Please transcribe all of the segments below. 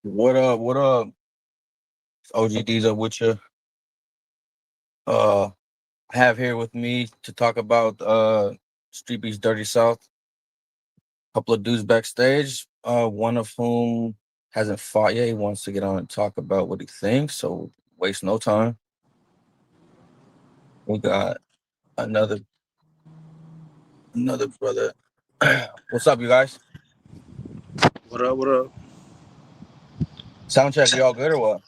What up? What up? OGD's up with you. I have here with me to talk about Streetbeefs Dirty South. Couple of dudes backstage. One of whom hasn't fought yet. He wants to get on and talk about what he thinks. So waste no time. We got another brother. What's up, you guys? What up? What up? Sound check. We all good or what?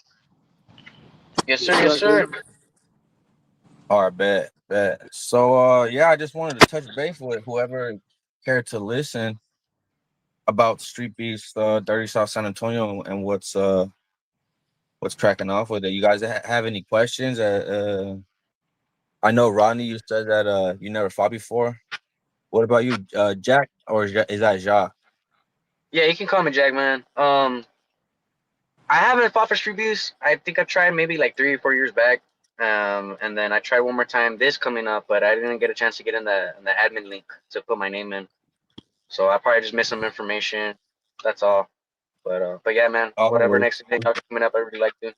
Yes, sir. Yes, Yes, sir. sir. All right, bet. So yeah, I just wanted to touch base with whoever cared to listen about Street Beefs, Dirty South San Antonio, and what's cracking off with it. You guys have any questions? I know Rodney, you said that you never fought before. What about you, Jack, or is that Ja? Yeah, you can call me Jack, man. I haven't fought for Street Views. I think I tried maybe like 3 or 4 years back. And then I tried one more time this coming up, but I didn't get a chance to get in the admin link to put my name in. So I probably just missed some information. That's all. But yeah, man. Whatever Oh, next thing coming up, I really like to.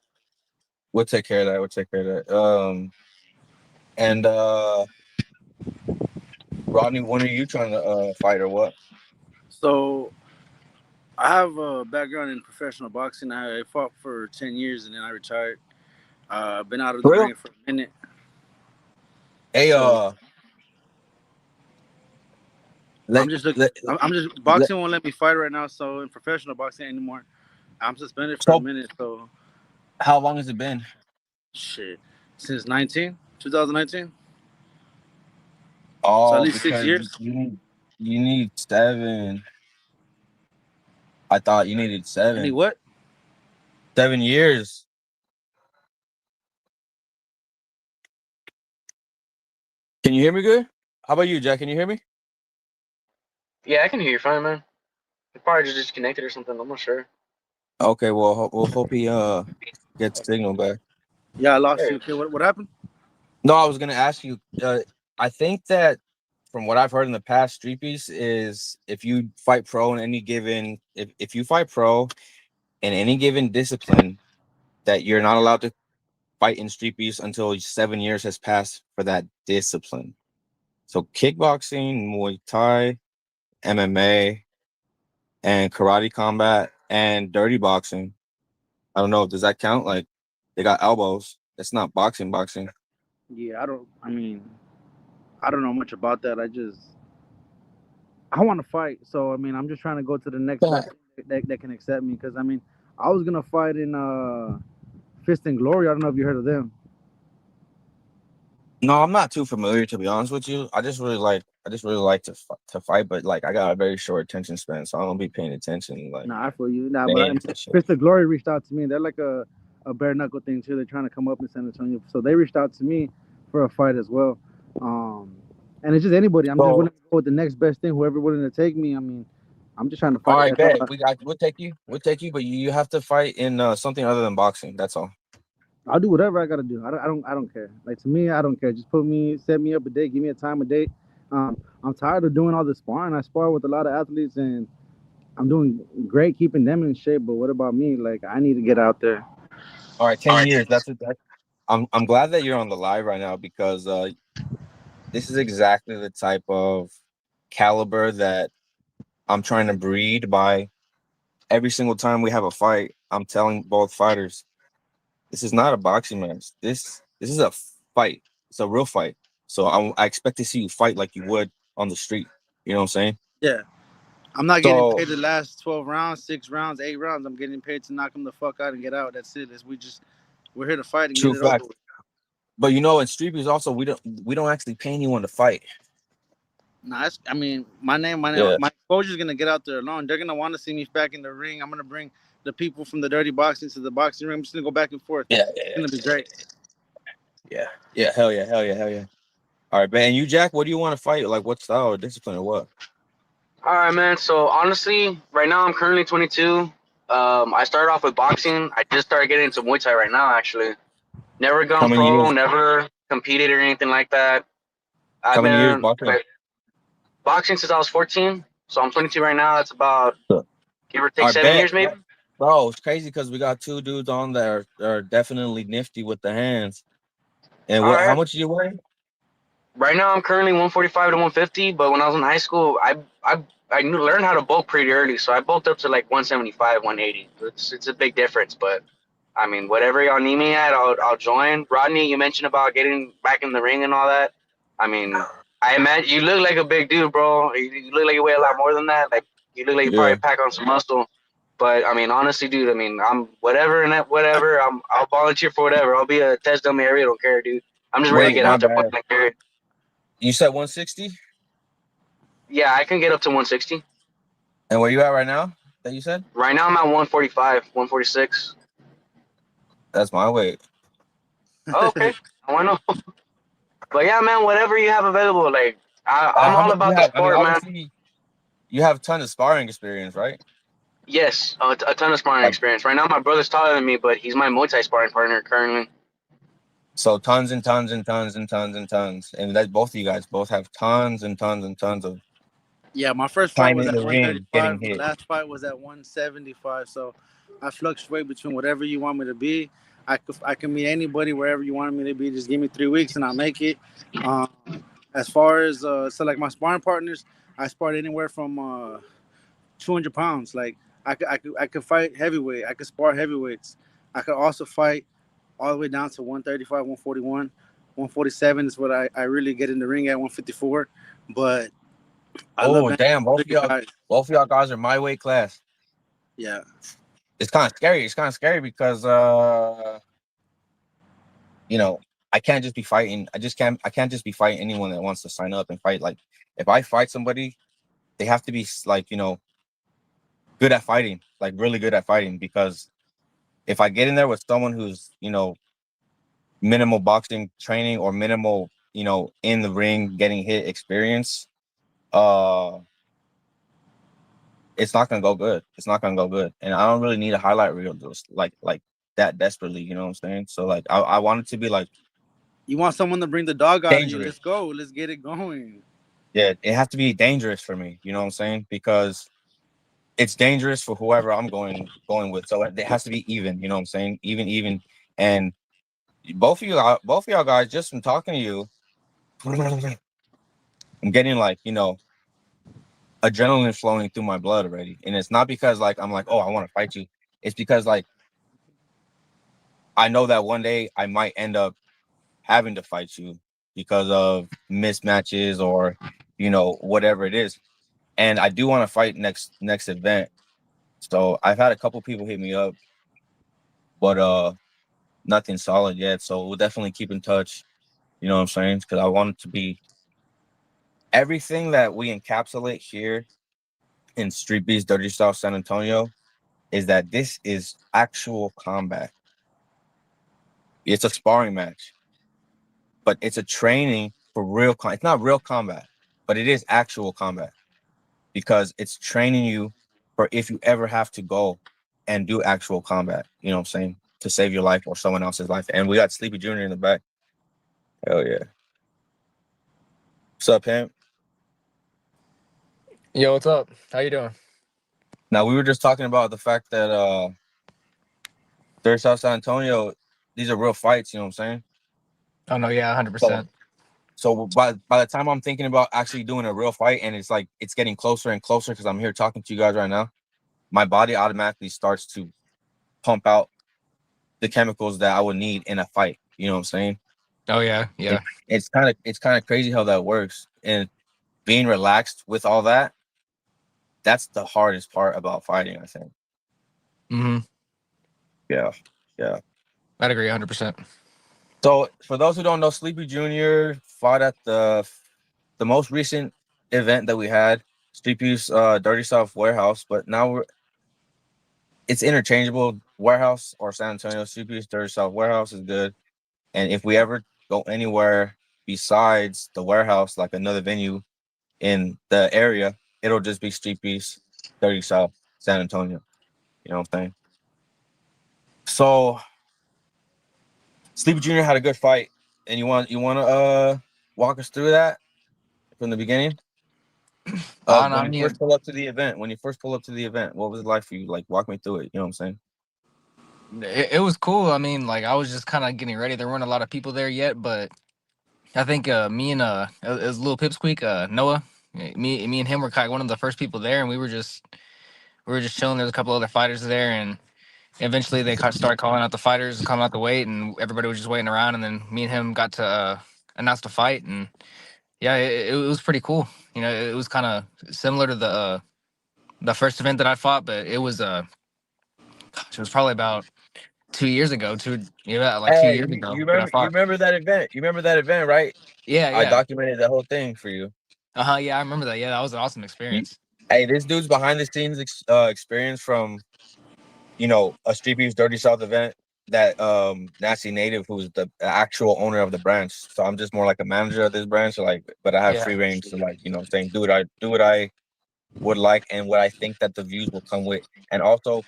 we'll take care of that. We'll take care of that. And Rodney, when are you trying to fight or what? So I have a background in professional boxing. I fought for 10 years and then I retired. I've been out of the For real? ring for a minute. Hey, So let, let, I'm just let boxing won't let me fight right now. So in professional boxing anymore, I'm suspended for a so minute. So how long has it been? shit, since 2019. So at Oh, least six because years. you need 7. I thought you needed Any 7. what? 7 years. Can you hear me good? How about you, Jack? Can you hear me? Yeah, I can hear you fine, man. You probably just disconnected or something. I'm not sure. Okay, well, we'll hope he gets signal back. Yeah, I lost There you. you Okay, what happened? No, I was gonna ask you. I think that from what I've heard in the past, Street Beefs is if you fight pro in any given if you fight pro in any given discipline, that you're not allowed to fight in Street Beefs until 7 years has passed for that discipline. So kickboxing, Muay Thai, MMA, and karate combat and dirty boxing. I don't know. Does that count? Like they got elbows. It's not boxing. Boxing. Yeah, I don't. I mean, I don't know much about that. I want to fight. So I mean, I'm just trying to go to the next best that can accept me. Because I mean, I was gonna fight in Fist and Glory. I don't know if you heard of them. No, I'm not too familiar to be honest with you. I just really like to fight, but like I got a very short attention span, so I don't be paying attention. Like Nah, I feel you. Nah, but I paying mean, attention. Fist of Glory reached out to me. They're like a bare knuckle thing too. They're trying to come up in San Antonio, so they reached out to me for a fight as well. Um, and it's just anybody. I'm just willing So to go with the next best thing. Whoever willing to take me. I mean, I'm just trying to all fight. right, That's all. bet we'll take you. We'll take you, but you have to fight in something other than boxing. That's all. I'll do whatever I gotta do. I don't care. Like to me, I don't care. Just set me up a date, give me a time, a date. I'm tired of doing all the sparring. I spar with a lot of athletes, and I'm doing great keeping them in shape. But what about me? Like I need to get out there. All right, 10 years. That's. I'm glad that you're on the live right now because this is exactly the type of caliber that I'm trying to breed by every single time we have a fight. I'm telling both fighters, this is not a boxing match. This is a fight. It's a real fight. So I expect to see you fight like you would on the street. You know what I'm saying? Yeah, I'm not getting So paid the last 12 rounds, 6 rounds, 8 rounds. I'm getting paid to knock them the fuck out and get out. That's it. We're here to fight and get true it over fact. with. But in street is also we don't actually pay anyone to fight. Nah, I mean, my Yeah. my exposure's gonna get out there alone. They're gonna want to see me back in the ring. I'm gonna bring the people from the dirty boxing to the boxing ring. I'm just gonna go back and forth. Yeah, It's gonna be great. yeah. Hell yeah, hell yeah, hell yeah. All right, man. You Jack, what do you want to fight? Like what style or discipline or what? All right, man. So honestly, right now I'm currently 22. I started off with boxing. I just started getting into Muay Thai right now, actually. Never How gone many pro, years? never competed or anything like that. I've How many years been boxing? boxing since I was 14. So I'm 22 right now. That's about, So, give or take, I seven bet. years, maybe. Bro, it's crazy because we got two dudes on there that are definitely nifty with the hands. And All what? How right. much do you weigh? Right now, I'm currently 145 to 150, but when I was in high school, learned how to bulk pretty early, so I bulked up to like 175, 180. It's a big difference, but I mean, whatever y'all need me at, I'll join. Rodney, you mentioned about getting back in the ring and all that. I mean, I imagine you look like a big dude, bro. You look like you weigh a lot more than that. Like you look like you Yeah. probably pack on some muscle. But I mean, honestly, dude, I mean, I'm whatever and that whatever. I'll volunteer for whatever. I'll be a test dummy. I really don't care, dude. I'm just ready to Wait, get my out there, bad. fucking period. You said 160? Yeah, I can get up to 160. And where you at right now? That you said? Right now, I'm at 145, 146. That's my weight. Oh, okay. I want to know. But yeah, man, whatever you have available, like I'm How all much you about the have? I mean, sport, man. obviously, you have a ton of sparring experience, right? Yes, a ton of sparring Like, experience. Right now, my brother's taller than me, but he's my Muay Thai sparring partner currently. so tons and tons and tons and tons and tons. And that both of you guys both have tons and tons and tons of Yeah, my first fight time was in at the ring getting 135. My hit. last fight was at 175. So I fluctuate between whatever you want me to be. I can meet anybody wherever you want me to be. Just give me 3 weeks and I'll make it. Um, as far as so like my sparring partners, I sparred anywhere from 200 pounds. Like I could fight heavyweight. I could spar heavyweights. I could also fight all the way down to 135, 141, 147 is what I really get in the ring at 154. But I love Oh banging damn, bigger guys. both of y'all guys are my weight class. Yeah. It's kind of scary. It's kind of scary because you know, I can't just be fighting. I can't just be fighting anyone that wants to sign up and fight. Like if I fight somebody, they have to be like, good at fighting, like really good at fighting. Because if I get in there with someone who's, minimal boxing training or minimal, in the ring getting hit experience, uh it's not gonna go good. It's not gonna go good. And I don't really need a highlight reel just like that desperately, you know what I'm saying? So like I want it to be like You want someone to bring the dog out of you. dangerous. Let's go. Let's get it going. Yeah, it has to be dangerous for me, you know what I'm saying? Because it's dangerous for whoever I'm going with. So it has to be even, you know what I'm saying? Even. And both of y'all guys, just from talking to you, I'm getting like, adrenaline flowing through my blood already. And it's not because like I'm like, oh, I want to fight you. It's because like I know that one day I might end up having to fight you because of mismatches or whatever it is. And I do want to fight next event. So I've had a couple people hit me up, but nothing solid yet. So we'll definitely keep in touch. You know what I'm saying? Because I want it to be everything that we encapsulate here in Streetbeefs Dirty South San Antonio is that this is actual combat. It's a sparring match, but it's a training for real. It's not real combat, but it is actual combat because it's training you for if you ever have to go and do actual combat. You know what I'm saying? To save your life or someone else's life. And we got Sleepy Jr. in the back. Hell yeah. What's up, Pimp? Yo, what's up? How you doing? Now we were just talking about the fact that Third South San Antonio, these are real fights, you know what I'm saying? Oh no, yeah, So 100%. so by the time I'm thinking about actually doing a real fight and it's like it's getting closer and closer because I'm here talking to you guys right now, my body automatically starts to pump out the chemicals that I would need in a fight. You know what I'm saying? Oh yeah, yeah. It's kind of crazy how that works. And being relaxed with all that, that's the hardest part about fighting, I think. Mm-hmm. Yeah. Yeah. I'd agree 100%. So for those who don't know, Sleepy Jr. fought at the most recent event that we had, Streetbeefs Dirty South Warehouse, but now it's interchangeable. Warehouse or San Antonio, Streetbeefs Dirty South Warehouse is good. And if we ever go anywhere besides the warehouse, like another venue in the area, it'll just be Streetbeefs Dirty South San Antonio. You know what I'm saying? So Sleepy Jr. had a good fight, and you want to walk us through that from the beginning? I When you mean, first pull up to the event, what was it like for you? Like, walk me through it. You know what I'm saying? it was cool. I mean, like I was just kind of getting ready. There weren't a lot of people there yet, but I think me and it was Little Pipsqueak, Noah, me and him were kind of one of the first people there, and we were just chilling. There's a couple other fighters there, and eventually they started calling out the fighters and calling out the weight, and everybody was just waiting around. And then me and him got to announce the fight, and yeah, it was pretty cool. You know, it was kind of similar to the first event that I fought, but it was gosh, it was probably about 2 years ago. Like 2 years ago that I You fought. remember that event? You remember that event, right? Yeah, I yeah. documented that whole thing for you. Yeah, I remember that. Yeah, that was an awesome You- experience. Hey, this dude's behind the scenes experience from a Streetbeefs Dirty South event that Nasty Native, who's the actual owner of the branch. So I'm just more like a manager of this branch, so like, but I have Yeah. free range to like saying do what I would like and what I think that the views will come with, and also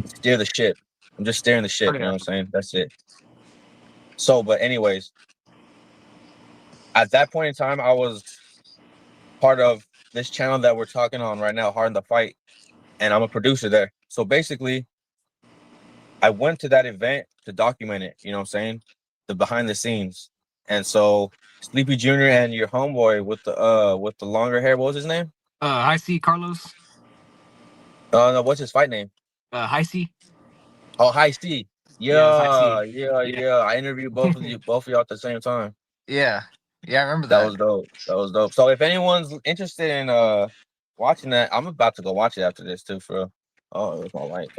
steer the ship. I'm just steering the ship. Oh, You know yeah. what I'm saying? That's it. So, but anyways, at that point in time, I was part of this channel that we're talking on right now, Hard in the Fight, and I'm a producer there. So basically, I went to that event to document it. You know what I'm saying? The behind the scenes. And so Sleepy Jr. and your homeboy with the longer hair, what was his name? High C Carlos. No, what's his fight name? High C. Oh, High C. Yeah, it's High Yeah, C. yeah, Yeah. yeah. I interviewed both of y'all at the same time. Yeah. Yeah, I remember That that. was dope. That was dope. So if anyone's interested in watching that, I'm about to go watch it after this too, for real. Oh, it was my life.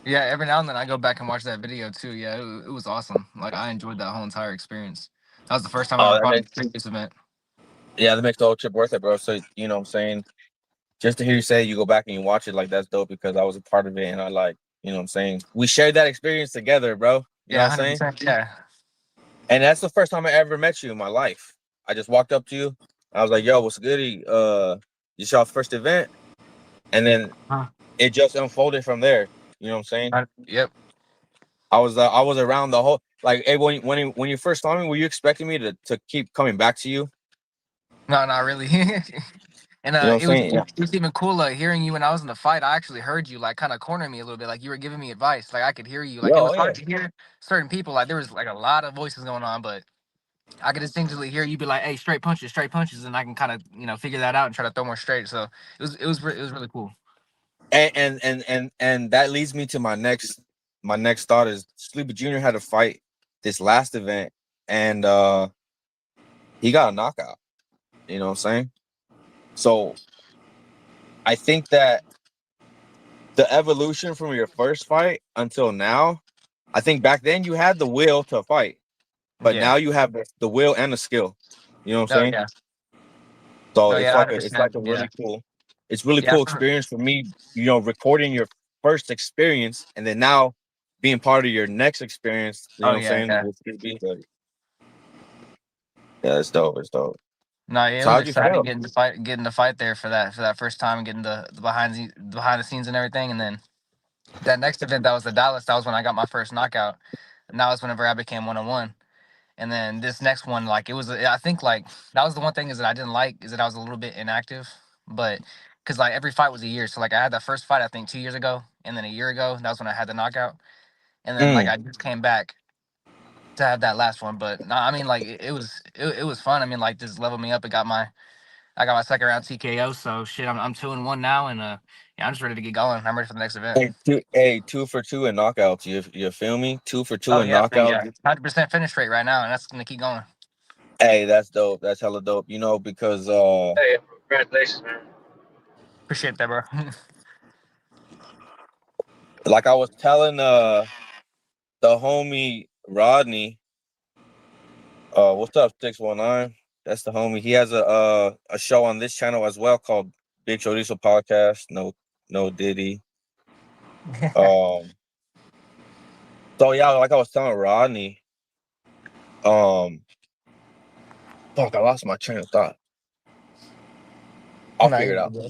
Yeah, every now and then I go back and watch that video too. Yeah, it was awesome. Like I enjoyed that whole entire experience. That was the first time I Oh, ever fought at this event. that makes the whole trip worth it, bro. So you know what I'm saying? Just to hear you say you go back and you watch it, like that's dope because I was a part of it and I like, you know what I'm saying? We shared that experience together, bro. You know Yeah, what I'm saying? 100%. Yeah. And that's the first time I ever met you in my life. I just walked up to you. I was like, yo, what's goody? This y'all's first event. And then Huh. it just unfolded from there. You know what I'm saying? Yep. I was around the whole like, hey, when you first saw me, were you expecting me to keep coming back to you? No, not really. And You know what I'm it was saying? it was even cooler hearing you when I was in the fight. I actually heard you like kind of corner me a little bit, like you were giving me advice. Like I could hear you. Like it was Yo, hard yeah. to hear certain people. Like there was like a lot of voices going on, but I could distinctly hear you be like, "Hey, straight punches," and I can kind of figure that out and try to throw more straight. So it was really cool. And that leads me to my next thought is Sleepy Jr. had a fight this last event and he got a knockout. You know what I'm saying? So I think that the evolution from your first fight until now, I think back then you had the will to fight, but Yeah. now you have the will and the skill. You know what I'm Oh saying? yeah. So Oh yeah. it's like 100%. a Yeah. really Yeah. cool experience for me, recording your first experience and then now being part of your next experience, you know Oh what I'm yeah. saying? Yeah. With Streetbeefs. Yeah, it's dope. It's dope. No, yeah, it So was how'd you exciting feel? getting the fight there for that first time and getting the behind the scenes and everything. And then that next event that was the Dallas, that was when I got my first knockout. And that was whenever I became 1-on-1. And then this next one, like it was, I think like that was the one thing is that I didn't like is that I was a little bit inactive, but because like every fight was a year. So like I had that first fight I think 2 years ago, and then a year ago that was when I had the knockout, and then like Mm. I just came back to have that last one. But no, I mean like it was fun. I mean like this leveled me up. I got my second round TKO. So shit, I'm 2-1 now, and yeah, I'm just ready to get going. I'm ready for the next event. Two for two in knockouts. You feel me? 2 for 2 Oh in yeah, knockouts. yeah, 100% finish rate right now, and that's gonna keep going. Hey, that's dope. That's hella dope. Because Hey, congratulations, man. Appreciate that, bro. like I was telling the homie Rodney, what's up, 619? That's the homie. He has a show on this channel as well called Big Chorizo Podcast. No Diddy. So yeah, like I was telling Rodney, fuck, I lost my train of thought. I'll Nah, figure you're it out. good, bro.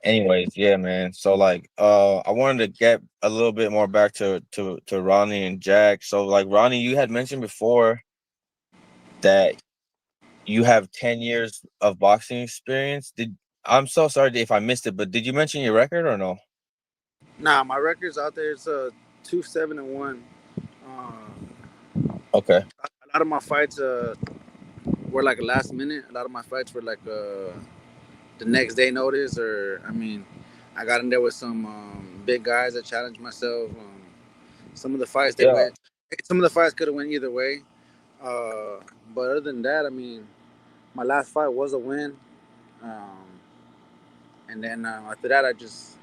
Anyways, yeah, man. So like, I wanted to get a little bit more back to Ronnie and Jack. So like, Ronnie, you had mentioned before that you have 10 years of boxing experience. I'm so sorry if I missed it, but did you mention your record or no? Nah, my record's out there. It's 2-7-1. Okay. A lot of my fights were like a last minute. A lot of my fights were like the next day notice, or I mean, I got in there with some big guys that challenged myself. Some of the fights they Yeah. went. Some of the fights could have went either way. But other than that, I mean, my last fight was a win. Um, and then after that, I just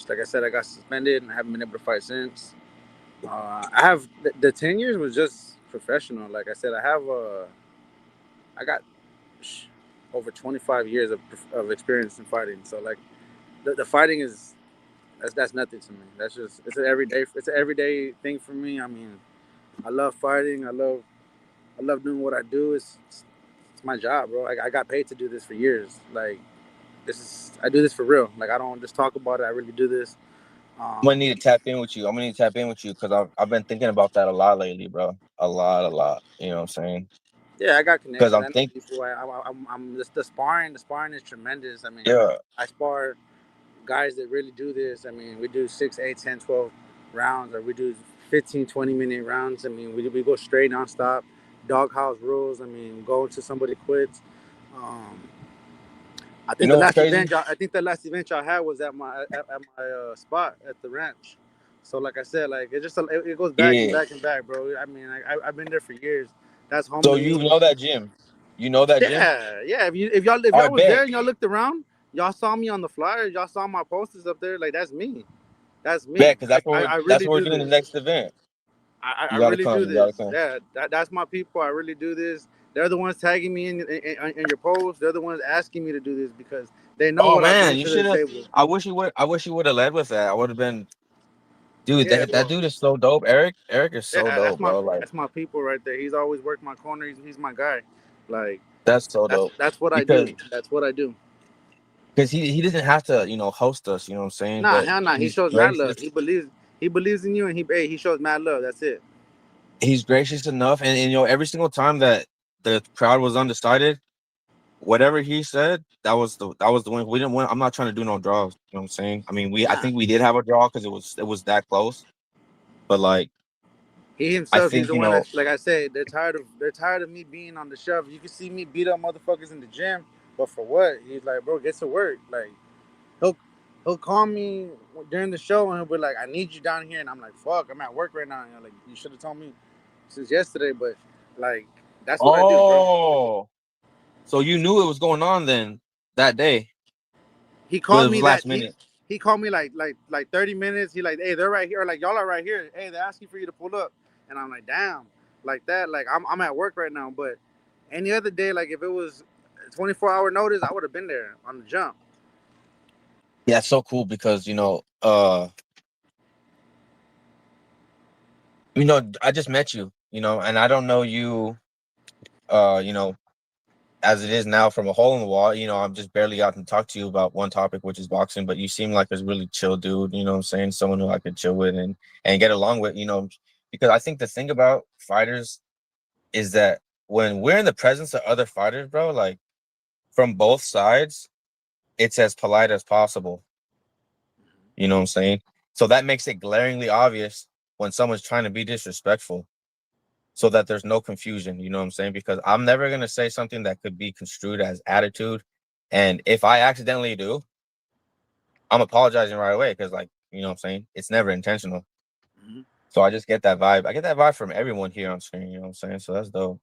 like I said, I got suspended and I haven't been able to fight since. I have the 10 years was just professional. Like I said, I got over 25 years of experience in fighting. So like the fighting is that's nothing to me. That's just it's an everyday thing for me. I mean, I love fighting. I love doing what I do. It's my job, bro. I got paid to do this for years. Like I do this for real. Like I don't just talk about it. I really do this. I'm gonna need to tap in with you. I'm gonna need to tap in with you because I've been thinking about that a lot lately, bro. A lot. You know what I'm saying? Yeah, I got Because connections. I'm I know thinking, people. I'm just the sparring. The sparring is tremendous. I mean, yeah. I spar guys that really do this. I mean, we do 6, 8, 10, 12 rounds, or we do 15, 20-minute rounds. I mean, we go straight nonstop. Doghouse rules. I mean, go until somebody quits. Um, I You think know what's crazy? the last event y'all had was at my spot at the ranch. So like I said, like it goes back and Yeah. back and back, bro. I mean, I've been there for years. That's home So to you me. know that gym? You know that gym? Yeah. If I y'all was there bet. and y'all looked around, y'all saw me on the flyers. Y'all saw my posters up there. Like that's me. That's me. Bet, because I that's really where we're do doing the this. next event. I You gotta really come. do You gotta this. come. Yeah, that's my people. I really do this. They're the ones tagging me in your posts. They're the ones asking me to do this because they know Oh what I man, bring you to should the have. table. I wish you would have led with that. I would have been, dude. Yeah, That bro. dude is so dope. Eric is so Yeah, dope, bro. Like that's my people right there. He's always worked my corner. He's my guy. Like that's so dope. that's what I Because do. That's what I do. he doesn't have to host us. You know what I'm saying? Nah, But hell nah. He he's shows mad love. gracious. He believes in you, and he shows mad love. That's it. He's gracious enough, and every single time that the crowd was undecided, whatever he said, that was the win. We didn't win. I'm not trying to do no draws. You know what I'm saying? I mean, I Nah. think we did have a draw because it was that close. But like, He I himself, he's think the one that, like I said, they're tired of me being on the shelf. You can see me beat up motherfuckers in the gym, but for what? He's like, bro, get to work. Like he'll he'll call me during the show and he'll be like, I need you down here, and I'm like, fuck, I'm at work right now. And you're like, you should have told me since yesterday, but like that's what I do, bro. oh, so you knew it was going on then that day, He but called it was me last minute. he called me like 30 minutes. He like, hey, they're right here. Like y'all are right here. Hey, they're asking for you to pull up. And I'm like, damn, like that. Like I'm at work right now. But any other day, like if it was 24-hour notice, I would have been there on the jump. Yeah, it's so cool because I just met you, and I don't know you, you know, as it is now from a hole in the wall. I'm just barely out to talk to you about one topic, which is boxing, but you seem like a really chill dude, you know what I'm saying? Someone who I could chill with and get along with, because I think the thing about fighters is that when we're in the presence of other fighters, bro, like from both sides, it's as polite as possible. You know what I'm saying? So that makes it glaringly obvious when someone's trying to be disrespectful so that there's no confusion. You know what I'm saying? Because I'm never going to say something that could be construed as attitude. And if I accidentally do, I'm apologizing right away because, like, you know what I'm saying? It's never intentional. Mm-hmm. So I just get that vibe. I get that vibe from everyone here on screen. You know what I'm saying? So that's dope.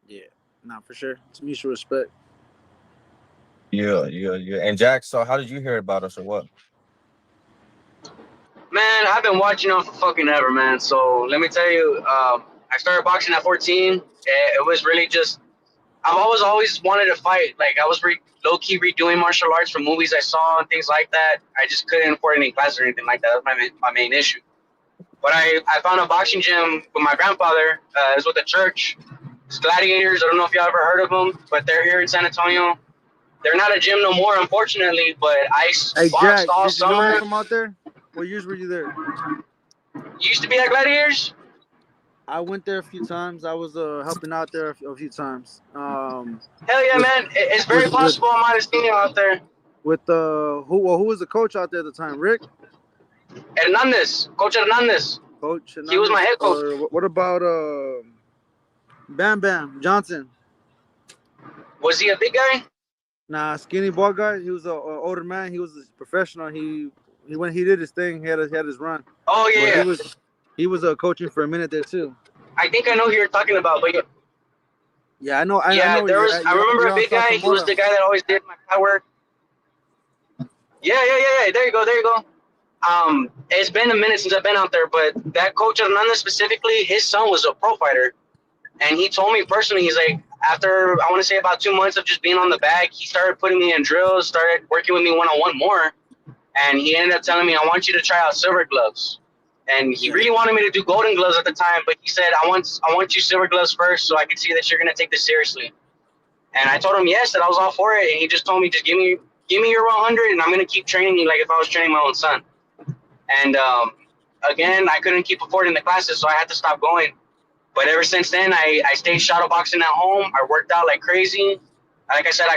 Yeah, nah, for sure. It's mutual respect. Yeah. And Jack, so how did you hear about us or what? Man, I've been watching them for fucking ever, man. So let me tell you, I started boxing at 14. It was really just I've always wanted to fight. Like I was low key redoing martial arts from movies I saw and things like that. I just couldn't afford any classes or anything like that. That was my main issue. But I found a boxing gym with my grandfather. It was with the church. It's Gladiators. I don't know if y'all ever heard of them, but they're here in San Antonio. They're not a gym no more, unfortunately. But I Hey boxed Jack, all did you know him summer. from out there? What years were you there? Used to be at Gladiators. I went there a few times. I was helping out there a few times. Hell yeah, With man. It's very with with possible I might have seen you out there. who was the coach out there at the time? Rick, Hernandez, Coach Hernandez. Coach He was my Hernandez, head coach. or what about Bam Bam Johnson? Was he a big guy? Nah, skinny bald guy. He was a older man. He was a professional. He when he did his thing, he had his run. Oh But yeah. he was coaching for a minute there too. I think I know who you're talking about, but Yeah, I know. I yeah, know. there was. I remember you're a on big guy. He was Sakamoto. the guy that always did my pad work. Yeah. There you go. It's been a minute since I've been out there, but that coach Hernandez specifically, his son was a pro fighter, and he told me personally, he's like, after I want to say about 2 months of just being on the bag, he started putting me in drills, started working with me one-on-one more, and he ended up telling me, I want you to try out silver gloves. And he really wanted me to do golden gloves at the time, but he said, I want you silver gloves first so I can see that you're gonna take this seriously. And I told him yes, that I was all for it, and he just told me, just give me your 100, and I'm gonna keep training you like if I was training my own son. And again, I couldn't keep affording the classes, so I had to stop going. But ever since then, I stayed shadow boxing at home. I worked out like crazy. Like I said, I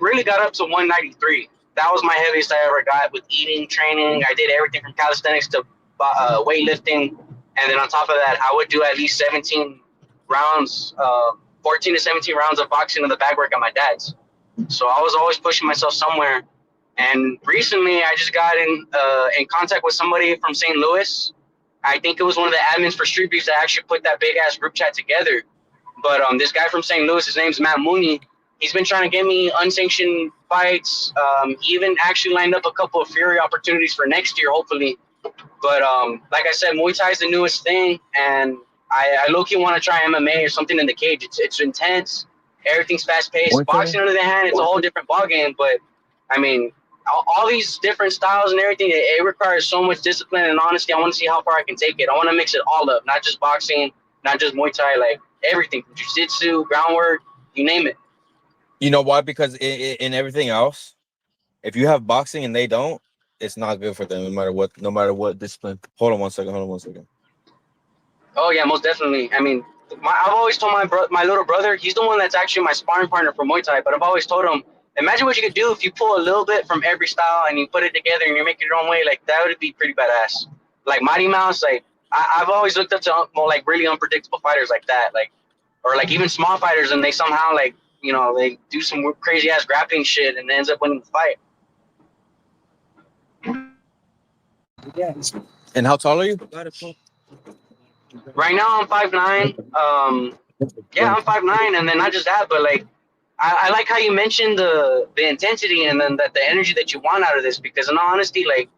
really got up to 193. That was my heaviest I ever got with eating, training. I did everything from calisthenics to weightlifting. And then on top of that, I would do at least 17 rounds, 14 to 17 rounds of boxing in the bag work at my dad's. So I was always pushing myself somewhere. And recently, I just got in contact with somebody from St. Louis. I think it was one of the admins for Street Beefs that actually put that big ass group chat together. But this guy from St. Louis, his name's Matt Mooney. He's been trying to get me unsanctioned fights. He even actually lined up a couple of Fury opportunities for next year, hopefully. But like I said, Muay Thai is the newest thing, and I low-key want to try MMA or something in the cage. It's intense. Everything's fast-paced. Boxing, on the other hand, it's a whole different ballgame. But, I mean, all these different styles and everything, it requires so much discipline and honesty. I want to see how far I can take it. I want to mix it all up, not just boxing, not just Muay Thai, like everything, jiu-jitsu, groundwork, you name it. You know why? Because in everything else, if you have boxing and they don't, it's not good for them, no matter what discipline. Hold on one second. Oh yeah, most definitely. I mean, I've always told my little brother, he's the one that's actually my sparring partner for Muay Thai, but I've always told him, imagine what you could do if you pull a little bit from every style and you put it together and you make it your own way. Like, that would be pretty badass. Like Mighty Mouse, like I've always looked up to more like really unpredictable fighters like that, like, or like even small fighters, and they somehow like, you know, they do some crazy ass grappling shit and ends up winning the fight. And how tall are you? Right now I'm 5'9". Yeah, I'm 5'9", and then not just that, but like I like how you mentioned the intensity and then the energy that you want out of this, because in all honesty, like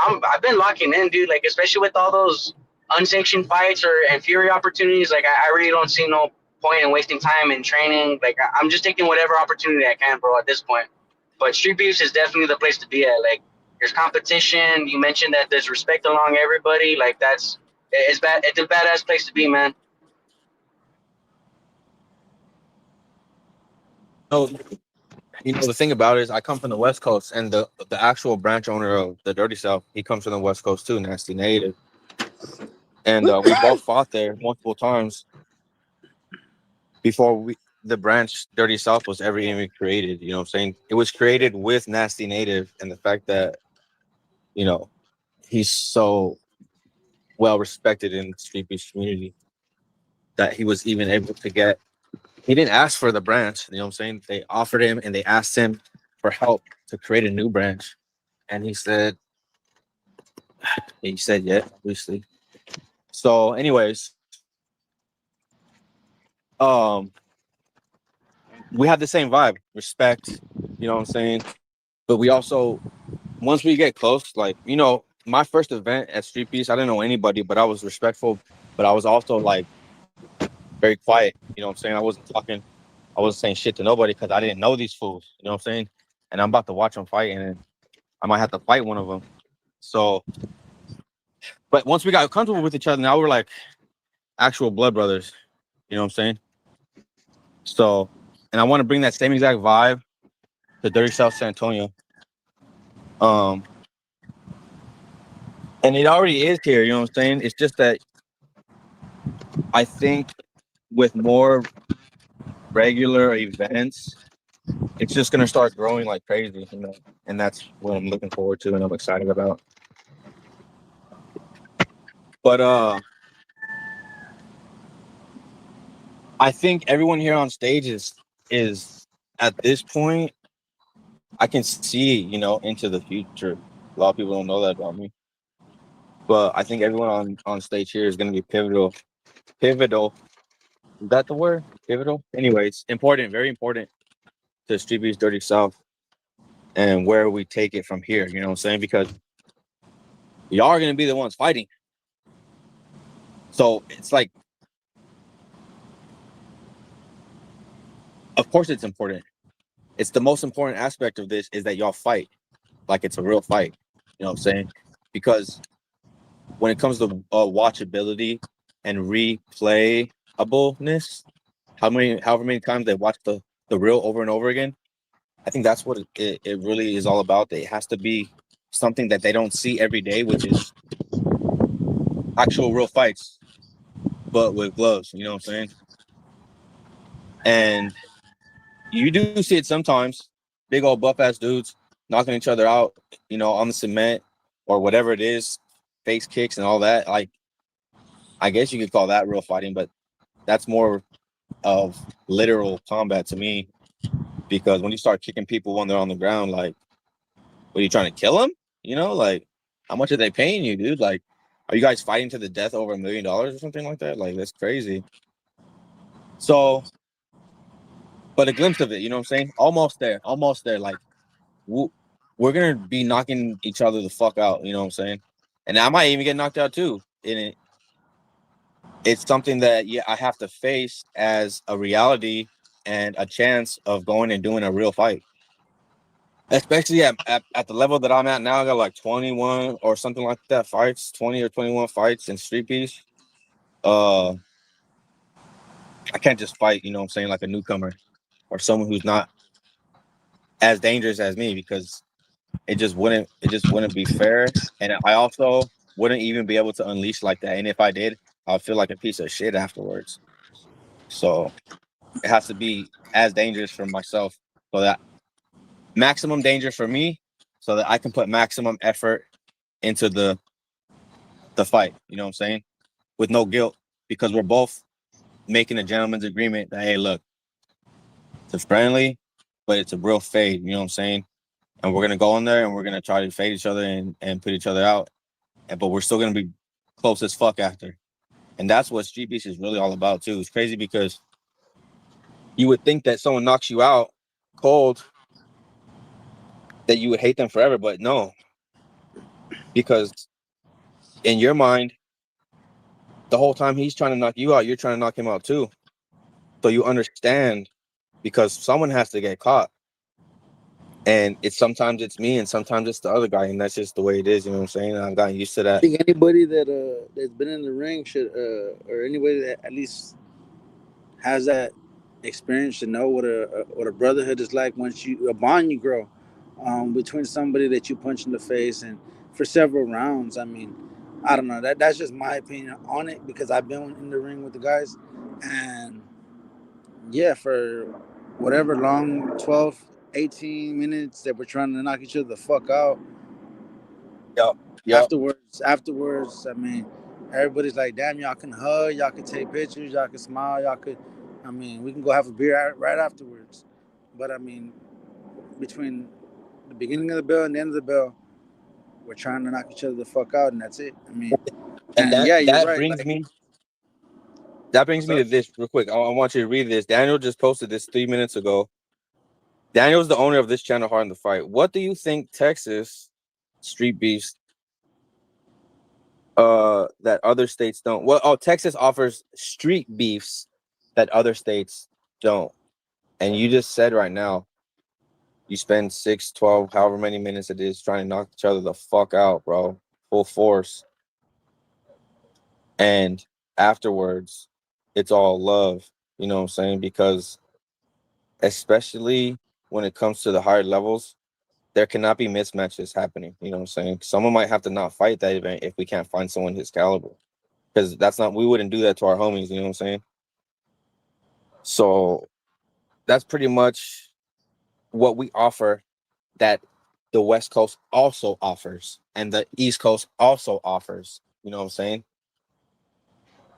I've been locking in, dude. Like, especially with all those unsanctioned fights and Fury opportunities, like I really don't see no point in wasting time in training. Like, I'm just taking whatever opportunity I can, bro, at this point. But Street Beefs is definitely the place to be at. Like, there's competition. You mentioned that there's respect along everybody. Like, it's a badass place to be, man. No, you know the thing about it is I come from the West Coast, and the actual branch owner of the Dirty South, he comes from the West Coast too, Nasty Native, and we both fought there multiple times before the branch Dirty South was ever even created. You know what I'm saying? It was created with Nasty Native, and the fact that, you know, he's so well respected in the Street Beefs community that he was even able to get. He didn't ask for the branch, you know what I'm saying? They offered him and they asked him for help to create a new branch, and he said yeah, obviously. So, anyways, we have the same vibe, respect, you know what I'm saying? But we also, once we get close, like, you know, my first event at Street Beefs, I didn't know anybody, but I was respectful, but I was also like very quiet, you know what I'm saying? I wasn't saying shit to nobody because I didn't know these fools, you know what I'm saying? And I'm about to watch them fight, and I might have to fight one of them. So, but once we got comfortable with each other, now we're like actual blood brothers, you know what I'm saying? So, and I want to bring that same exact vibe to Dirty South San Antonio. And it already is here, you know what I'm saying? It's just that I think with more regular events, it's just gonna start growing like crazy, you know. And that's what I'm looking forward to and I'm excited about. But I think everyone here on stage is at this point, I can see, you know, into the future. A lot of people don't know that about me. But I think everyone on stage here is gonna be pivotal. Pivotal. Is that the word? Pivotal? Anyways, important, very important to Streetbeefs Dirty South and where we take it from here, you know what I'm saying? Because y'all are gonna be the ones fighting. So it's like, of course it's important. It's the most important aspect of this is that y'all fight like it's a real fight. You know what I'm saying? Because when it comes to watchability and replayableness, however many times they watch the reel over and over again, I think that's what it really is all about. It has to be something that they don't see every day, which is actual real fights, but with gloves. You know what I'm saying? And you do see it sometimes. Big old buff ass dudes knocking each other out, you know, on the cement or whatever it is, face kicks and all that. Like, I guess you could call that real fighting, but that's more of literal combat to me. Because when you start kicking people when they're on the ground, like, what are you trying to kill them? You know, like, how much are they paying you, dude? Like, are you guys fighting to the death over $1 million or something like that? Like, that's crazy. So, but a glimpse of it, you know what I'm saying? Almost there, almost there. Like, we're gonna be knocking each other the fuck out, you know what I'm saying? And I might even get knocked out too. And it's something that I have to face as a reality and a chance of going and doing a real fight. Especially at the level that I'm at now, I got like 21 or something like that fights, 20 or 21 fights in Street Beefs. I can't just fight, you know what I'm saying, like a newcomer or someone who's not as dangerous as me, because it just wouldn't be fair. And I also wouldn't even be able to unleash like that. And if I did, I'll feel like a piece of shit afterwards. So it has to be as dangerous for myself, so that maximum danger for me, so that I can put maximum effort into the fight. You know what I'm saying? With no guilt, because we're both making a gentleman's agreement that, hey, look, it's friendly, but it's a real fade. You know what I'm saying? And we're gonna go in there and we're gonna try to fade each other and put each other out. But we're still gonna be close as fuck after. And that's what Street Beefs is really all about too. It's crazy because you would think that someone knocks you out cold, that you would hate them forever, but no. Because in your mind, the whole time he's trying to knock you out, you're trying to knock him out too. So you understand, because someone has to get caught. And sometimes it's me and sometimes it's the other guy, and that's just the way it is, you know what I'm saying? I've gotten used to I that. think anybody that's been in the ring should or anybody that at least has that experience should know what a brotherhood is like once a bond you grow between somebody that you punch in the face and for several rounds. I mean, I don't know, that's just my opinion on it, because I've been in the ring with the guys, and yeah, for whatever long 12, 18 minutes that we're trying to knock each other the fuck out. Yep. Afterwards, I mean, everybody's like, damn, y'all can hug, y'all can take pictures, y'all can smile, I mean, we can go have a beer right afterwards. But I mean, between the beginning of the bell and the end of the bell, we're trying to knock each other the fuck out, and that's it. I mean, And yeah, you're that right. brings Like, me to this real quick. I want you to read this. Daniel just posted this 3 minutes ago. Daniel's the owner of this channel, Hard in the Fight. What do you think Texas Street Beefs that other states don't? Well, Texas offers street beefs that other states don't. And you just said right now, you spend 6, 12, however many minutes it is trying to knock each other the fuck out, bro. Full force. And afterwards, it's all love. You know what I'm saying? Because especially when it comes to the higher levels, there cannot be mismatches happening. You know what I'm saying? Someone might have to not fight that event if we can't find someone his caliber. because we wouldn't do that to our homies. You know what I'm saying? So that's pretty much what we offer that the West Coast also offers and the East Coast also offers. You know what I'm saying?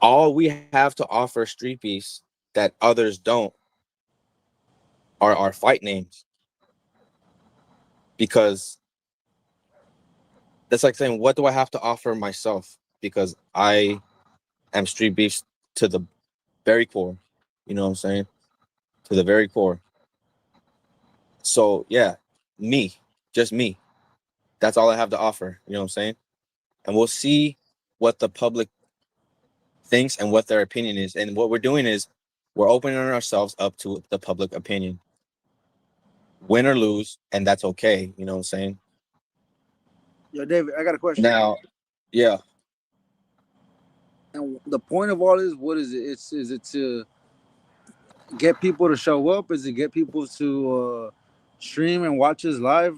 All we have to offer Street Beefs that others don't are our fight names. Because that's like saying, what do I have to offer myself? Because I am Street Beefs to the very core. You know what I'm saying? To the very core. So yeah, me, just me. That's all I have to offer. You know what I'm saying? And we'll see what the public thinks and what their opinion is. And what we're doing is we're opening ourselves up to the public opinion. Win or lose, and that's okay. You know what I'm saying? Yo, David, I got a question. Now, yeah. And the point of all this, what is it? Is it to get people to show up? Is it get people to stream and watch us live?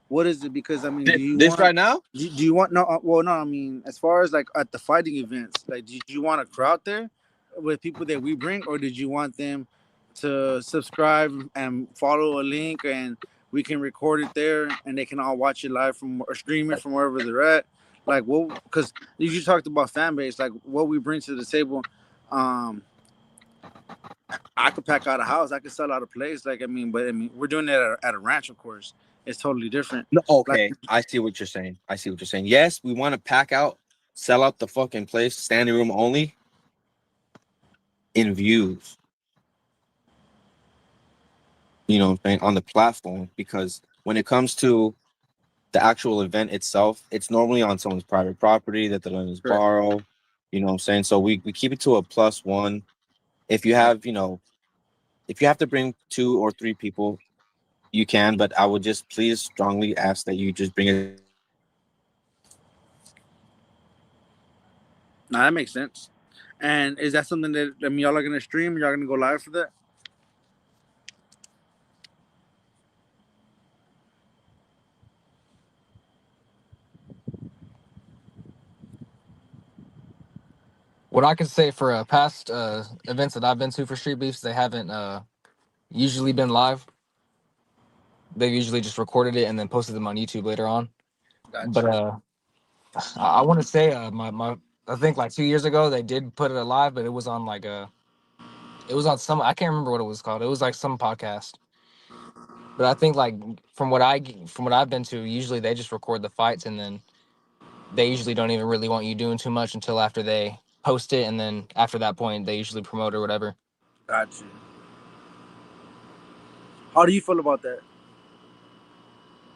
What is it? Because I mean, do you This want? right now? Do you want? No, well, no. I mean, as far as like at the fighting events, like, did you want a crowd there with people that we bring, or did you want them to subscribe and follow a link, and we can record it there, and they can all watch it live from or stream it from wherever they're at? Like, what? Because you just talked about fan base, like what we bring to the table. Um, I could pack out a house. I could sell out a place. Like, I mean, but I mean, we're doing it at a ranch, of course. It's totally different. No, Like, okay. I see what you're saying. Yes, we want to pack out, sell out the fucking place, standing room only in views. You know what I'm saying? On the platform. Because when it comes to the actual event itself, it's normally on someone's private property that the lenders Correct. borrow. You know what I'm saying? So we keep it to a +1. If you have, if you have to bring 2 or 3 people, you can, but I would just please strongly ask that you just bring it. nah, that makes sense. And is that something that I mean, y'all are gonna stream? Y'all gonna go live for that? What I can say for past events that I've been to for Street Beefs, they haven't usually been live. They've usually just recorded it and then posted them on YouTube later on. Gotcha. But I want to say my I think like 2 years ago they did put it live, but it was on like it was on some, I can't remember what it was called. It was like some podcast. But I think like from what I've been to, usually they just record the fights and then they usually don't even really want you doing too much until after they post it, and then after that point they usually promote or whatever. Gotcha. How do you feel about that?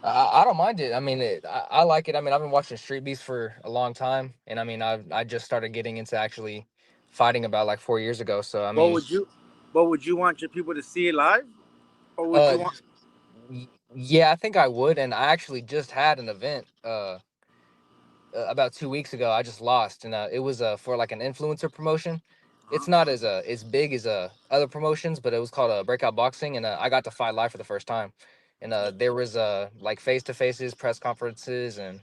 I don't mind it. I mean, I like it. I mean, I've been watching Street Beefs for a long time, and I mean, I just started getting into actually fighting about like 4 years ago. So I What mean, would you? What would you want your people to see it live, or would uh, you want? yeah, I think I would. And I actually just had an event about 2 weeks ago. I just lost, and it was for like an influencer promotion. It's not as big as other promotions, but it was called Breakout Boxing, and I got to fight live for the first time. And there was like face to faces, press conferences, and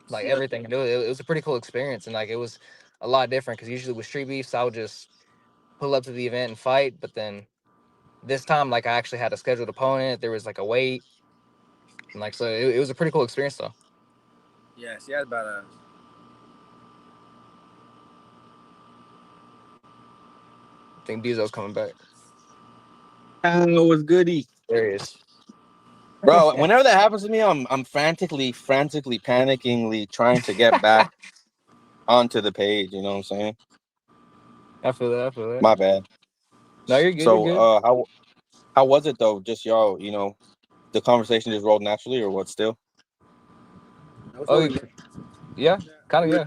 like everything. And it was a pretty cool experience, and like it was a lot different because usually with Street Beefs, I would just pull up to the event and fight. But then this time, like I actually had a scheduled opponent. There was like a wait, and like so it was a pretty cool experience though. Yes, yeah, about I think Diesel's coming back. Oh, was goody. There he is. Bro, whenever that happens to me, I'm frantically panickingly trying to get back onto the page. You know what I'm saying? I feel that. I feel that. My bad. No, you're good. So, You're good. how was it though? Just y'all, the conversation just rolled naturally, or what? Still? Oh, yeah, kind of. Yeah,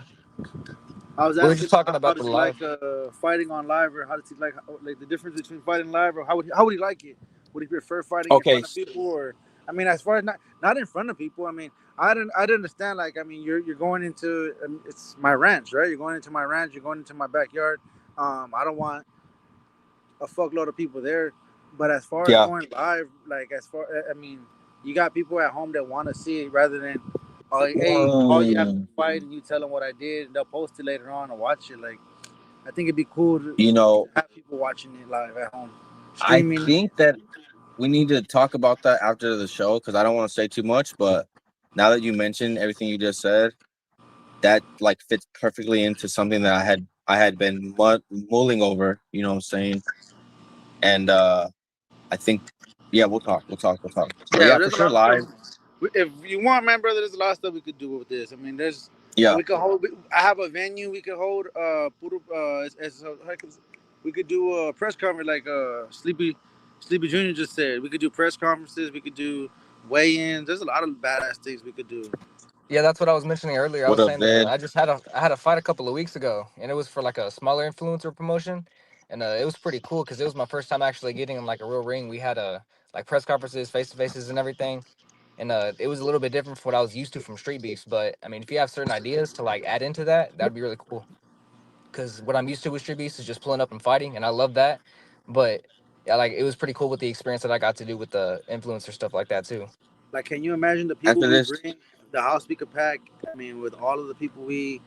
I was we were asking just talking how about the does he like live. fighting on live, or how does he like the difference between fighting live, or how would he like it? Would he prefer fighting in Okay. front of people, or I mean, as far as not in front of people? I mean, I didn't understand. Like, I mean, you're going into it's my ranch, right? You're going into my ranch. You're going into my backyard. I don't want a fuckload of people there. But as far as Yeah. going live, like I mean, you got people at home that want to see it rather than Hey, call you after the fight and you tell them what I did, and they'll post it later on and watch it. Like, I think it'd be cool to You know, have people watching it live at home, I streaming. think that we need to talk about that after the show because I don't want to say too much. But now that you mentioned everything you just said, that like fits perfectly into something that I had been mulling over. You know what I'm saying? And I think, yeah, we'll talk. But Yeah, yeah, for there's a sure, lot of stuff. live. If you want, man, brother, there's a lot of stuff we could do with this. I mean, there's Yeah. we could hold. I have a venue we could hold. We could do a press conference like Sleepy Junior just said. We could do press conferences. We could do weigh-ins. There's a lot of badass things we could do. Yeah, that's what I was mentioning earlier. I What was up, saying that Ed? I had a fight a couple of weeks ago, and it was for like a smaller influencer promotion, and it was pretty cool because it was my first time actually getting in like a real ring. We had like press conferences, face to faces, and everything, and it was a little bit different from what I was used to from Street Beefs. But I mean, if you have certain ideas to like add into that, that'd be really cool. Because what I'm used to with Street Beefs is just pulling up and fighting, and I love that. But yeah, like it was pretty cool with the experience that I got to do with the influencer stuff like that too. Like, can you imagine the people After we this, bring, the house we could pack? I mean, with all of the people we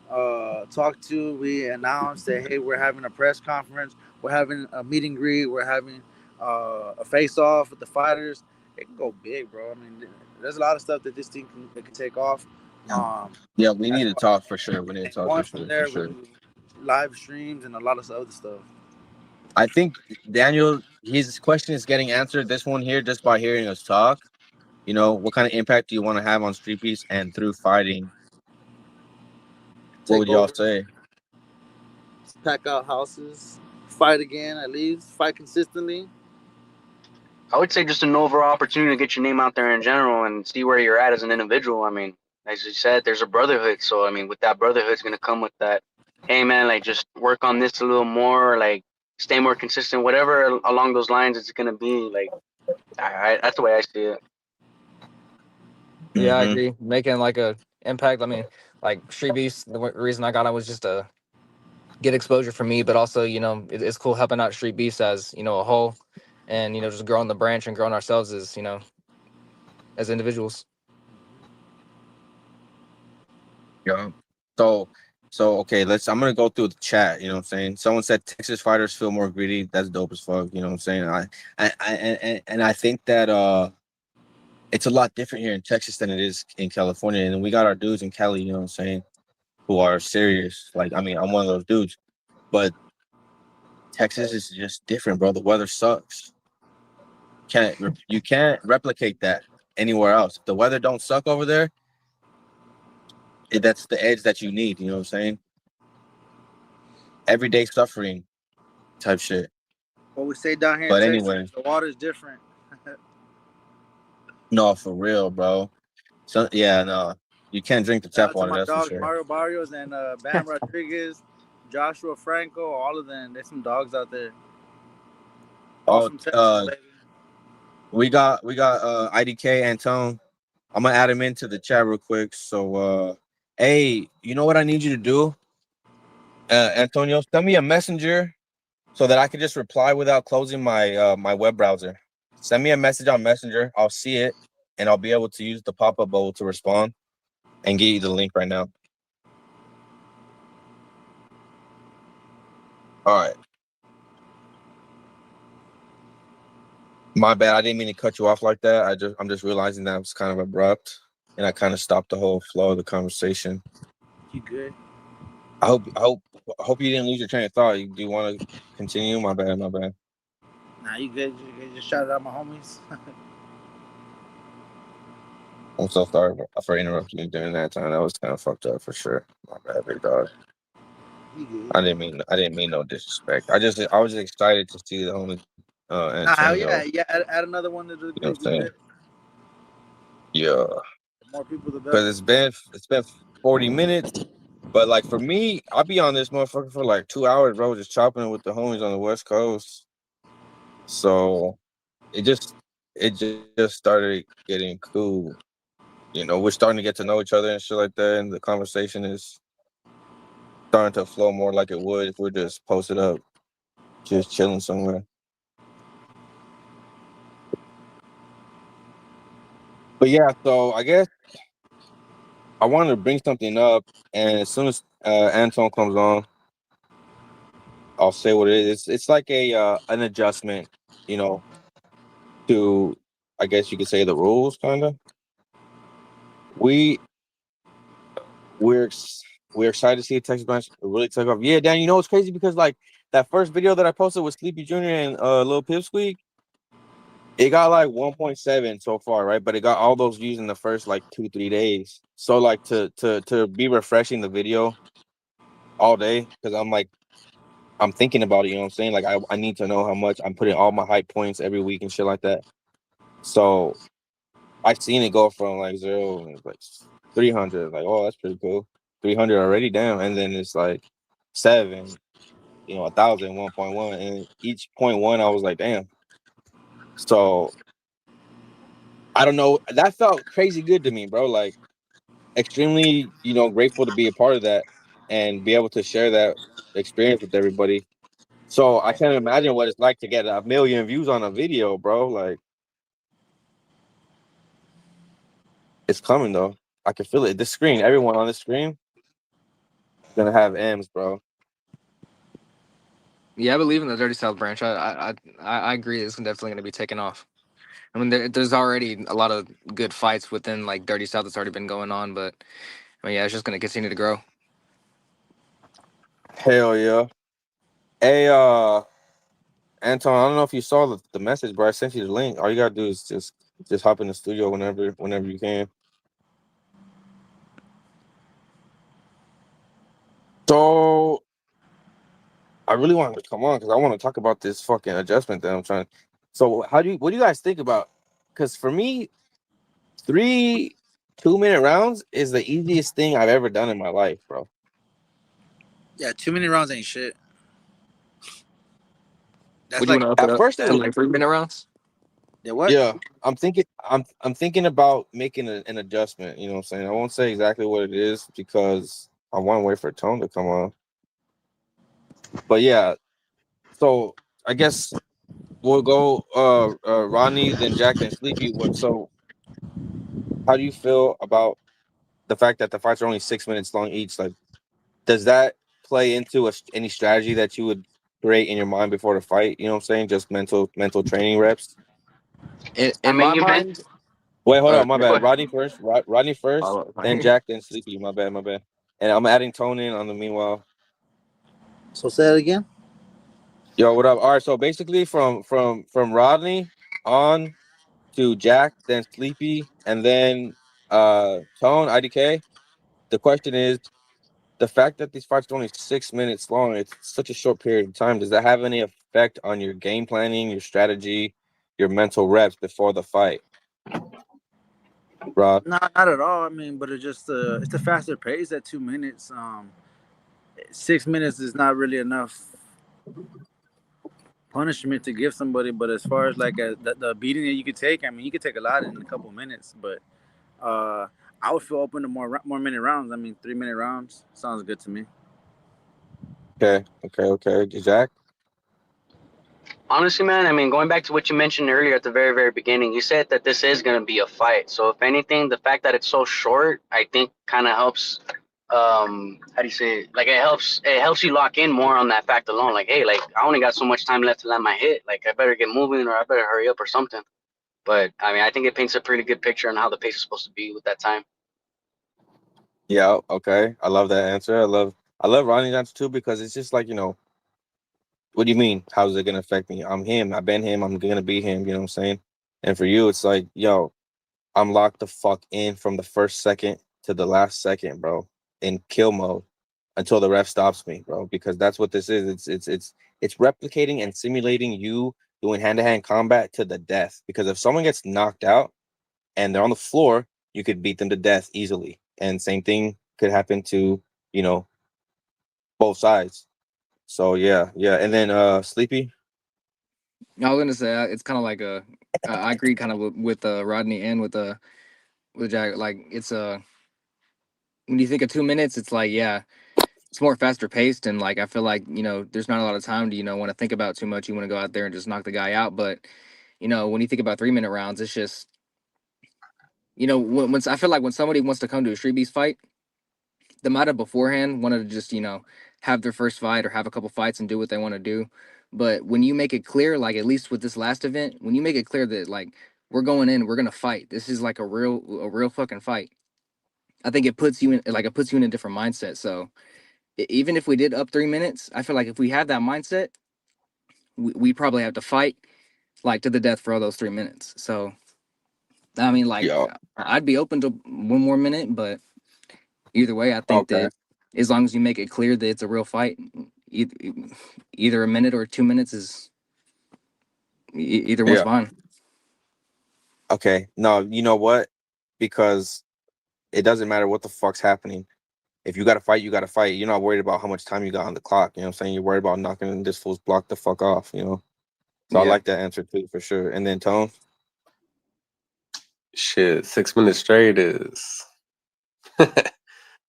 talk to, we announce that, hey, we're having a press conference, we're having a meet and greet, we're having a face off with the fighters. It can go big, bro. I mean, there's a lot of stuff that this team can take off. Um, yeah, we as need to far, talk for sure. We need to and talk going for from sure, for there, we sure. do live streams and a lot of other stuff. I think Daniel, his question is getting answered. This one here, just by hearing us talk. You know, what kind of impact do you want to have on Street Beefs and through fighting? What Take would y'all over, say? pack out houses, fight again at least, fight consistently. I would say just an overall opportunity to get your name out there in general and see where you're at as an individual. I mean, as you said, there's a brotherhood. So I mean, with that brotherhood, it's gonna come with that. Hey man, like just work on this a little more, like stay more consistent, whatever along those lines. It's gonna be like, that's the way I see it. Yeah, I Mm-hmm. agree. Making like a impact. I mean, like Street Beefs, the reason I got it was just to get exposure for me, but also, it's cool helping out Street Beefs as, a whole, and, just growing the branch and growing ourselves as, as individuals. Yeah. So, okay, I'm gonna go through the chat. You know what I'm saying? Someone said Texas fighters feel more greedy. That's dope as fuck. You know what I'm saying? I think that it's a lot different here in Texas than it is in California, and we got our dudes in Cali. You know what I'm saying? Who are serious. Like, I mean, I'm one of those dudes, but Texas is just different, bro. The weather sucks. You can't replicate that anywhere else. If the weather don't suck over there, that's the edge that you need. You know what I'm saying? Everyday suffering type shit. What we say down here in But Texas, anyway, the water is different. no, for real, bro. So yeah, no, you can't drink the Shout tap out to water. my That's for dogs, sure. Mario Barrios and Bam Rodriguez, Joshua Franco, all of them. There's some dogs out there. All Oh, from Texas, baby. we got IDK Antone. I'm gonna add him into the chat real quick. So hey, you know what I need you to do? Antonio, send me a messenger so that I can just reply without closing my my web browser. Send me a message on Messenger. I'll see it and I'll be able to use the pop-up bubble to respond and get you the link right now. All right. My bad. I didn't mean to cut you off like that. I'm just realizing that was kind of abrupt and I kind of stopped the whole flow of the conversation. You good? I hope you didn't lose your train of thought. Do you want to continue? My bad. Nah, you good? You just shout out my homies. I'm so sorry for interrupting you during that time. That was kind of fucked up for sure. My bad, big dog. You good? I didn't mean no disrespect. I was excited to see the homie Antonio. Yeah. Add another one to the You know group. what I'm saying? Yeah. The more people, the better. Because it's been 40 minutes. But like for me, I'll be on this motherfucker for like 2 hours, bro, just chopping it with the homies on the West Coast. So it just started getting cool. You know, we're starting to get to know each other and shit like that, and the conversation is starting to flow more like it would if we're just posted up, just chilling somewhere. But yeah, so I guess I wanted to bring something up, and as soon as Anton comes on, I'll say what it is. It's like a an adjustment, you know, to I guess you could say the rules, kind of. We we're ex- we're excited to see a Texas branch really take off. Yeah, Dan, you know it's crazy because like that first video that I posted with Sleepy Jr. and Lil Pipsqueak, it got like 1.7 so far, right? But it got all those views in the first like 2-3 days. So like to be refreshing the video all day because I'm thinking about it, you know what I'm saying? Like I need to know how much I'm putting all my hype points every week and shit like that. So I seen it go from like 0 and like 300, like, oh, that's pretty cool. 300 already down, and then it's like 7, 1,000, 1.1, and each 0.1 I was like, damn. So I don't know, that felt crazy good to me, bro. Like extremely, grateful to be a part of that and be able to share that experience with everybody. So I can't imagine what it's like to get 1 million views on a video, bro. Like it's coming though. I can feel it. This screen, everyone on the screen is gonna have M's, bro. Yeah, I believe in the Dirty South branch. I agree. It's definitely going to be taken off. I mean, there's already a lot of good fights within like Dirty South that's already been going on, but I mean, yeah, it's just going to continue to grow. Hell yeah. Hey, Anton, I don't know if you saw the message, bro. I sent you the link. All you gotta do is just hop in the studio whenever you can. So I really want to come on because I want to talk about this fucking adjustment that I'm trying. So what do you guys think about? Because for me, 3 2-minute rounds is the easiest thing I've ever done in my life, bro. Yeah, 2 minute rounds ain't shit. That's Would you like want to up it At up first it to was, like 3 minute rounds? yeah, what? yeah. I'm thinking about making an adjustment. You know what I'm saying? I won't say exactly what it is because I want to wait for Tone to come on. But yeah, so I guess we'll go Ronnie, then Jack, then Sleepy. So how do you feel about the fact that the fights are only 6 minutes long each? Like, does that play into any strategy that you would create in your mind before the fight? You know what I'm saying? Just mental training reps. I In mean, my you've been. mind, Wait, hold on, my Go bad. ahead. Rodney first, Rodney first, then Jack, then Sleepy. My bad, my bad. And I'm adding Tone in on the meanwhile. So say it again. Yo, what up? All right, so basically from Rodney on to Jack, then Sleepy, and then Tone, IDK. The question is, the fact that these fights are only 6 minutes long, it's such a short period of time. Does that have any effect on your game planning, your strategy, your mental reps before the fight, Rod? No, not at all. I mean, but it's a faster pace at 2 minutes. 6 minutes is not really enough punishment to give somebody. But as far as like the beating that you could take, I mean, you could take a lot in a couple minutes. But uh, I would feel open to more minute rounds. I mean, 3 minute rounds sounds good to me. Okay. Jack? Honestly, man, I mean, going back to what you mentioned earlier at the very, very beginning, you said that this is going to be a fight. So, if anything, the fact that it's so short, I think kind of helps. How do you say it? Like, it helps you lock in more on that fact alone. Like, hey, like, I only got so much time left to land my hit. Like, I better get moving or I better hurry up or something. But, I mean, I think it paints a pretty good picture on how the pace is supposed to be with that time. Yeah, okay. I love that answer. I love Ronnie's answer too because it's just like, what do you mean? How's it gonna affect me? I'm him. I've been him. I'm gonna be him. You know what I'm saying? And for you, it's like, yo, I'm locked the fuck in from the first second to the last second, bro, in kill mode until the ref stops me, bro. Because that's what this is. It's replicating and simulating you doing hand-to-hand combat to the death. Because if someone gets knocked out and they're on the floor, you could beat them to death easily. And same thing could happen to, both sides. So yeah. And then Sleepy. I was gonna say it's kind of like I agree kind of with Rodney and with Jack. Like it's when you think of 2 minutes, it's like it's more faster paced and like I feel like there's not a lot of time to want to think about too much. You want to go out there and just knock the guy out. But when you think about 3 minute rounds, it's just you know, once I feel like when somebody wants to come to a Street Beast fight, they might have beforehand wanted to just, you know, have their first fight or have a couple fights and do what they want to do. But when you make it clear, like at least with this last event, when you make it clear that like we're going in, we're gonna fight. This is like a real fucking fight. I think it puts you in like it puts you in a different mindset. So even if we did up 3 minutes, I feel like if we have that mindset, we probably have to fight like to the death for all those 3 minutes. So I mean, like Yeah. I'd be open to one more minute, but either way, I think Okay. that as long as you make it clear that it's a real fight, either, either a minute or 2 minutes is either one's Yeah. fine. Okay. No, you know what? Because it doesn't matter what the fuck's happening. If you got to fight, you got to fight. You're not worried about how much time you got on the clock. You know what I'm saying? You're worried about knocking this fool's block the fuck off, you know? So I Yeah. like that answer too, for sure. And then Tone? Shit, 6 minutes straight is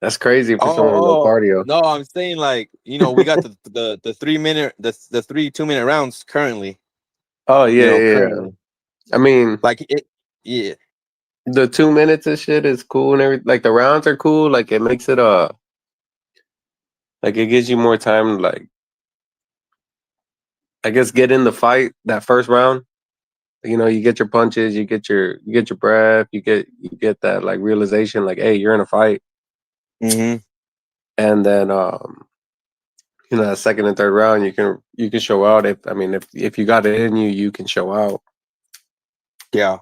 that's crazy for someone with no Oh, cardio. no, I'm saying like, you know, we got the 3 minute, the 2 minute rounds currently, Oh you yeah, know, yeah, yeah. currently. I mean, Like it, yeah. the 2 minutes of shit is cool and everything. Like the rounds are cool. Like it makes it like it gives you more time to like I guess get in the fight that first round. You know, you get your punches, you get your breath, you get that like realization like, hey, you're in a fight. Mm-hmm. And then you know, that second and third round you can show out if you got it in you, you can show out. Yeah.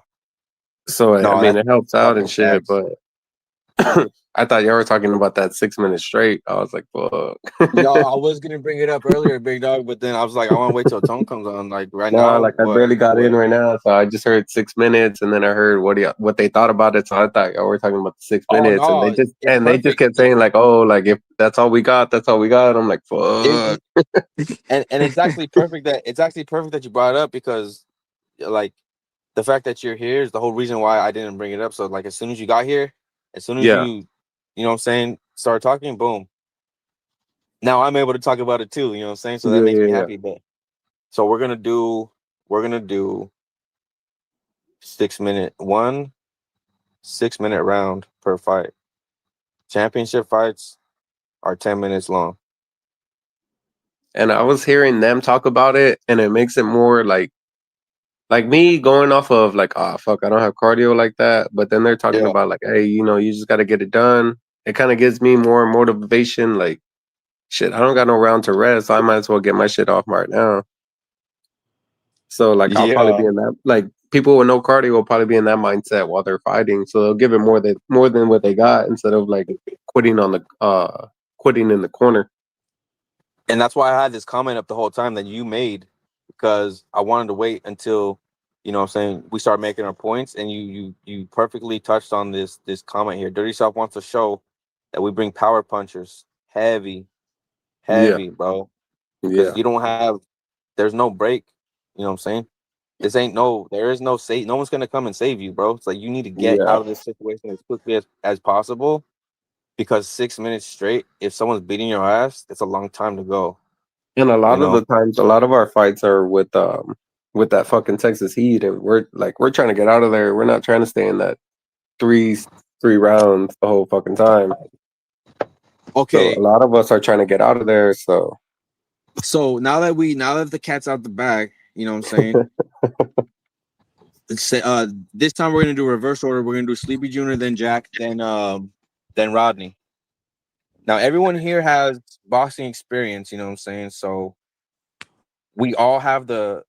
So I No, mean that's it helps out and fucking shit, facts. but I thought y'all were talking about that 6 minutes straight. I was like, fuck. Yo, I was gonna bring it up earlier, big dog, but then I was like, I want to wait till Tone comes on. Like right No, now, like I barely got in what? right now, so I just heard 6 minutes, and then I heard what they thought about it. So I thought y'all were talking about the six Oh minutes, and they no, just it's perfect. kept saying like, oh, like if that's all we got, that's all we got. I'm like, It, fuck. and it's actually perfect that you brought it up because like the fact that you're here is the whole reason why I didn't bring it up. So like as soon as you got here, as soon as Yeah, you know what I'm saying, start talking, boom. Now I'm able to talk about it too, you know what I'm saying? So that yeah, makes yeah, me yeah. happy. But so we're gonna do 6 minute 6 minute round per fight. Championship fights are 10 minutes long. And I was hearing them talk about it, and it makes it more like me going off of like, oh fuck, I don't have cardio like that. But then they're talking Yeah. about like, hey, you know, you just got to get it done. It kind of gives me more motivation. Like, shit, I don't got no round to rest. So I might as well get my shit off right now. So like I'll probably Yeah. be in that like people with no cardio will probably be in that mindset while they're fighting. So they'll give it more than what they got instead of like quitting on the quitting in the corner. And that's why I had this comment up the whole time that you made because I wanted to wait until, you know what I'm saying, we start making our points and you perfectly touched on this comment here. Dirty South wants to show that we bring power punchers heavy, Yeah, bro. Because yeah, you don't have there's no break. You know what I'm saying? There is no save. No one's gonna come and save you, bro. It's like you need to get yeah. out of this situation as quickly as possible because 6 minutes straight, if someone's beating your ass, it's a long time to go. And a You lot of know? the times, a lot of our fights are with that fucking Texas Heat, and we're trying to get out of there. We're not trying to stay in that three three rounds the whole fucking time. So a Okay, lot of us are trying to get out of there. So so now that the cat's out the bag, you know what I'm saying? This time we're gonna do reverse order. We're gonna do Sleepy Junior, then Jack, then Rodney. Now everyone here has boxing experience, you know what I'm saying? So we all have the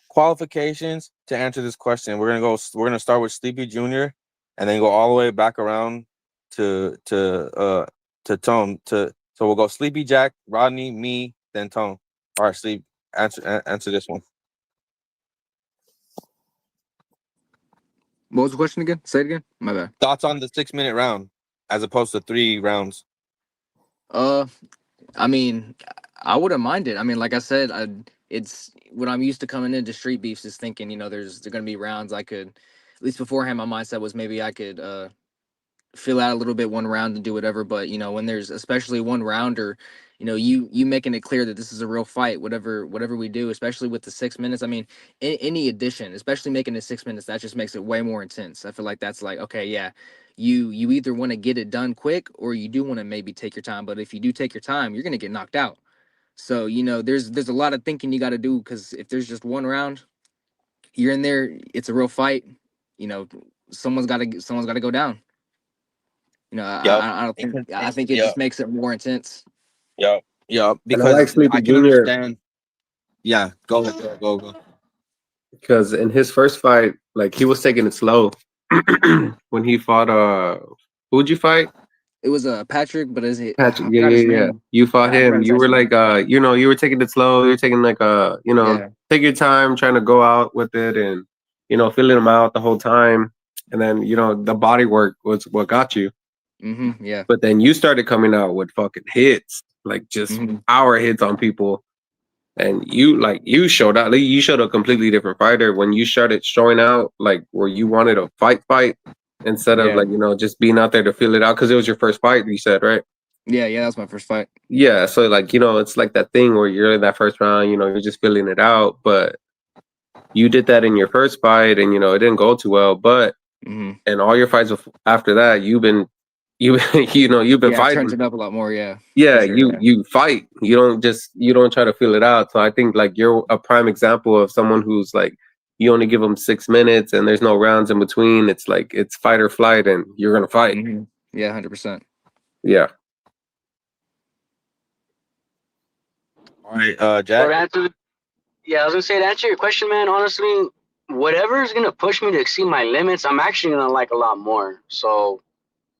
qualifications to answer this question. We're gonna start with Sleepy Junior and then go all the way back around to Tone. So we'll go Sleepy Jack, Rodney, me, then Tone. All right, Sleep. Answer this one. What was the question again? Say it again. My bad. Thoughts on the 6 minute round as opposed to 3 rounds? Uh, I mean, I wouldn't mind it. I mean, like I said, it's what I'm used to coming into Street Beefs is thinking, you know, there's gonna be rounds I could, at least beforehand, my mindset was maybe I could fill out a little bit one round and do whatever. But you know, when there's especially one rounder, you know, you making it clear that this is a real fight, whatever we do, especially with the 6 minutes. I mean, any addition, especially making it 6 minutes, that just makes it way more intense. I feel like that's like, okay, yeah, you either want to get it done quick or you do want to maybe take your time. But if you do take your time, you're gonna get knocked out. So you know, there's a lot of thinking you got to do, because if there's just one round, you're in there, it's a real fight. You know, someone's got to go down. You know, Yep. I don't think I think it Yep. just makes it more intense. Yep. Yep. And I like Because Sleepy I can Jr. understand. Yeah. Go ahead. Go. because in his first fight, like he was taking it slow. When he fought, who'd you fight? It was Patrick, but is it? Patrick. I Yeah, forgot his yeah, yeah. name. You fought I forgot him. his You were last like, name. you were taking it slow. You were taking like, Yeah. take your time, trying to go out with it, and feeling him out the whole time. And then the body work was what got you. Yeah. But then you started coming out with fucking hits, like just power hits on people. And you showed out. Like, you showed a completely different fighter when you started showing out, like where you wanted a fight instead of Yeah. just being out there to feel it out because it was your first fight. You said, right? Yeah. That was my first fight. Yeah. So it's like that thing where you're in that first round. You're just feeling it out. But you did that in your first fight, and it didn't go too well. But and all your fights after that, you've been you've been Yeah, I turned fighting. it up a lot more. Yeah. Yeah, For sure, yeah. you fight. You don't try to feel it out. So I think like you're a prime example of someone who's like you only give them 6 minutes and there's no rounds in between. It's like it's fight or flight, and you're gonna fight. Yeah, 100%. Yeah. All right, Or Jack. yeah, I was gonna say, to answer your question, man. Honestly, whatever is gonna push me to exceed my limits, I'm actually gonna like a lot more. So,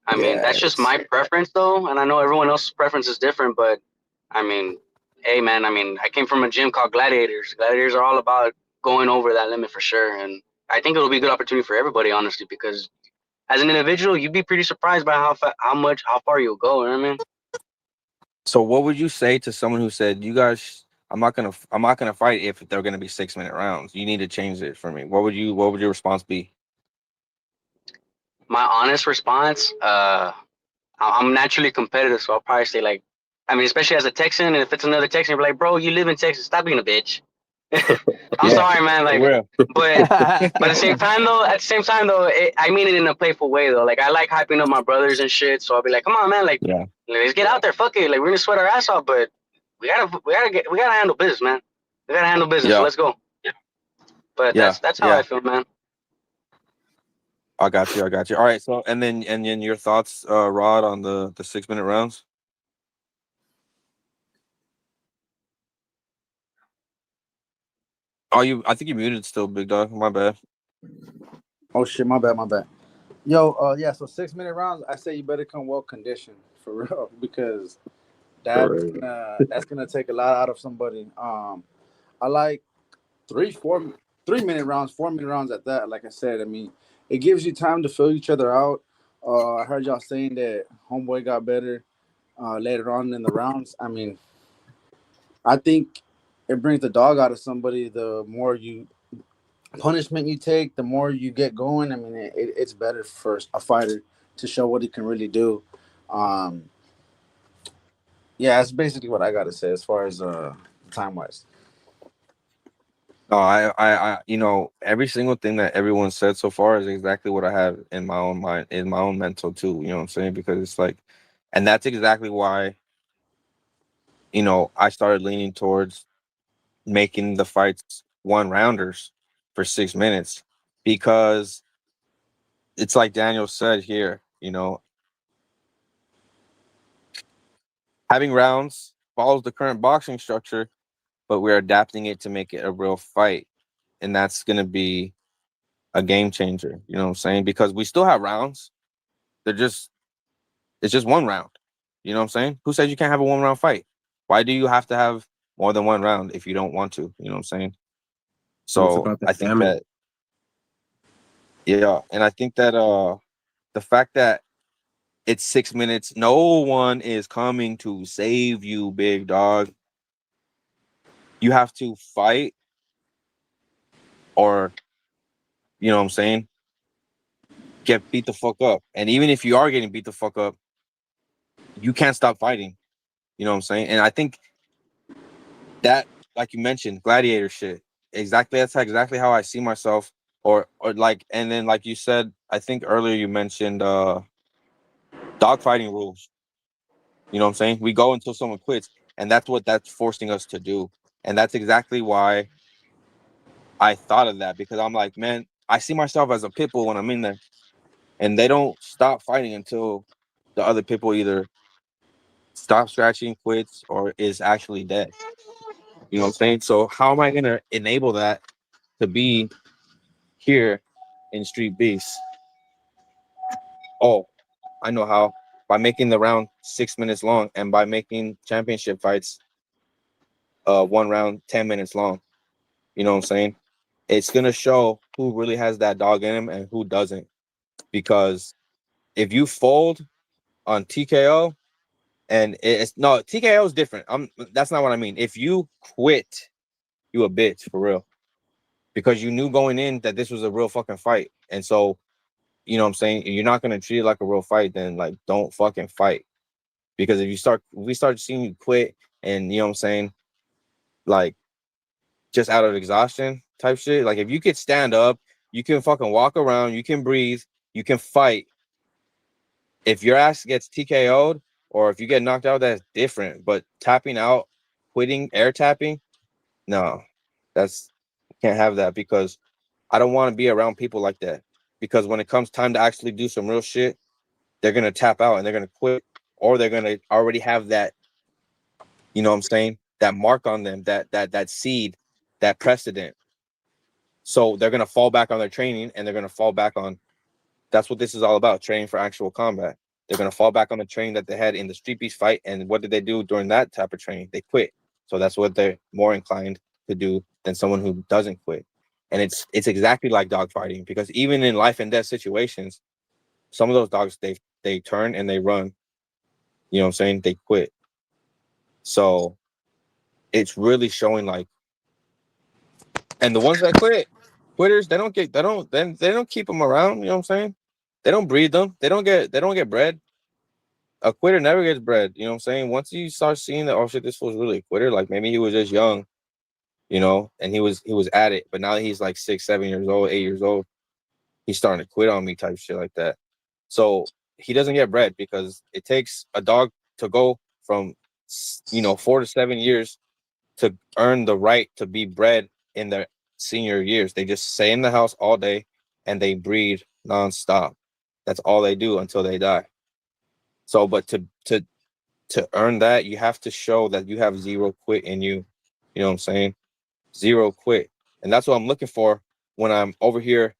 I mean, that's just Yes. my preference, though, and I know everyone else's preference is different. But I mean, hey, man, I mean, I came from a gym called Gladiators. Gladiators are all about going over that limit for sure, and I think it'll be a good opportunity for everybody, honestly, because as an individual, you'd be pretty surprised by how far you'll go. You know what I mean? So what would you say to someone who said, "You guys, I'm not gonna fight if they're gonna be 6 minute rounds. You need to change it for me." What would your response be? My honest response, I'm naturally competitive, so I'll probably say like, I mean, especially as a Texan, and if it's another Texan, you're like, bro, you live in Texas, stop being a bitch. I'm sorry, man. Like, but at the same time though, I mean it in a playful way though. Like, I like hyping up my brothers and shit, so I'll be like, come on, man, like, Yeah. let's get out there, fuck it, like we're gonna sweat our ass off, but we gotta handle business, man. We gotta handle business. Yeah. So let's go. But Yeah. that's how I feel, man. I got you. All right. So and then your thoughts, Rod, on the 6 minute rounds. I think you muted still, big dog. My bad. Oh shit, my bad. Yo, yeah. So 6 minute rounds. I say you better come well conditioned for real because that's gonna take a lot out of somebody. I like 3 minute rounds, 4 minute rounds at that. Like I said, I mean, it gives you time to fill each other out. I heard y'all saying that Homeboy got better later on in the rounds. I mean, I think it brings the dog out of somebody. The more punishment you take, the more you get going. I mean, it's better for a fighter to show what he can really do. Um, yeah, that's basically what I got to say as far as time wise. No, every single thing that everyone said so far is exactly what I have in my own mind, in my own mental too. You know what I'm saying? Because it's like, and that's exactly why, I started leaning towards making the fights one rounders for 6 minutes, because it's like Daniel said here, having rounds follows the current boxing structure, but we're adapting it to make it a real fight. And that's going to be a game changer. You know what I'm saying? Because we still have rounds. It's just one round. You know what I'm saying? Who says you can't have a 1 round fight? Why do you have to have more than one round if you don't want to? You know what I'm saying? It's So about I that think damage. that, yeah. And I think that the fact that it's 6 minutes, no one is coming to save you, big dog. You have to fight, or you know what I'm saying? get beat the fuck up. And even if you are getting beat the fuck up, you can't stop fighting. You know what I'm saying? And I think that, like you mentioned, gladiator shit. Exactly, that's exactly how I see myself. Or like, and then like you said, I think earlier you mentioned dogfighting rules. You know what I'm saying? We go until someone quits, and that's what that's forcing us to do. And that's exactly why I thought of that, because I'm like, man, I see myself as a pit bull when I'm in there, and they don't stop fighting until the other pit bull either stops scratching, quits, or is actually dead. You know what I'm saying? So how am I gonna enable that to be here in Street Beefs? Oh, I know how. By making the round 6 minutes long, and by making championship fights one round 10 minutes long. You know what I'm saying? It's gonna show who really has that dog in him and who doesn't. Because if you fold on TKO, and it's no, TKO is different. That's not what I mean. If you quit, you a bitch for real. Because you knew going in that this was a real fucking fight. And so, you know what I'm saying? If you're not gonna treat it like a real fight, then like don't fucking fight. Because if we start seeing you quit, and you know what I'm saying, like just out of exhaustion type shit. Like if you could stand up, you can fucking walk around, you can breathe, you can fight. If your ass gets TKO'd or if you get knocked out, that's different. But tapping out, quitting, air tapping, no, that's can't have that, because I don't want to be around people like that. Because when it comes time to actually do some real shit, they're gonna tap out and they're gonna quit, or they're gonna already have that, you know what I'm saying, that mark on them, that seed, that precedent. So they're gonna fall back on their training, and they're gonna fall back on. That's what this is all about: training for actual combat. They're gonna fall back on the training that they had in the street beast fight. And what did they do during that type of training? They quit. So that's what they're more inclined to do than someone who doesn't quit. And it's exactly like dog fighting, because even in life and death situations, some of those dogs they turn and they run. You know what I'm saying? They quit. So it's really showing like, and the ones that quit, quitters, they don't keep them around. You know what I'm saying? They don't breed them. They don't get bred. A quitter never gets bred. You know what I'm saying? Once you start seeing that, oh shit, this was really a quitter. Like maybe he was just young, you know, and he was at it. But now that he's like 6, 7 years old, 8 years old, he's starting to quit on me type shit like that. So he doesn't get bred, because it takes a dog to go from 4 to 7 years to earn the right to be bred in their senior years. They just stay in the house all day and they breed nonstop. That's all they do until they die. So, but to earn that, you have to show that you have zero quit in you. You know what I'm saying? Zero quit. And that's what I'm looking for when I'm over here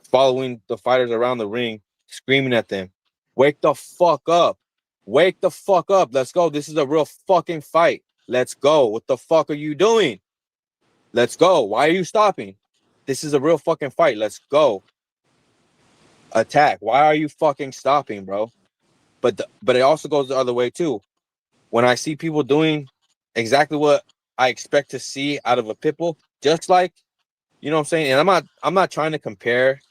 following the fighters around the ring, screaming at them, wake the fuck up. Wake the fuck up. Let's go. This is a real fucking fight. Let's go. What the fuck are you doing? Let's go. Why are you stopping? This is a real fucking fight. Let's go. Attack. Why are you fucking stopping, bro? But it also goes the other way too. When I see people doing exactly what I expect to see out of a pit bull, just like, you know what I'm saying? And I'm not trying to compare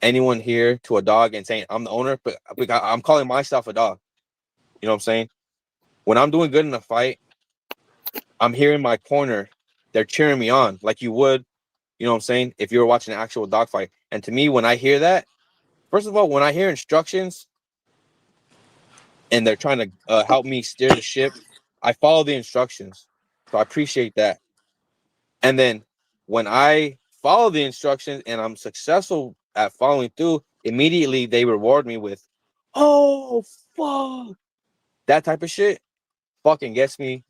anyone here to a dog and saying I'm the owner, but I'm calling myself a dog. You know what I'm saying? When I'm doing good in a fight, I'm hearing my corner. They're cheering me on like you would, you know what I'm saying, if you were watching an actual dog fight. And to me, when I hear that, first of all, when I hear instructions and they're trying to help me steer the ship, I follow the instructions. So I appreciate that. And then when I follow the instructions and I'm successful at following through, immediately they reward me with, oh, fuck. That type of shit fucking gets me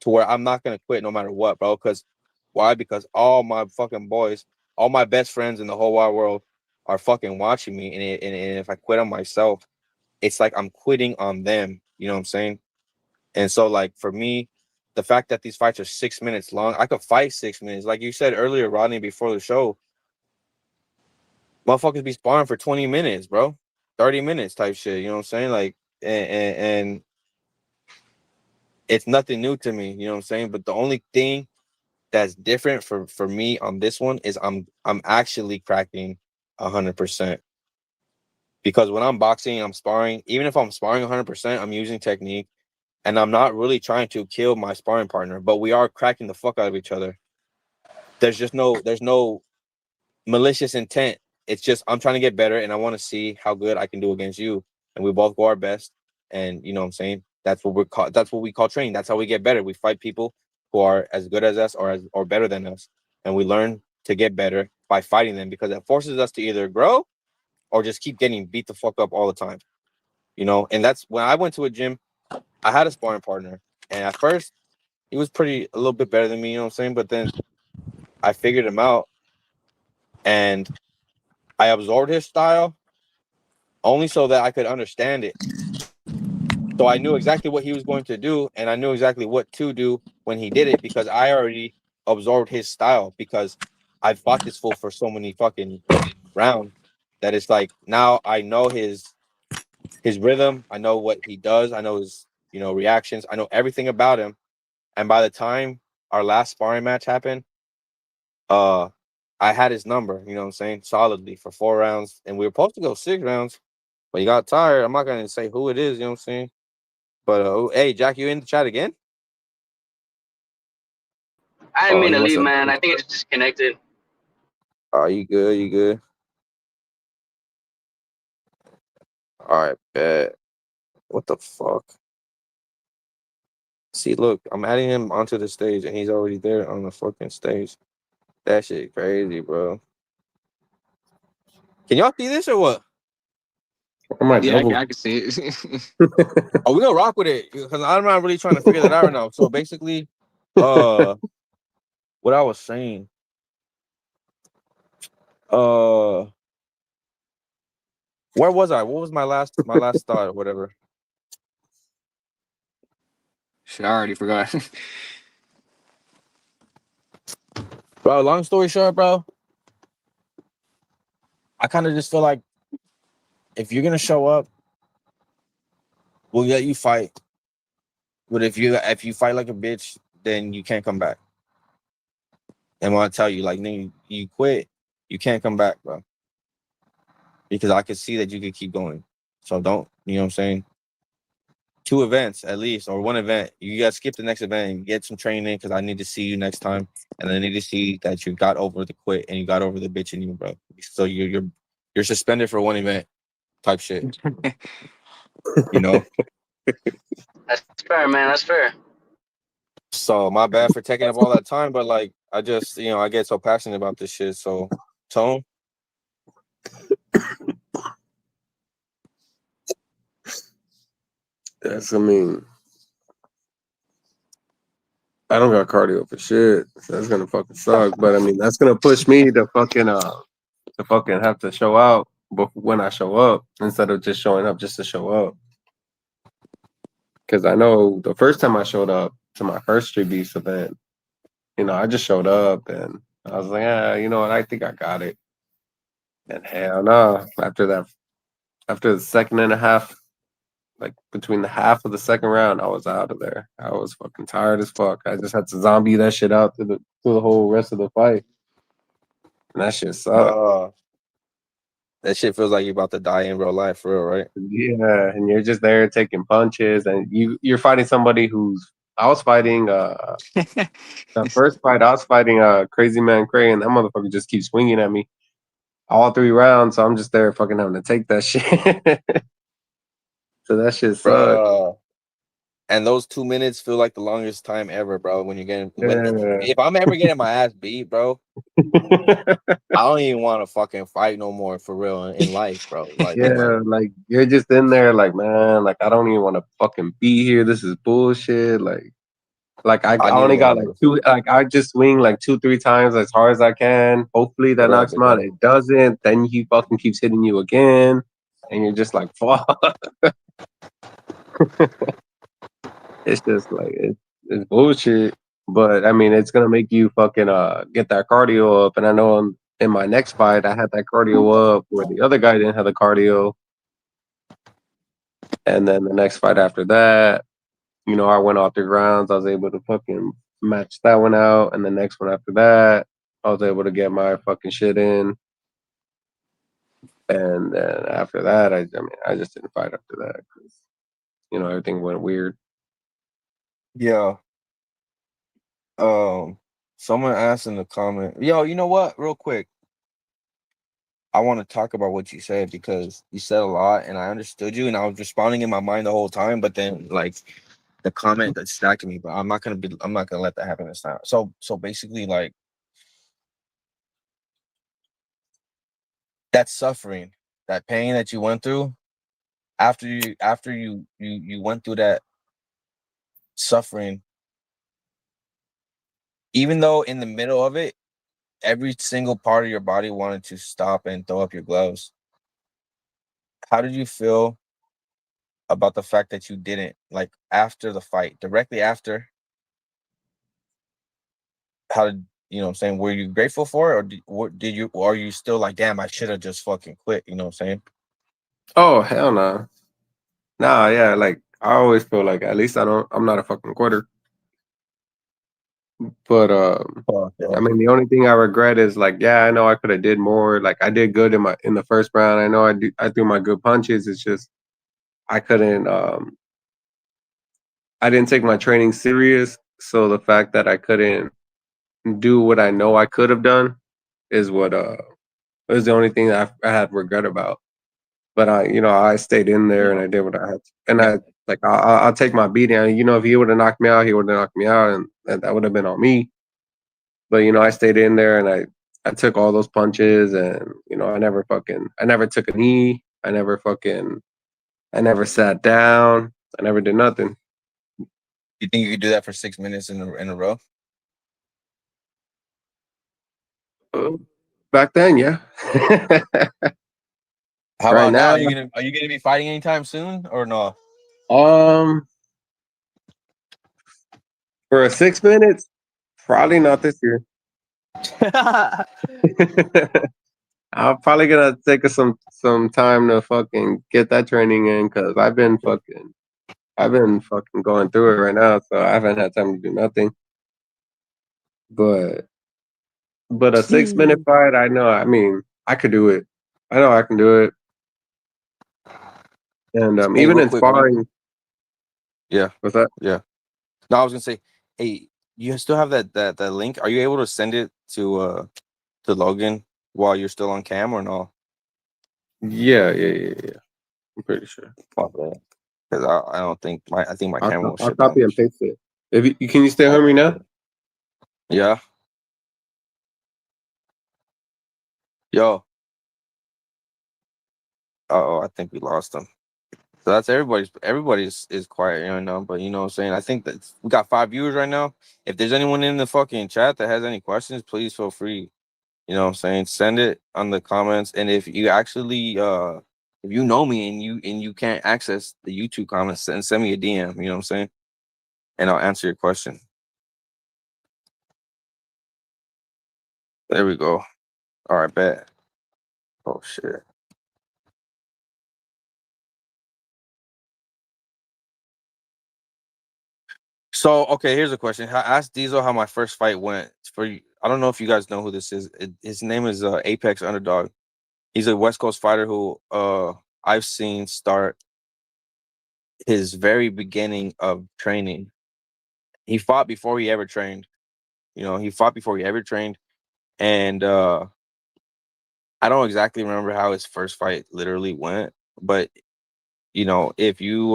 to where I'm not going to quit no matter what, bro. Because why? Because all my fucking boys, all my best friends in the whole wide world are fucking watching me. And if I quit on myself, it's like I'm quitting on them. You know what I'm saying? And so, like, for me, the fact that these fights are 6 minutes long, I could fight 6 minutes. Like you said earlier, Rodney, before the show, motherfuckers be sparring for 20 minutes, bro. 30 minutes type shit. You know what I'm saying? Like, and it's nothing new to me. You know what I'm saying? But the only thing that's different for me on this one is I'm actually cracking 100%. Because when I'm boxing, I'm sparring. Even if I'm sparring 100%, I'm using technique, and I'm not really trying to kill my sparring partner. But we are cracking the fuck out of each other. There's no malicious intent. It's just I'm trying to get better, and I want to see how good I can do against you. And we both go our best. And you know what I'm saying? That's what we call training. That's how we get better. We fight people who are as good as us or better than us, and we learn to get better by fighting them, because it forces us to either grow or just keep getting beat the fuck up all the time. You know, and that's when I went to a gym. I had a sparring partner, and at first he was a little bit better than me. You know what I'm saying? But then I figured him out, and I absorbed his style only so that I could understand it. So I knew exactly what he was going to do, and I knew exactly what to do when he did it, because I already absorbed his style, because I've fought this fool for so many fucking rounds that it's like now I know his rhythm, I know what he does, I know his reactions, I know everything about him. And by the time our last sparring match happened, I had his number, you know what I'm saying, solidly for 4 rounds, and we were supposed to go 6 rounds, but he got tired. I'm not gonna say who it is, you know what I'm saying. But hey, Jack, you in the chat again? I didn't Oh, mean he to must leave, have. man. I think it's disconnected. Oh, you good? You good? All right, bet. What the fuck? See, look, I'm adding him onto the stage, and he's already there on the fucking stage. That shit crazy, bro. Can y'all see this or what? I might Yeah, double. I can see it. Oh, we gonna rock with it, because I'm not really trying to figure that out right now. So basically, what I was saying, where was I? What was my last thought or whatever? Shit, I already forgot. Bro, long story short, bro, I kind of just feel like if you're gonna show up, we'll let you fight. But if you fight like a bitch, then you can't come back. And when I tell you, like, nigga, you quit, you can't come back, bro. Because I could see that you could keep going. So don't, you know what I'm saying? 2 events at least, or 1 event. You gotta skip the next event and get some training, because I need to see you next time, and I need to see that you got over the quit and you got over the bitch in you, bro. So you're suspended for 1 event type shit, you know. That's fair, man. That's fair. So my bad for taking up all that time, but like I just I get so passionate about this shit. So Tone, Yes, I mean, I don't got cardio for shit. So that's gonna fucking suck. But I mean, that's gonna push me to fucking have to show out when I show up, instead of just showing up just to show up. Because I know the first time I showed up to my first Street Beefs event, I just showed up and I was like, you know what? I think I got it. And hell no. After the second and a half, like between the half of the second round, I was out of there. I was fucking tired as fuck. I just had to zombie that shit out through the whole rest of the fight. And that shit sucked. that shit feels like you're about to die in real life, for real, right? Yeah, and you're just there taking punches, and you're fighting somebody I was fighting the first fight. I was fighting Crazy Man Cray, and that motherfucker just keeps swinging at me all 3 rounds. So I'm just there fucking having to take that shit. So that shit sucked. Bro. And those 2 minutes feel like the longest time ever, bro. When you're getting Yeah. if I'm ever getting my ass beat, bro, I don't even want to fucking fight no more, for real, in life, bro. Like, Yeah, like you're just in there, like, man, like I don't even want to fucking be here. This is bullshit. Like I I need only got like to 2. Like I just swing like 2-3 times as hard as I can. Hopefully that wrap knocks it him out. down. It doesn't. Then he fucking keeps hitting you again, and you're just like, fuck. It's just like it's bullshit. But I mean, it's gonna make you fucking get that cardio up. And I know in my next fight, I had that cardio up where the other guy didn't have the cardio. And then the next fight after that, I went off the grounds. I was able to fucking match that one out. And the next one after that, I was able to get my fucking shit in. And then after that, I mean, I just didn't fight after that because everything went weird. Yeah. Someone asked in the comment, yo, you know what? Real quick, I want to talk about what you said because you said a lot, and I understood you, and I was responding in my mind the whole time. But then, like, the comment that distracted me. But I'm not gonna let that happen this time. So basically, like, that suffering, that pain that you went through after you went through that suffering, even though in the middle of it, every single part of your body wanted to stop and throw up your gloves. How did you feel about the fact that you didn't, like, after the fight, directly after? How did what I'm saying? Were you grateful for it, or are you still like, damn, I should have just fucking quit? You know what I'm saying? Oh hell no, nah, yeah. Like I always feel like at least I'm not a fucking quitter. But Oh, yeah. I mean, the only thing I regret is like, yeah, I know I could have did more. Like I did good in the first round. I know I threw my good punches. It's just I couldn't. I didn't take my training serious. So the fact that I couldn't do what I know I could have done is what is the only thing that I had regret about. But I stayed in there and I did what I had to. And Yeah. I'll take my beating. If he would have knocked me out, he would have knocked me out, and that would have been on me. But I stayed in there and I took all those punches, and I never took a knee. I never sat down. I never did nothing. You think you could do that for 6 minutes in a row? Back then, yeah. How Right about now? now, Are you gonna be fighting anytime soon or no? um, for 6 minutes, probably not this year. I'm probably gonna take some time to fucking get that training in because I've been fucking going through it right now, so I haven't had time to do nothing. But a 6 minute fight, I know. I mean, I could do it. I know I can do it. And Hey, even real in quick, sparring, yeah, what's that? yeah. No, I was gonna say, hey, you still have that link? Are you able to send it to Logan while you're still on cam or no? Yeah. I'm pretty sure. Because I don't think I think my camera will I'll shut down. copy and paste it. If can you still hear me now? Yeah. Yo. Oh, I think we lost him. So that's everybody's is quiet right now, but you know what I'm saying? I think that we got 5 viewers right now. If there's anyone in the fucking chat that has any questions, please feel free. You know what I'm saying? Send it on the comments. And if you actually if you know me and you can't access the YouTube comments, send me a DM, you know what I'm saying? And I'll answer your question. There we go. All right, bet. Oh shit. So okay, here's a question. I asked Diesel how my first fight went. I don't know if you guys know who this is. His name is Apex Underdog. He's a West Coast fighter who I've seen start his very beginning of training. He fought before he ever trained. He fought before he ever trained. And I don't exactly remember how his first fight literally went, but if you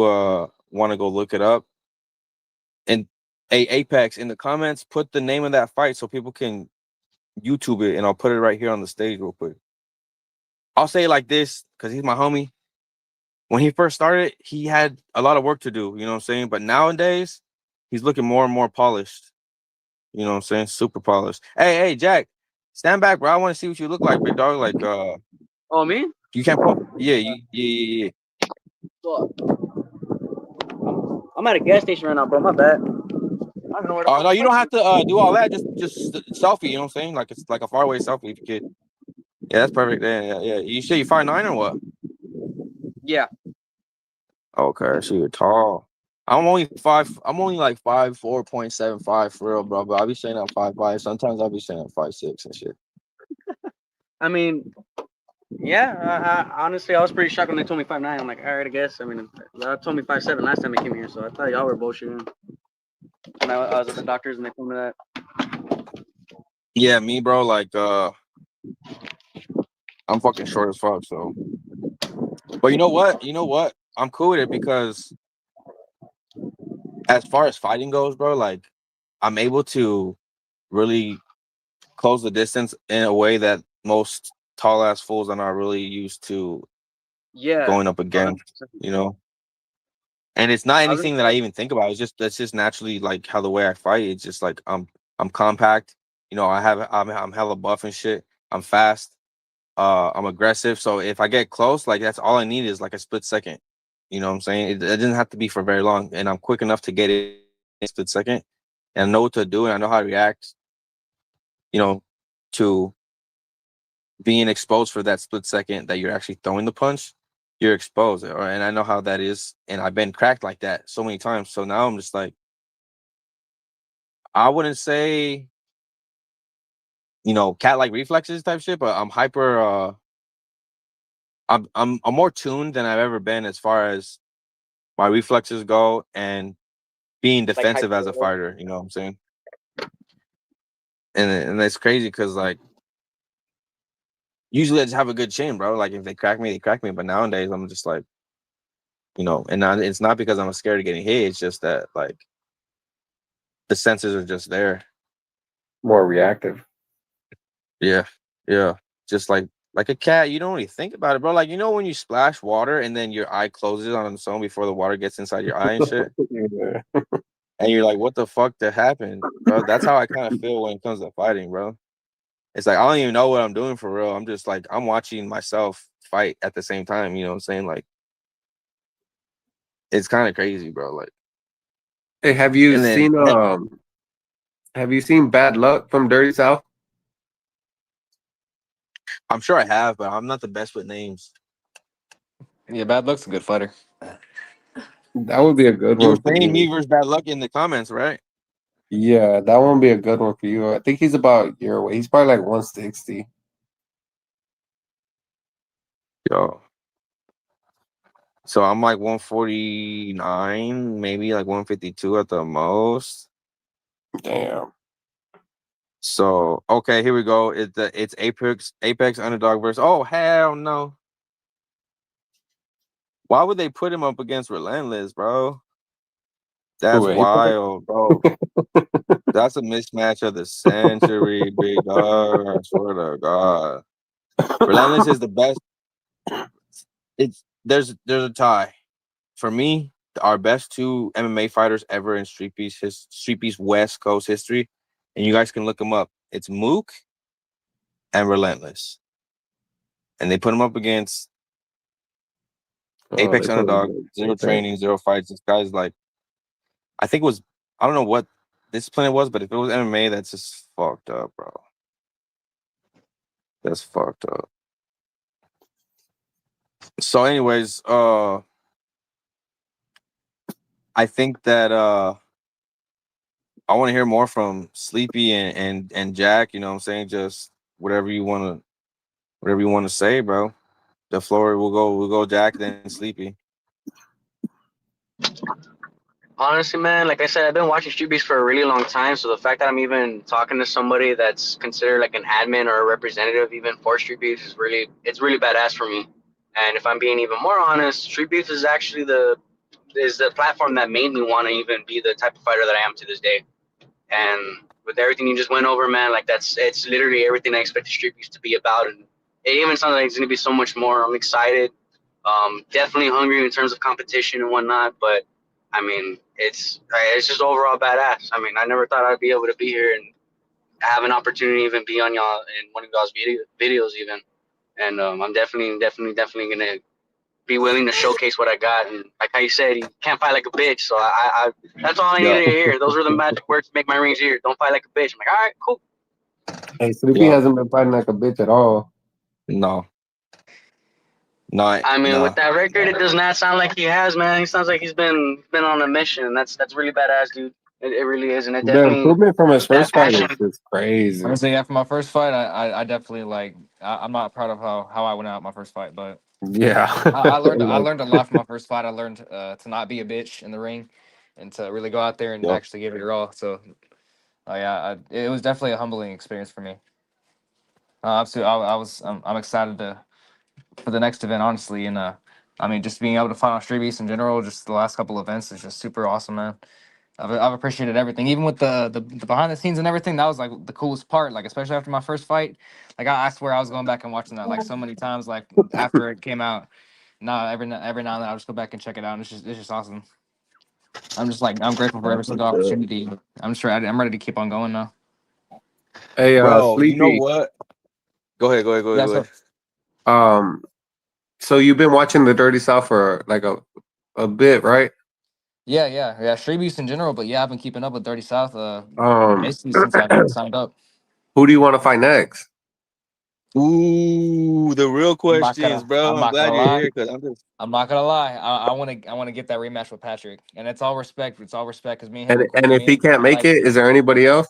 want to go look it up, and Apex, in the comments, put the name of that fight so people can YouTube it, and I'll put it right here on the stage real quick. I'll say it like this because he's my homie. When he first started, he had a lot of work to do, you know what I'm saying? But nowadays, he's looking more and more polished. You know what I'm saying? Super polished. Hey, Jack, stand back, bro. I want to see what you look like, big dog. Like, Oh, me? you can't put. Yeah, yeah. Well, I'm at a gas station right now, bro. My bad. I don't know where to Oh no, you don't have to do all that. Just selfie. You know what I'm saying? Like it's like a faraway selfie if you could. Yeah, that's perfect. Yeah. You say you 5'9" or what? Yeah. Okay, so you're tall. I'm only like 5'4.75" for real, bro. But I'll be saying I'm 5'5". Sometimes I'll be saying I'm 5'6" and shit. I mean, Yeah, honestly, I was pretty shocked when they told me 5'9". I'm like, all right, I guess. I mean, they told me 5'7" last time I came here, so I thought y'all were bullshitting. When I was at the doctors and they told me that. Yeah, me, bro. Like, I'm fucking short as fuck. So, but you know what? You know what? I'm cool with it because as far as fighting goes, bro, like, I'm able to really close the distance in a way that most tall ass fools are not really used to Yeah, going up 100%. against. You know. And it's not I was anything that I even think about. It's just that's just naturally like how the way I fight. It's just like I'm compact. You know, I'm hella buff and shit. I'm fast. I'm aggressive. So if I get close, like that's all I need is like a split second. You know what I'm saying? It doesn't have to be for very long, and I'm quick enough to get it in a split second, and I know what to do, and I know how to react. You know, to being exposed for that split second that you're actually throwing the punch, you're exposed. And I know how that is. And I've been cracked like that so many times. So now I'm just like, I wouldn't say, you know, cat like reflexes type shit, but I'm hyper I'm more tuned than I've ever been as far as my reflexes go and being like defensive as a fighter, you know what I'm saying? And it's crazy because like usually I just have a good chin, bro. Like if they crack me, they crack me. But nowadays I'm just like, you know, and it's not because I'm scared of getting hit. It's just that like the senses are just there. More reactive. Yeah, yeah. Just like a cat, you don't really think about it, bro. Like you know when you splash water and then your eye closes on its own before the water gets inside your eye and shit, Yeah. and you're like, "What the fuck that happened, bro?" That's how I kind of feel when it comes to fighting, bro. It's like I don't even know what I'm doing for real. I'm just like I'm watching myself fight at the same time. You know what I'm saying? Like it's kind of crazy, bro. Like Hey, and then have you seen Bad Luck from Dirty South? I'm sure I have, but I'm not the best with names. Yeah, Bad Luck's a good fighter. That would be a good You were one for saying me you. versus bad luck in the comments, right? Yeah, that one would be a good one for you. I think he's about your weight. He's probably like 160. Yo. So I'm like 149, maybe like 152 at the most. Damn. So okay, here we go. It's Apex underdog versus. Oh hell no! Why would they put him up against Relentless, bro? That's Who, Apex? wild, bro. That's a mismatch of the century, big dog. I swear to God, Relentless is the best. It's there's a tie for me. Our best two MMA fighters ever in Street Beefs West Coast history, and you guys can look them up. It's Mook and Relentless, and they put him up against Oh, they Apex put him underdog, against zero Apex. training, zero fights. This guy's like, I think it was, I don't know what discipline it was, but if it was MMA, that's just fucked up, bro. That's fucked up. So, anyways, I think that I want to hear more from Sleepy and Jack. You know what I'm saying? Just whatever you want to say, bro. The floor we'll go Jack then Sleepy. Honestly, man, like I said, I've been watching Streetbeefs for a really long time. So the fact that I'm even talking to somebody that's considered like an admin or a representative even for Streetbeefs is it's really badass for me. And if I'm being even more honest, Streetbeefs is actually the platform that made me want to even be the type of fighter that I am to this day. And with everything you just went over, man, like it's literally everything I expected Streetbeefs to be about. And it even sounds like it's gonna be so much more. I'm excited. Definitely hungry in terms of competition and whatnot, but I mean, it's just overall badass. I mean, I never thought I'd be able to be here and have an opportunity to even be on y'all in one of y'all's videos even. And I'm definitely gonna be willing to showcase what I got. And like how you said, you can't fight like a bitch. So I that's all I Yeah, needed to hear. Those were the magic words to make my rings here. Don't fight like a bitch. I'm like, all right, cool. Hey, Sleepy yeah. hasn't been fighting like a bitch at all. No, not I mean, with no. that record, it does not sound like he has, man. He sounds like he's been on a mission. That's really badass, dude. It really is, and it The definitely improvement from his that first fight passion. is just crazy. Honestly, after my first fight, I definitely like. I'm not proud of how I went out my first fight, but Yeah. I Like, learned a lot from my first fight. I learned to not be a bitch in the ring, and to really go out there and Yep. actually give it your all. So, yeah, it was definitely a humbling experience for me. Absolutely, I'm excited for the next event, honestly, and I mean, just being able to fight on Street Beast in general, just the last couple events is just super awesome, man. I've appreciated everything, even with the behind the scenes and everything. That was like the coolest part, like especially after my first fight. Like I swear I was going back and watching that like so many times, like after it came out. Now every now and then I'll just go back and check it out. And it's just awesome. I'm just like I'm grateful for every single opportunity. I'm just ready. I'm ready to keep on going now. hey, Bro, you know Sleepy. what? Go ahead. Yeah, Go so ahead. So you've been watching the Dirty South for like a bit, right? yeah. Street Beefs in general, but yeah, I've been keeping up with Dirty South Um, basically since I've been signed up. who do you want to fight next? Ooh, the real questions, bro. I'm I'm not glad gonna you're lie. here because I'm just I'm not gonna lie. I want to get that rematch with Patrick, and it's all respect. It's all respect because me and him And were cool. and if he can't make Like it, is there anybody else?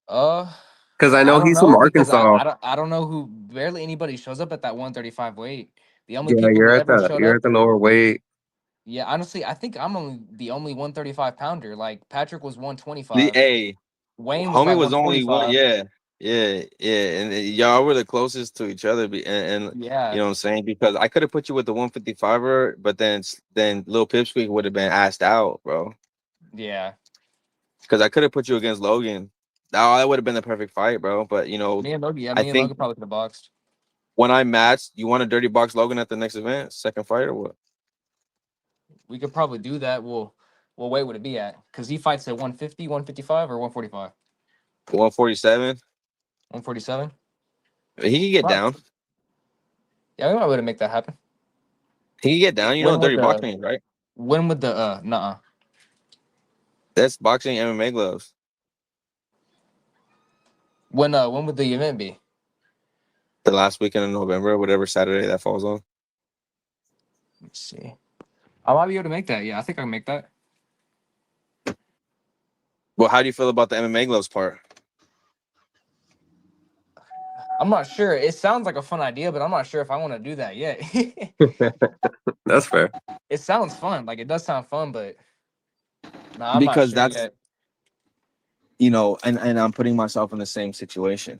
uh, Because I I know don't he's from know because Arkansas. I don't know who. Barely anybody shows up at that 135 weight. The only Yeah, people who ever showed you're up. at the lower weight. Yeah, honestly, I think I'm only the only 135 pounder. Like Patrick was the 125. A. Wayne was Homie like was only one. 145. Yeah, and y'all were the closest to each other. And you Yeah, know what I'm saying? Because I could have put you with the 155er, but then Lil Pipsqueak would have been asked out, bro. yeah. Because I could have put you against Logan. That would have been the perfect fight, bro. But I Me and think Logan probably could have boxed. when I matched, you want to dirty box Logan at the next event, second fight or what? We could probably do that. What weight would it be at? Because he fights at 150, 155, or 145? 147. 147. He can get Right. down. Yeah, we might be able to make that happen. He can get down. You know, When would dirty the boxing, right? when would the nuh That's boxing MMA gloves. when would the event be? The last weekend in November, whatever Saturday that falls on. Let's see. I might be able to make that. Yeah, I think I can make that. Well, how do you feel about the MMA gloves part? I'm not sure. It sounds like a fun idea, but I'm not sure if I want to do that yet. That's fair. It sounds fun. Like it does sound fun, but no, I'm not Because sure that's yet. and I'm putting myself in the same situation.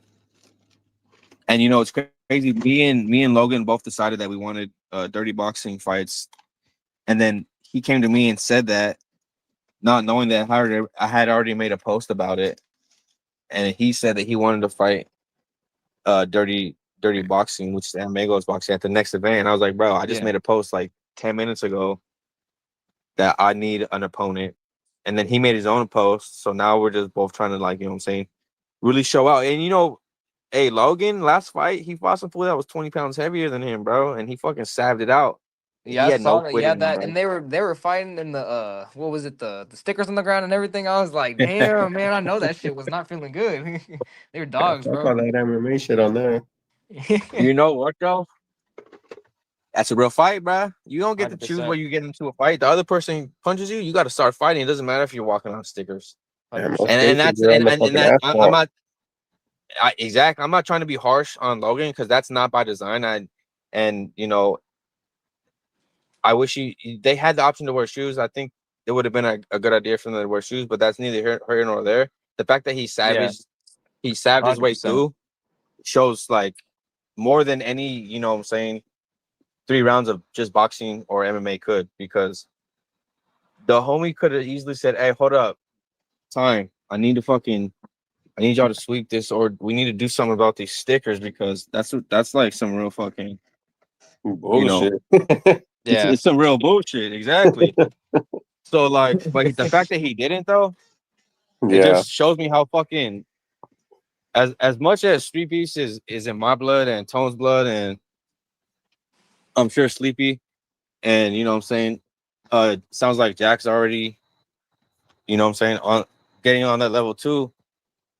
And it's crazy. Me and Logan both decided that we wanted dirty boxing fights, and then he came to me and said that, not knowing that I had already made a post about it, and he said that he wanted to fight dirty boxing, which is Amigos boxing at the next event. And I was like, bro, I just Yeah. made a post like 10 minutes ago that I need an opponent. And then he made his own post. So now we're just both trying to, like, you know what I'm saying, really show out. And hey, Logan, last fight, he fought some fool that was 20 pounds heavier than him, bro. And he fucking saved it out. Yeah, He I had no saw that. quit Yeah, in him, that, bro. and they were fighting in the what was it, the stickers on the ground and everything. I was like, damn, man, I know that shit was not feeling good. They were Yeah, dogs, fuck all bro. that MMA shit on there. You know what, though? That's a real fight, bro. You don't get to choose 100%. where you get into a fight. The other person punches you, you got to start fighting. It doesn't matter if you're walking on stickers. Yeah, 100%. most And cases that's you're on the and fucking that I'm asphalt. not exactly. I'm not trying to be harsh on Logan because that's not by design. And I wish they had the option to wear shoes. I think it would have been a good idea for them to wear shoes, but that's neither here nor there. The fact that Yeah, he saved his way 100%. through shows like more than any, what I'm saying, 3 rounds of just boxing or MMA could, because the homie could have easily said, hey, hold up, time. I need y'all to sweep this, or we need to do something about these stickers, because that's like some real fucking, you know, Bullshit. Yeah, it's some real bullshit. Exactly. So like, but the fact that he didn't though, it Yeah. just shows me how fucking, as much as Street Beefs is in my blood and Tone's blood, and I'm sure Sleepy, and what I'm saying, sounds like Jack's already, what I'm saying, on getting on that level too.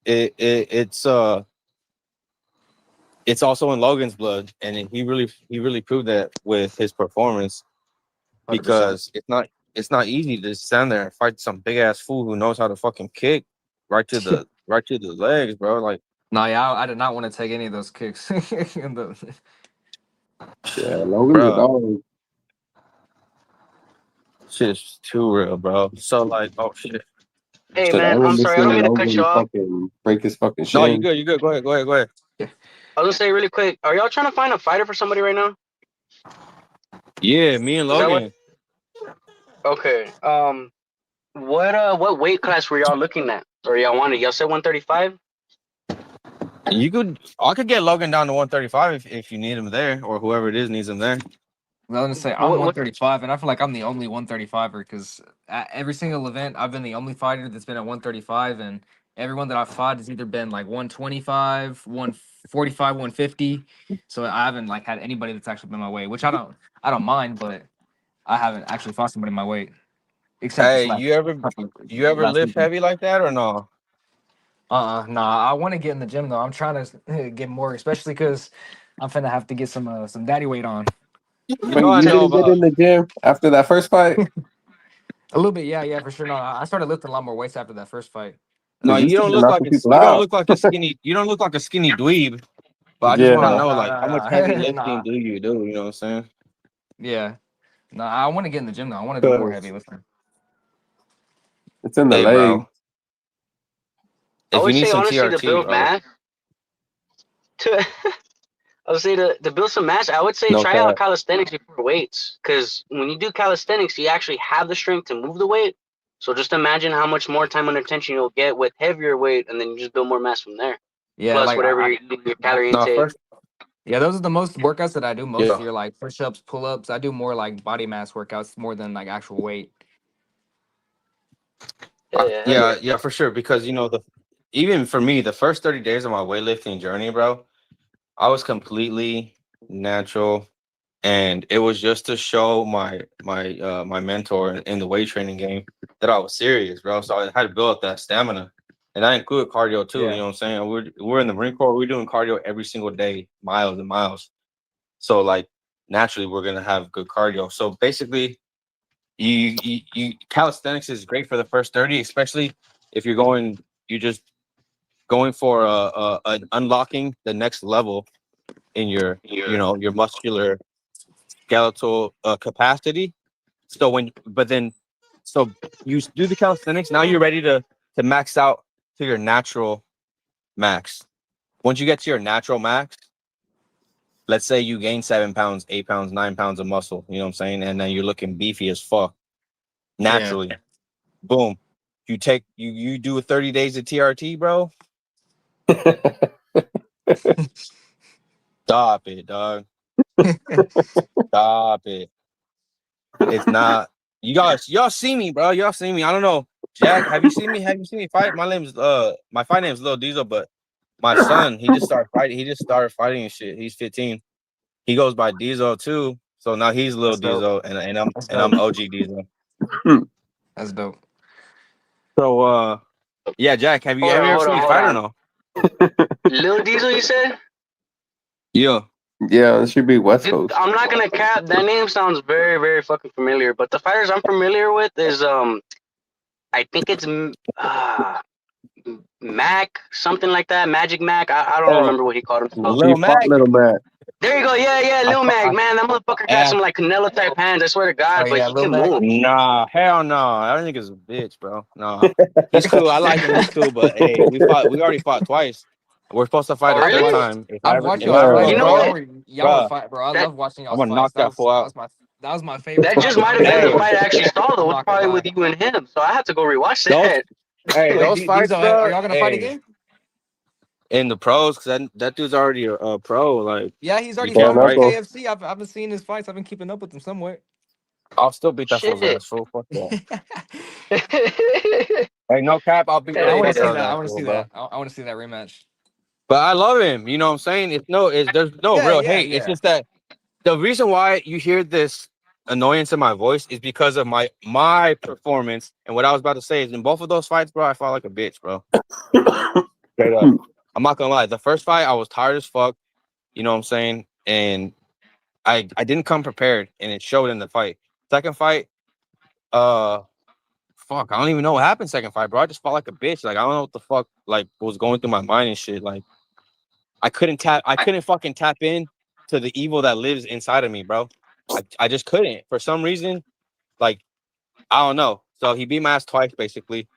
It's it's also in Logan's blood, and he really proved that with his performance, 100%. because it's not easy to stand there and fight some big ass fool who knows how to fucking kick right to the legs, bro. Like, No, yeah, I did not want to take any of those kicks. Yeah, Logan's a bro, dog. shit is too real, bro. So like, oh shit. Hey Shit, I man, I'm remember sorry. I don't seeing mean to cut you Logan off. fucking break his fucking No, you shin. good, you good. Go ahead, go ahead, go ahead. I was gonna say really quick. Are y'all trying to find a fighter for somebody right now? Yeah, me and Is that what? Logan. Okay. What weight class were y'all looking at, or y'all wanted? Y'all said 135. I could get Logan down to 135 if you need him there, or whoever it is needs him there. I was gonna say I'm What? 135, and I feel like I'm the only 135er because at every single event I've been the only fighter that's been at 135, and everyone that I've fought has either been like 125, 145, 150. So I haven't like had anybody that's actually been my weight, which I don't mind, but I haven't actually fought somebody my weight except Hey, this last you ever last lift weekend. heavy like that or no? Nah. I want to get in the gym though. I'm trying to get more, especially because I'm finna have to get some daddy weight on. You But know I you know didn't get about. in the gym after that first fight? A little bit, yeah, for sure. No, I started lifting a lot more weights after that first fight. No, Because you you still don't been look like knocking people you don't out. look like a skinny. You don't look like a skinny dweeb. But I just Yeah. want to Nah, know, nah, like, nah, how much heavy nah, lifting nah. do you do? You know what I'm saying? Yeah, no, I want to get in the gym though. I want to do more heavy Because lifting. it's in the Hey, leg. bro, I if you would need say some honestly to TRT, build bro, mass. To I would say to build some mass. I would say no try out cap. calisthenics before weights, because when you do calisthenics, you actually have the strength to move the weight. So just imagine how much more time under tension you'll get with heavier weight, and then you just build more mass from there. Yeah, Plus like whatever you're eating, your calorie No, intake. first, yeah, those are the most workouts that I do. yeah, Mostly are like push-ups, pull-ups. I do more like body mass workouts more than like actual weight. Yeah, hell yeah, yeah. yeah, for sure. Because even for me, the first 30 days of my weightlifting journey, bro, I was completely natural, and it was just to show my mentor in the weight training game that I was serious, bro. So I had to build up that stamina, and I included cardio too. You Yeah, know what I'm saying? We're in the Marine Corps. We're doing cardio every single day, miles and miles. So like naturally, we're gonna have good cardio. So basically, you calisthenics is great for the first 30, especially if you're just going for unlocking the next level in your your muscular skeletal capacity. So so you do the calisthenics. Now you're ready to max out to your natural max. Once you get to your natural max, let's say you gain 7 pounds, 8 pounds, 9 pounds of muscle. You know what I'm saying? And then you're looking beefy as fuck yeah. naturally. Boom. You do 30 days of TRT, bro. Stop it, dog. Stop it. It's not. Y'all see me, bro. Y'all see me. I don't know. Jack, have you seen me? Have you seen me fight? My fight name's Lil Diesel, but my son, he just started fighting. He just started fighting and shit. He's 15. He goes by Diesel too. So now he's Lil That's dope. Diesel and That's I'm dope. OG Diesel. That's dope. So yeah, Jack, have you ever Hold seen on, me hold fight or on. no? Lil Diesel, you said? Yeah. Yeah, it should be West Dude, Coast. I'm not gonna cap. That name sounds very, very fucking familiar. But the fighters I'm familiar with is I think it's Mac, something like that. Magic Mac. I don't Oh, remember what he called himself. He Lil fought Mac. Little Mac. There you go. Yeah, I, Lil fu- Mac. I, Man, that motherfucker got I some like Canelo type hands. I swear to Oh God, but yeah, he Lil can Mac. move. Nah, hell no. I think it's a bitch, bro. Nah. He's cool. I like him. He's cool. But hey, we already fought twice. We're supposed to fight Oh, a I've third really? watched time. I've watched If I y'all's ever Yeah. go fights, You know bro. pro, what? Y'all were bruh, fight, bro. I That love watching I'm y'all's gonna knock fights. that fool out. That was my favorite that fight just that might I've have been ever the Hey, fight I watched. actually saw I'm though. It was not gonna probably lie. with you and him. So I had to go rewatch those that. Wait, those fights, Diesel, are bro. y'all gonna fight Hey, again? in the pros, cause that dude's already a pro. Like Yeah, he's you already Bare can't fought me in fight. knuckle. KFC. I've been seeing his fights. I've been keeping up with him somewhere. I'll still beat that fool's Shit. ass. Fool, fuck that. Hell Hey, no cap. I'll beat the I want to fuck yeah. out see of that. I that want to fool, see bro. that. I want to see that rematch. But I love him. You know what I'm saying? There's no Yeah, real yeah, hate. It's yeah. just that the reason why you hear this annoyance in my voice is because of my performance. And what I was about to say is in both of those fights, bro, I fought like a bitch, bro. Straight up. I'm not gonna lie. The first fight, I was tired as fuck. You know what I'm saying? And I didn't come prepared, and it showed in the fight. Second fight, fuck, I don't even know what happened second fight, bro. I just felt like a bitch. Like I don't know what the fuck like was going through my mind and shit. Like I couldn't fucking tap in to the evil that lives inside of me, bro. I just couldn't. For some reason, like I don't know. So he beat my ass twice, basically.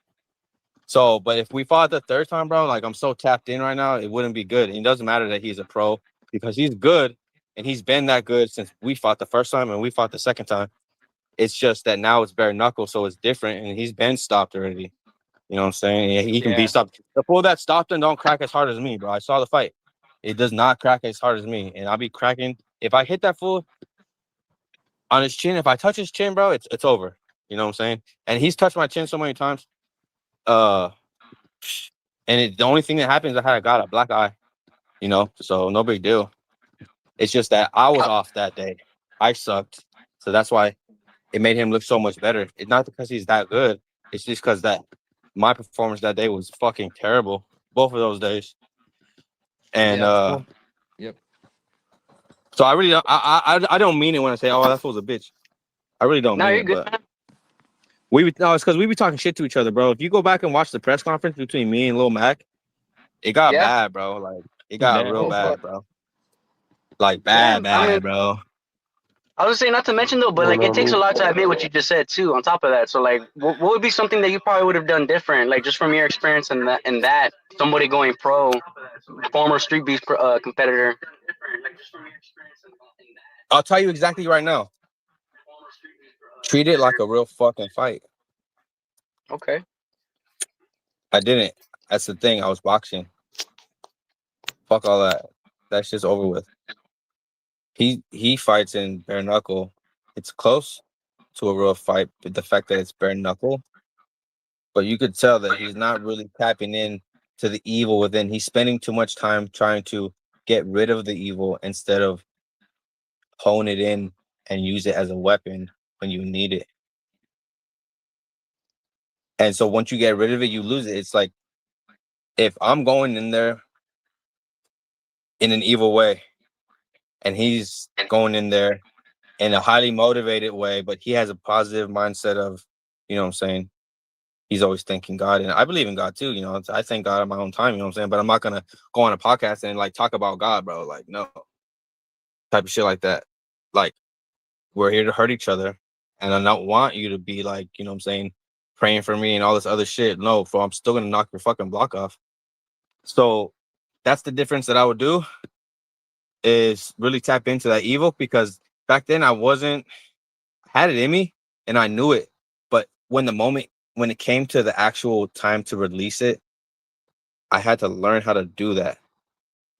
So, but if we fought the third time, bro, like I'm so tapped in right now, it wouldn't be good. And it doesn't matter that he's a pro because he's good and he's been that good since we fought the first time and we fought the second time. It's just that now it's bare knuckle, so it's different, and he's been stopped already. You know what I'm saying? Yeah, he can be stopped. The fool that stopped him don't crack as hard as me, bro. I saw the fight. It does not crack as hard as me, and I'll be cracking. If I hit that fool on his chin, if I touch his chin, bro, it's over. You know what I'm saying? And he's touched my chin so many times. And the only thing that happens, I got a black eye. You know, so no big deal. It's just that I was off that day. I sucked, so that's why it made him look so much better. It's not because he's that good. It's just because that my performance that day was fucking terrible. Both of those days. And Yep. so I really I don't mean it when I say, oh, that fool's a bitch. I really don't No, mean you're it, good. but it's because we be talking shit to each other, bro. If you go back and watch the press conference between me and Lil Mac, it got bad, bro. Like it got Damn. real bad, bro. Like Damn, I mean, bro. I was saying not to mention though, but like it takes a Well, lot to admit what you just said too. On top of that, so like, what would be something that you probably would have done different, like just from your experience and that somebody going pro, former Street Beefs competitor. I'll tell you exactly right now. Treat it like a real fucking fight. Okay. I didn't. That's the thing. I was boxing. Fuck all that. That shit's over with. He fights in bare knuckle. It's close to a real fight, but the fact that it's bare knuckle, but you could tell that he's not really tapping in to the evil within. He's spending too much time trying to get rid of the evil instead of hone it in and use it as a weapon when you need it. And so once you get rid of it, you lose it. It's like if I'm going in there in an evil way and he's going in there in a highly motivated way, but he has a positive mindset of, you know what I'm saying? He's always thanking God. And I believe in God too, you know. I thank God on my own time, you know what I'm saying? But I'm not gonna go on a podcast and like talk about God, bro. Like, no. Type of shit like that. Like, we're here to hurt each other. And I don't want you to be like, you know what I'm saying, praying for me and all this other shit. No, for I'm still gonna knock your fucking block off. So that's the difference that I would do is really tap into that evil, because back then I had it in me and I knew it. But when it came to the actual time to release it, I had to learn how to do that.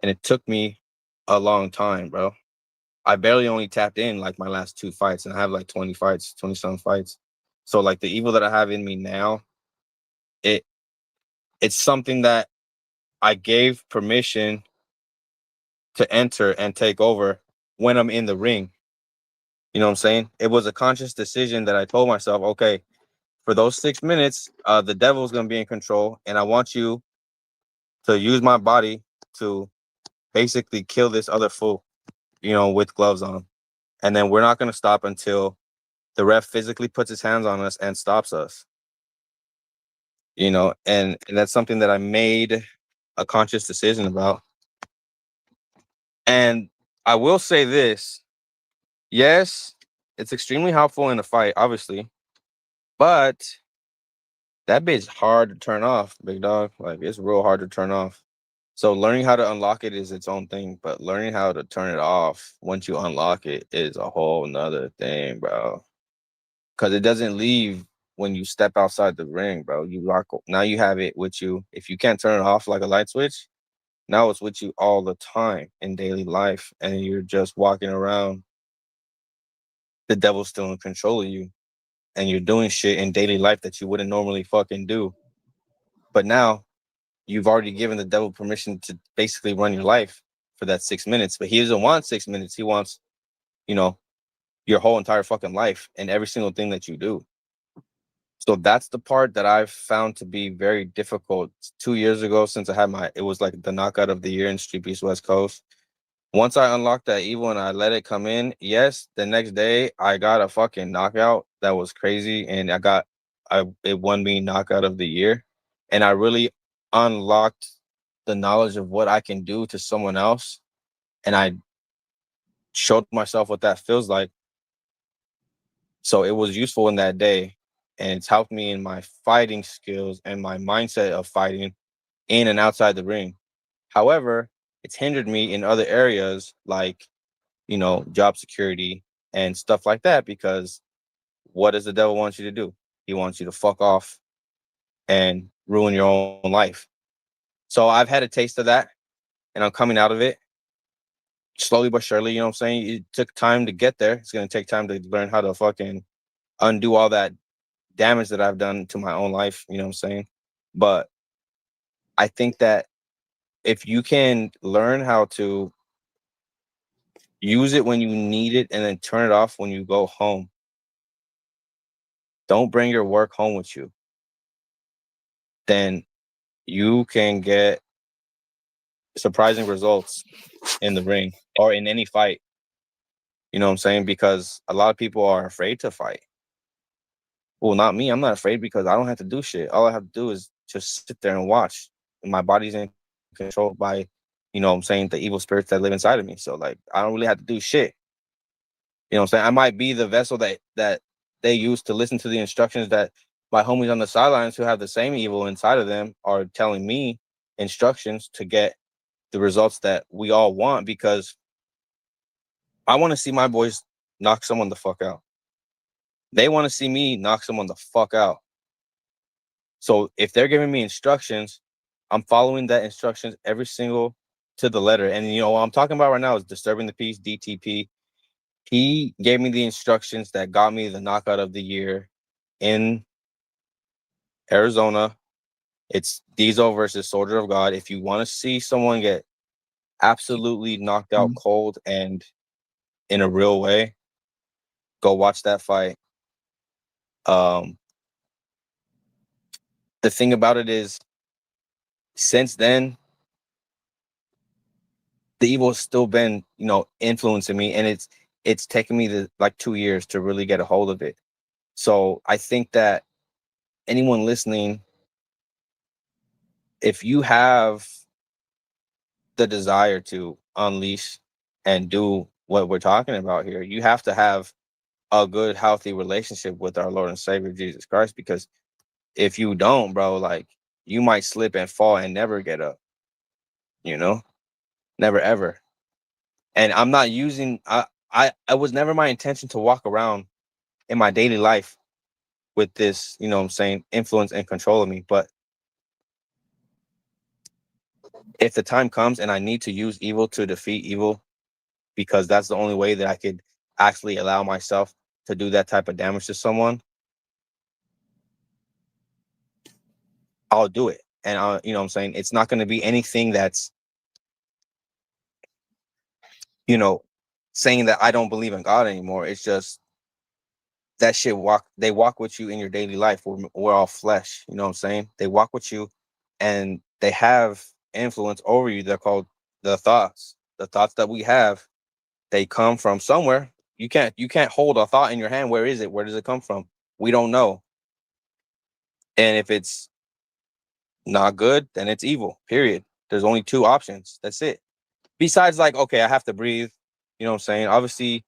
And it took me a long time, bro. I barely only tapped in like my last 2 fights, and I have like 20 fights, 20-some fights. So like the evil that I have in me now, it's something that I gave permission to enter and take over when I'm in the ring. You know what I'm saying? It was a conscious decision that I told myself, okay, for those 6 minutes, the devil's going to be in control, and I want you to use my body to basically kill this other fool, you know, with gloves on. And then we're not going to stop until the ref physically puts his hands on us and stops us. You know, and that's something that I made a conscious decision about. And I will say this. Yes, it's extremely helpful in a fight, obviously. But that bit's hard to turn off, big dog. Like, it's real hard to turn off. So learning how to unlock it is its own thing, but learning how to turn it off once you unlock it is a whole nother thing, bro. Because it doesn't leave when you step outside the ring, bro. Now you have it with you. If you can't turn it off like a light switch, now it's with you all the time in daily life, and you're just walking around. The devil's still in control of you, and you're doing shit in daily life that you wouldn't normally fucking do. But now you've already given the devil permission to basically run your life for that 6 minutes. But he doesn't want 6 minutes. He wants, you know, your whole entire fucking life and every single thing that you do. So that's the part that I've found to be very difficult. 2 years ago, since I had it was like the knockout of the year in Streetbeefs West Coast. Once I unlocked that evil and I let it come in, yes, the next day I got a fucking knockout that was crazy, and it won me knockout of the year, and I really unlocked the knowledge of what I can do to someone else, and I showed myself what that feels like. So it was useful in that day, and it's helped me in my fighting skills and my mindset of fighting in and outside the ring. However, it's hindered me in other areas like, job security and stuff like that, because what does the devil want you to do? He wants you to fuck off and ruin your own life. So I've had a taste of that, and I'm coming out of it slowly but surely. You know what I'm saying? It took time to get there. It's going to take time to learn how to fucking undo all that damage that I've done to my own life. You know what I'm saying? But I think that if you can learn how to use it when you need it and then turn it off when you go home, don't bring your work home with you, then you can get surprising results in the ring or in any fight. You know what I'm saying? Because a lot of people are afraid to fight. Well, not me. I'm not afraid because I don't have to do shit. All I have to do is just sit there and watch. And my body's in control by, what I'm saying, the evil spirits that live inside of me. So like I don't really have to do shit. You know what I'm saying? I might be the vessel that they use to listen to the instructions that my homies on the sidelines who have the same evil inside of them are telling me instructions to get the results that we all want, because I want to see my boys knock someone the fuck out. They want to see me knock someone the fuck out. So if they're giving me instructions, I'm following that instructions every single to the letter. And what I'm talking about right now is Disturbing the Peace, DTP. He gave me the instructions that got me the knockout of the year in Arizona. It's Diesel versus Soldier of God. If you want to see someone get absolutely knocked out cold and in a real way, go watch that fight. The thing about it is, since then, the evil has still been, influencing me, and it's taken me like 2 years to really get a hold of it. So I think that anyone listening, if you have the desire to unleash and do what we're talking about here, you have to have a good, healthy relationship with our Lord and Savior Jesus Christ. Because if you don't, bro, like you might slip and fall and never get up. Never ever. And I'm not using. I was never my intention to walk around in my daily life with this, what I'm saying, influence and control of me. But if the time comes and I need to use evil to defeat evil, because that's the only way that I could actually allow myself to do that type of damage to someone, I'll do it. And what I'm saying, it's not going to be anything that's, saying that I don't believe in God anymore. It's just that shit they walk with you in your daily life. We're all flesh, you know what I'm saying? They walk with you and they have influence over you. They're called the thoughts. The thoughts that we have, they come from somewhere. You can't hold a thought in your hand. Where is it? Where does it come from? We don't know. And if it's not good, then it's evil. Period. There's only two options. That's it. Besides, like, okay, I have to breathe. You know what I'm saying? Obviously,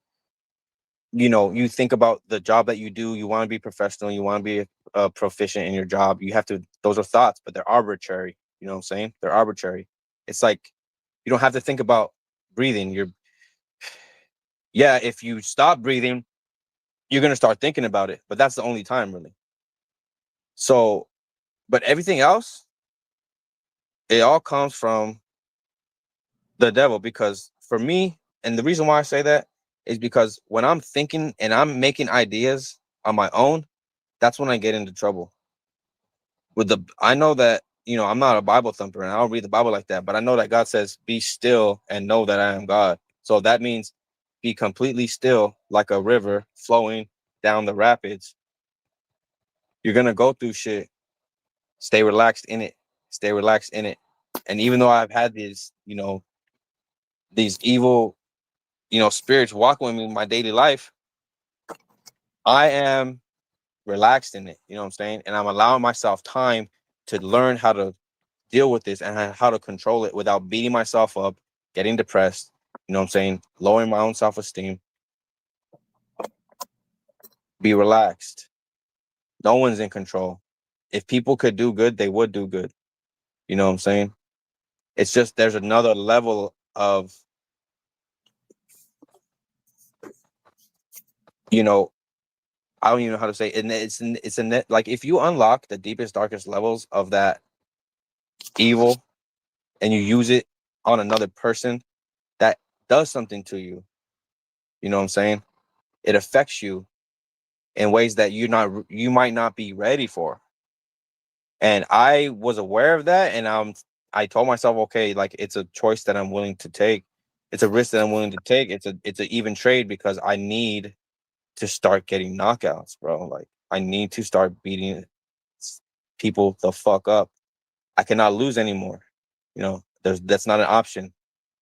you think about the job that you do. You want to be professional. You want to be proficient in your job. You have to. Those are thoughts, but they're arbitrary. You know what I'm saying? They're arbitrary. It's like you don't have to think about breathing. If you stop breathing, you're gonna start thinking about it. But that's the only time, really. So, but everything else, it all comes from the devil. Because for me, and the reason why I say that is because when I'm thinking and I'm making ideas on my own, that's when I get into trouble. I know that, I'm not a Bible thumper and I don't read the Bible like that, but I know that God says, be still and know that I am God. So that means be completely still, like a river flowing down the rapids. You're going to go through shit. Stay relaxed in it. Stay relaxed in it. And even though I've had these evil, spirits walking with me in my daily life, I am relaxed in it. You know what I'm saying? And I'm allowing myself time to learn how to deal with this and how to control it without beating myself up, getting depressed. You know what I'm saying? Lowering my own self-esteem. Be relaxed. No one's in control. If people could do good, they would do good. You know what I'm saying? It's just there's another level of, you know, I don't even know how to say it. And it's a net, like if you unlock the deepest, darkest levels of that evil and you use it on another person, that does something to you. You know what I'm saying? It affects you in ways that you might not be ready for. And I was aware of that, and I told myself, okay, like it's a choice that I'm willing to take. It's a risk that I'm willing to take. It's an even trade because I need to start getting knockouts, bro. Like I need to start beating people the fuck up. I cannot lose anymore. You know, that's not an option.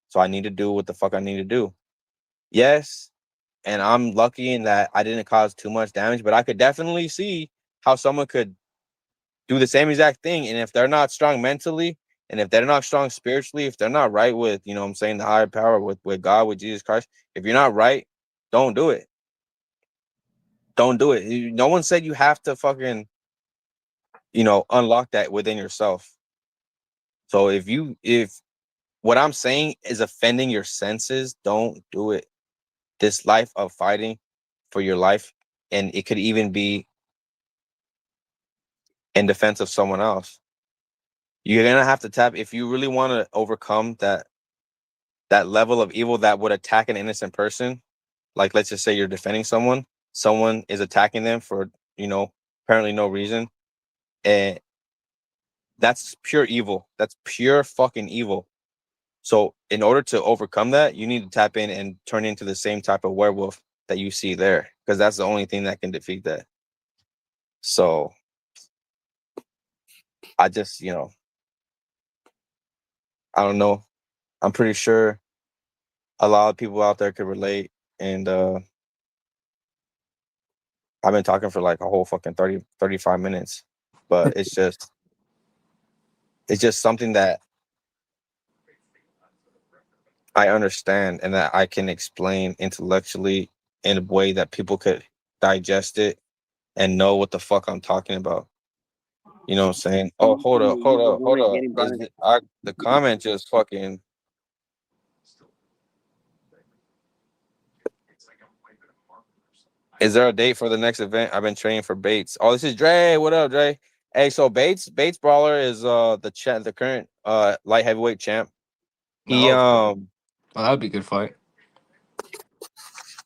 So I need to do what the fuck I need to do. Yes, and I'm lucky in that I didn't cause too much damage, but I could definitely see how someone could do the same exact thing. And if they're not strong mentally, and if they're not strong spiritually, if they're not right with, you know what I'm saying, the higher power, with God, with Jesus Christ, if you're not right, don't do it. Don't do it. No one said you have to fucking, unlock that within yourself. So if what I'm saying is offending your senses, don't do it. This life of fighting for your life, and it could even be in defense of someone else. You're gonna have to tap if you really want to overcome that level of evil that would attack an innocent person. Like let's just say you're defending someone is attacking them for apparently no reason, and that's pure evil. That's pure fucking evil. So in order to overcome that, you need to tap in and turn into the same type of werewolf that you see there, because that's the only thing that can defeat that. So I just, I don't know. I'm pretty sure a lot of people out there could relate. And I've been talking for like a whole fucking 35 minutes. But it's just something that I understand and that I can explain intellectually in a way that people could digest it and know what the fuck I'm talking about. You know what I'm saying? Oh, hold up, hold up, hold up. The comment just fucking. Is there a date for the next event? I've been training for Bates. Oh, this is Dre. What up, Dre? Hey, so Bates Brawler is the current light heavyweight champ. He Oh, that would be a good fight.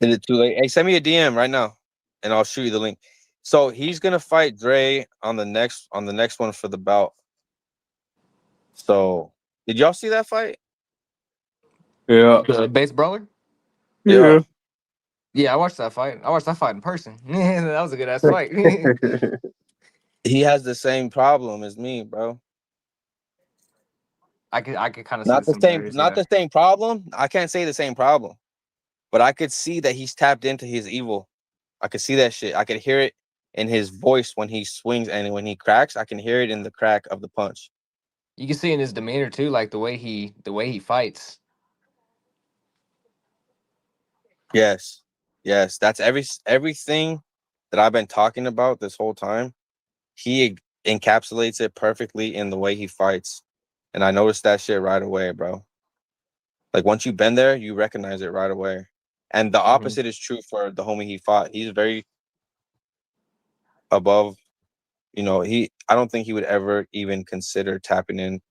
Is it too late? Hey, send me a DM right now, and I'll shoot you the link. So he's gonna fight Dre on the next one for the bout. So did y'all see that fight? Yeah. The base brawler. Yeah. Yeah, I watched that fight. I watched that fight in person. That was a good ass fight. He has the same problem as me, bro. I could kind of see Not the the same, similarities. not Yeah, the same problem. I can't say the same problem, but I could see that he's tapped into his evil. I could see that shit. I could hear it in his voice when he swings and when he cracks. I can hear it in the crack of the punch. you can see in his demeanor too, like the way he fights. Yes, yes, that's everything that I've been talking about this whole time. He encapsulates it perfectly in the way he fights, and I noticed that shit right away, bro. Like once you've been there, you recognize it right away. And the Mhm. opposite is true for the homie he fought. He's very above. I don't think he would ever even consider tapping in.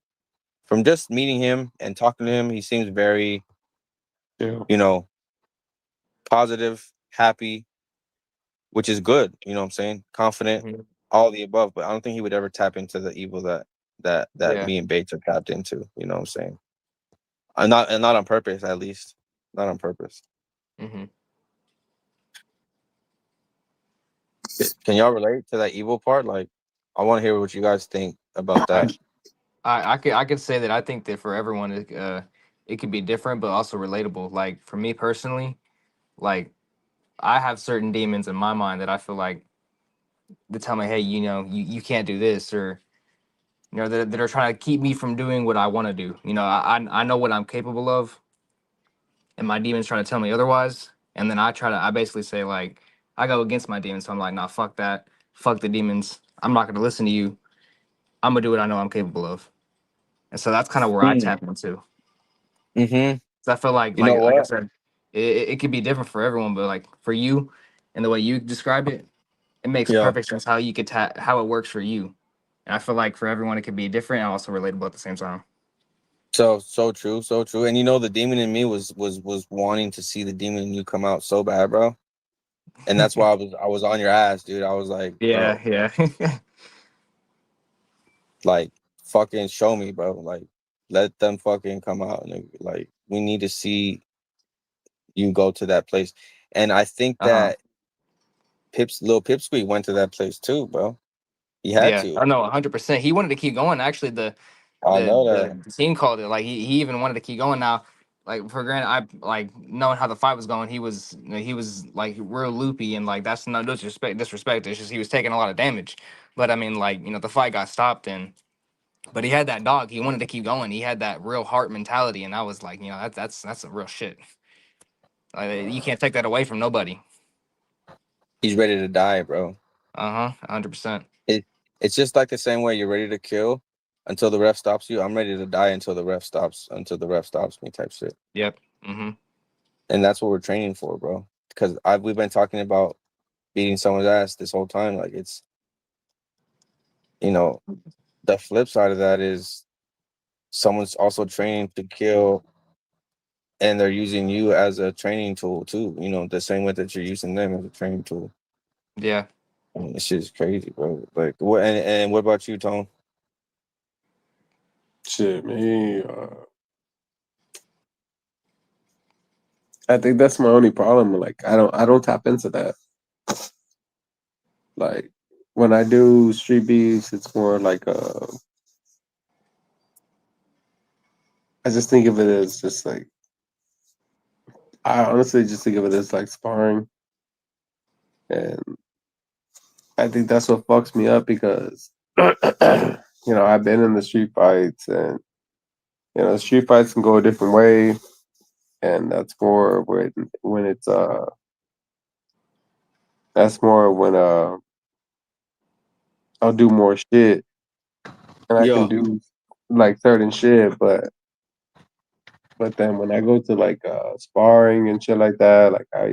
From just meeting him and talking to him, he seems very, Yeah. positive, happy, which is good. You know what I'm saying? Confident, Mhm. all the above. But I don't think he would ever tap into the evil that Yeah. me and Bates are tapped into. You know what I'm saying? And not on purpose, at least. Not on purpose. Hmm. Can y'all relate to that evil part? Like, I want to hear what you guys think about I, that. I could say that I think that for everyone, it could be different, but also relatable. Like for me personally, like I have certain demons in my mind that I feel like they tell me, hey, you can't do this, or that are trying to keep me from doing what I want to do. I know what I'm capable of, and my demons trying to tell me otherwise. And then I basically say like, I go against my demons. So I'm like, nah, fuck that, fuck the demons. I'm not gonna listen to you. I'm gonna do what I know I'm capable of. And so that's kind of where I Mm. tap into. Mm-hmm. So I feel like You know like I what? said, it could be different for everyone, but like for you and the way you describe it, it makes Yeah. perfect sense how you could how it works for you. And I feel like for everyone it could be different and also relatable at the same time. So true, so true. And the demon in me was wanting to see the demon in you come out so bad, bro. And that's why I was on your ass, dude. I was like, bro, Yeah. like fucking show me, bro. Like let them fucking come out. And like we need to see you go to that place. And I think Uh-huh. that Lil Pipsqueak went to that place too, bro. He had Yeah. to. I know 100%. He wanted to keep going. Actually, I know that. the team called it. Like he even wanted to keep going now. Like for granted, I like knowing how the fight was going, he was like real loopy and like that's no disrespect. It's just he was taking a lot of damage. But I mean, like, the fight got stopped and but he had that dog. He wanted to keep going. He had that real heart mentality, and I was like, that's a real shit. Like, you can't take that away from nobody. He's ready to die, bro. 100%. It it's just like the same way you're ready to kill until the ref stops you. I'm ready to die until the ref stops me type shit. Yep. Mm-hmm. And that's what we're training for, bro. Because we've been talking about beating someone's ass this whole time. Like it's the flip side of that is someone's also training to kill and they're using you as a training tool too. The same way that you're using them as a training tool. Yeah. I mean, this shit's crazy, bro. Like what and what about you, Tone? Shit, me. I think that's my only problem. Like, I don't tap into that. Like, when I do street beefs, it's more like I just think of it as just like I honestly just think of it as like sparring, and I think that's what fucks me up because I've been in the street fights, and street fights can go a different way, and that's more when it's that's more when I'll do more shit and I can Yeah. do like certain shit, but then when I go to like sparring and shit like that, like I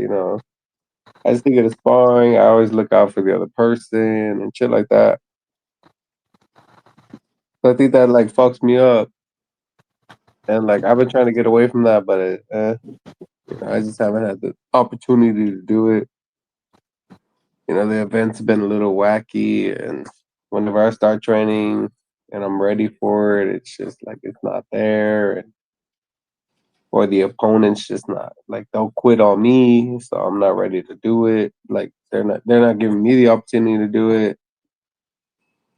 just think of the sparring. I always look out for the other person and shit like that. So I think that like fucks me up, and like I've been trying to get away from that, but I just haven't had the opportunity to do it. The events have been a little wacky, and whenever I start training and I'm ready for it, it's just like it's not there, or the opponent's just not like they'll quit on me, so I'm not ready to do it. Like they're not giving me the opportunity to do it.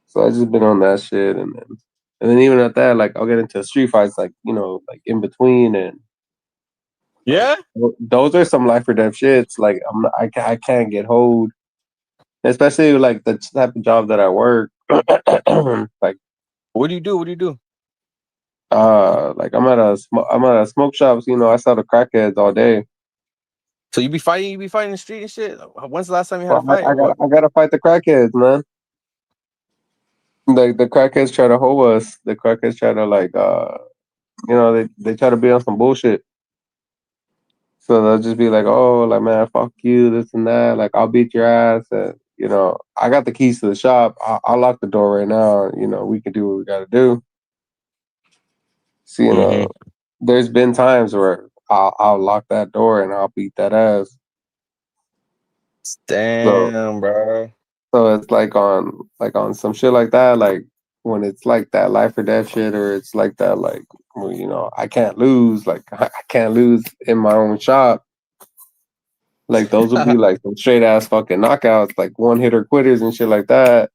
So I just been on that shit, and then even at that, like I'll get into street fights, like like in between, and like Yeah. those are some life or death shits. Like I can't get hold, especially like the type of job that I work. Like What do you do? What do you do? like I'm at a smoke shop. So, I sell the crackheads all day. So you be fighting in the street and shit? When's the last time you had a Well, fight or what? I gotta fight the crackheads, man. The crackheads try to hold us. The crackheads try to like they try to be on some bullshit. So they'll just be like, oh, like man, fuck you, this and that. Like I'll beat your ass. And I got the keys to the shop. I'll lock the door right now. We can do what we gotta do. So Mm-hmm. there's been times where I'll lock that door and I'll beat that ass. So Damn, bro. so it's like on some shit like that, like when it's like that life or death shit, or it's like that like well, I can't lose, like I can't lose in my own shop. Like those would be like some straight ass fucking knockouts, like one hitter quitters and shit like that.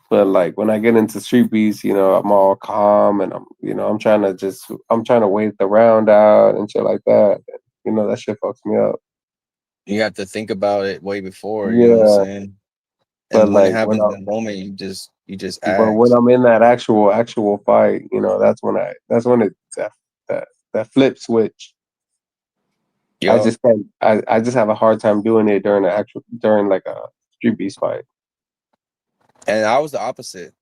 But like when I get into street beats, I'm all calm and I'm trying to wait the round out and shit like that. That shit fucks me up. You have to think about it way before. You know what I'm Yeah, saying? but And when it like when happens I in the moment, you just but when act. I'm in that actual fight, that's when it's that flip switch. I Yup. just can't. I just have a hard time doing it during like a street beast fight. And I was the opposite.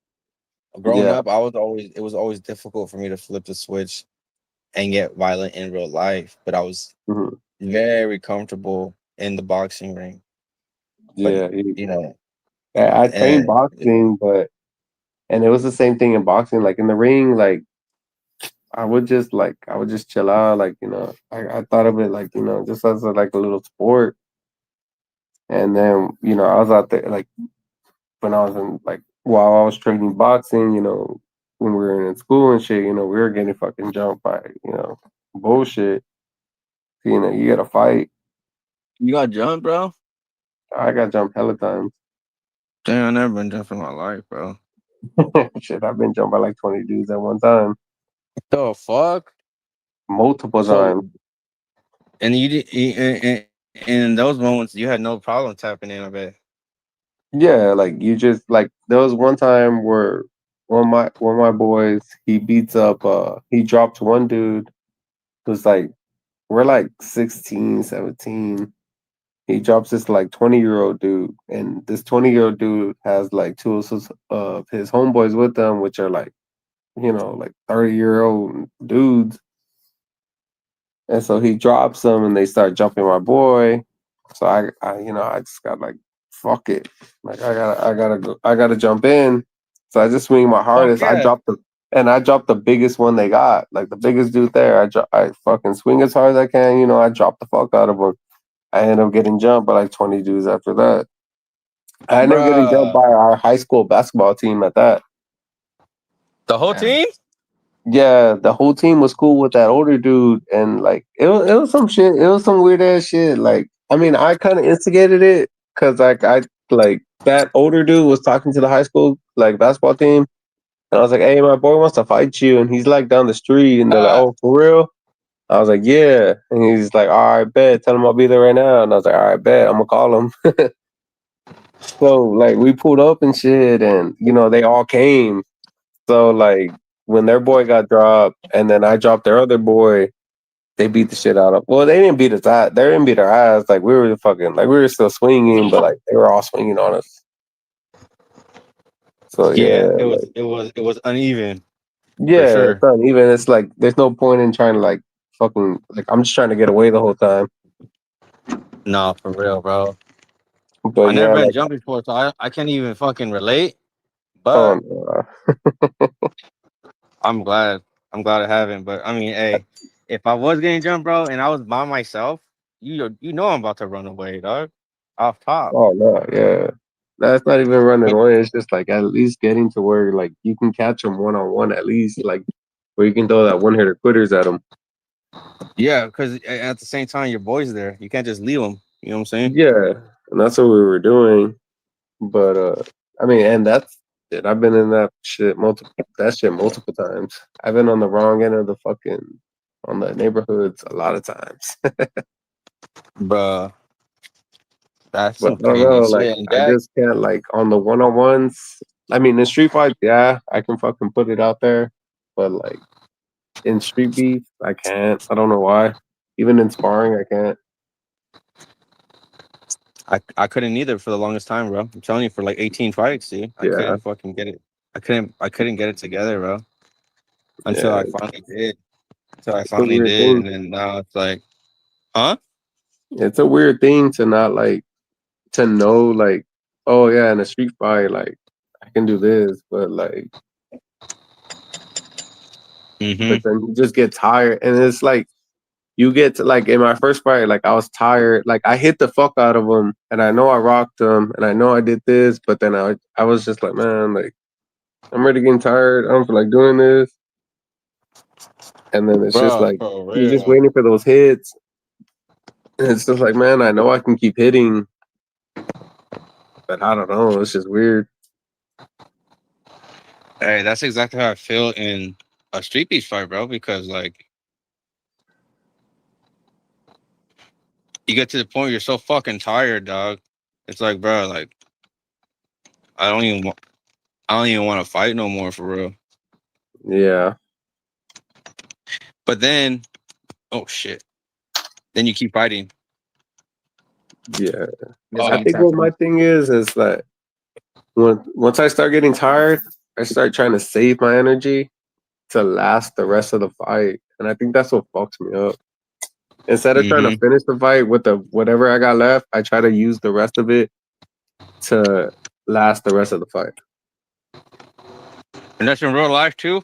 Growing Yeah. up, it was always difficult for me to flip the switch and get violent in real life. But I was Mhm. very comfortable in the boxing ring. But Yeah. you know, I trained and boxing, and it was the same thing in boxing. Like in the ring, like I would just chill out. Like I thought of it like just as like a little sport. And then I was out there like when I was in like while I was training boxing. When we were in school and shit. We were getting fucking jumped by bullshit. You got to fight. you got jumped, bro. I got jumped hella times. Damn, I never been jumped in my life, bro. Shit, I've been jumped by like 20 dudes at one time, The fuck? multiple So, times. and you did, in those moments, you had no problem tapping in. I bet. Yeah, like you just like there was one time where one of my boys he dropped one dude who's like we're like 16, 17. He drops this like 20-year-old dude, and this 20-year-old dude has like two of his homeboys with them, which are like like 30-year-old dudes. And so he drops them and they start jumping my boy. So I just got like, fuck it. Like I gotta jump in. So I just swing my Fuck hardest. yeah, I dropped the biggest one they got, like the biggest dude there. I fucking swing as hard as I can. I drop the fuck out of him. I end up getting jumped by like 20 dudes after that. I ended up getting jumped bruh. by our high school basketball team at that. The whole Damn. team? Yeah, the whole team was cool with that older dude, and like it was some shit. It was some weird ass shit. Like, I mean, I kind of instigated it because like I like that older dude was talking to the high school like basketball team, and I was like, "Hey, my boy wants to fight you," and he's like down the street, and they're like, Uh, "Oh, for real?" I was like, "Yeah," and he's like, "All right, bet. Tell him I'll be there right now," and I was like, "All right, bet. I'm gonna call him." So like we pulled up and shit, and they all came. So like when their boy got dropped, and then I dropped their other boy, they beat the shit out of. Well, they didn't beat us. They didn't beat our ass. Like we were fucking. Like we were still swinging, but like they were all swinging on us. So yeah, yeah, like it was uneven for yeah, it's sure. uneven. It's like there's no point in trying to like fucking like I'm just trying to get away the whole time. No, for real, bro. But I never yeah, been like jumped before, so I can't even fucking relate. oh But no, I'm glad. I'm glad I haven't. But I mean, hey, if I was getting jumped, bro, and I was by myself, you know I'm about to run away, dog. Off top. oh no, yeah. That's not even running away. It's just like at least getting to where like you can catch them one on one at least, like where you can throw that one hitter quitters at them. Yeah, because at the same time, your boy's there. You can't just leave him. You know what I'm saying? Yeah, and that's what we were doing. But I mean, and that's it. I've been in that shit multiple times. I've been on the wrong end of the fucking on the neighborhoods a lot of times. Bruh, that's But some I don't crazy know, like shit. And I Jack, just can't like on the one on ones. I mean, in street fights, yeah, I can fucking put it out there, but like in street beef, I can't. I don't know why. Even in sparring, I can't. I couldn't either for the longest time, bro. I'm telling you, for like 18 fights, dude, I Yeah, couldn't fucking get it. I couldn't get it together, bro. Until yeah. I finally did. Until I It's a finally weird did, thing. and then now it's like, huh? It's a weird thing to not like to know like, oh yeah, in a street fight, like I can do this, but like but Mm-hmm. then you just get tired and it's like you get to like in my first fight, like I was tired, like I hit the fuck out of him and I know I rocked him and I know I did this, but then I was just like, man, like I'm already getting tired. I don't feel like doing this. And then it's just Bro, like for you're just real. waiting for those hits. And it's just like, man, I know I can keep hitting, but I don't know. It's just weird. Hey, that's exactly how I feel in a street beef fight, bro. Because like you get to the point where you're so fucking tired, dog. It's like, bro, like I don't even want to fight no more for real. Yeah. But then, oh shit, then you keep fighting. Yeah. That's I how you think tap what in. my thing is that once I start getting tired, I start trying to save my energy to last the rest of the fight, and I think that's what fucks me up. Instead of trying to Mm-hmm. finish the fight with the whatever I got left, I try to use the rest of it to last the rest of the fight. And that's in real life too.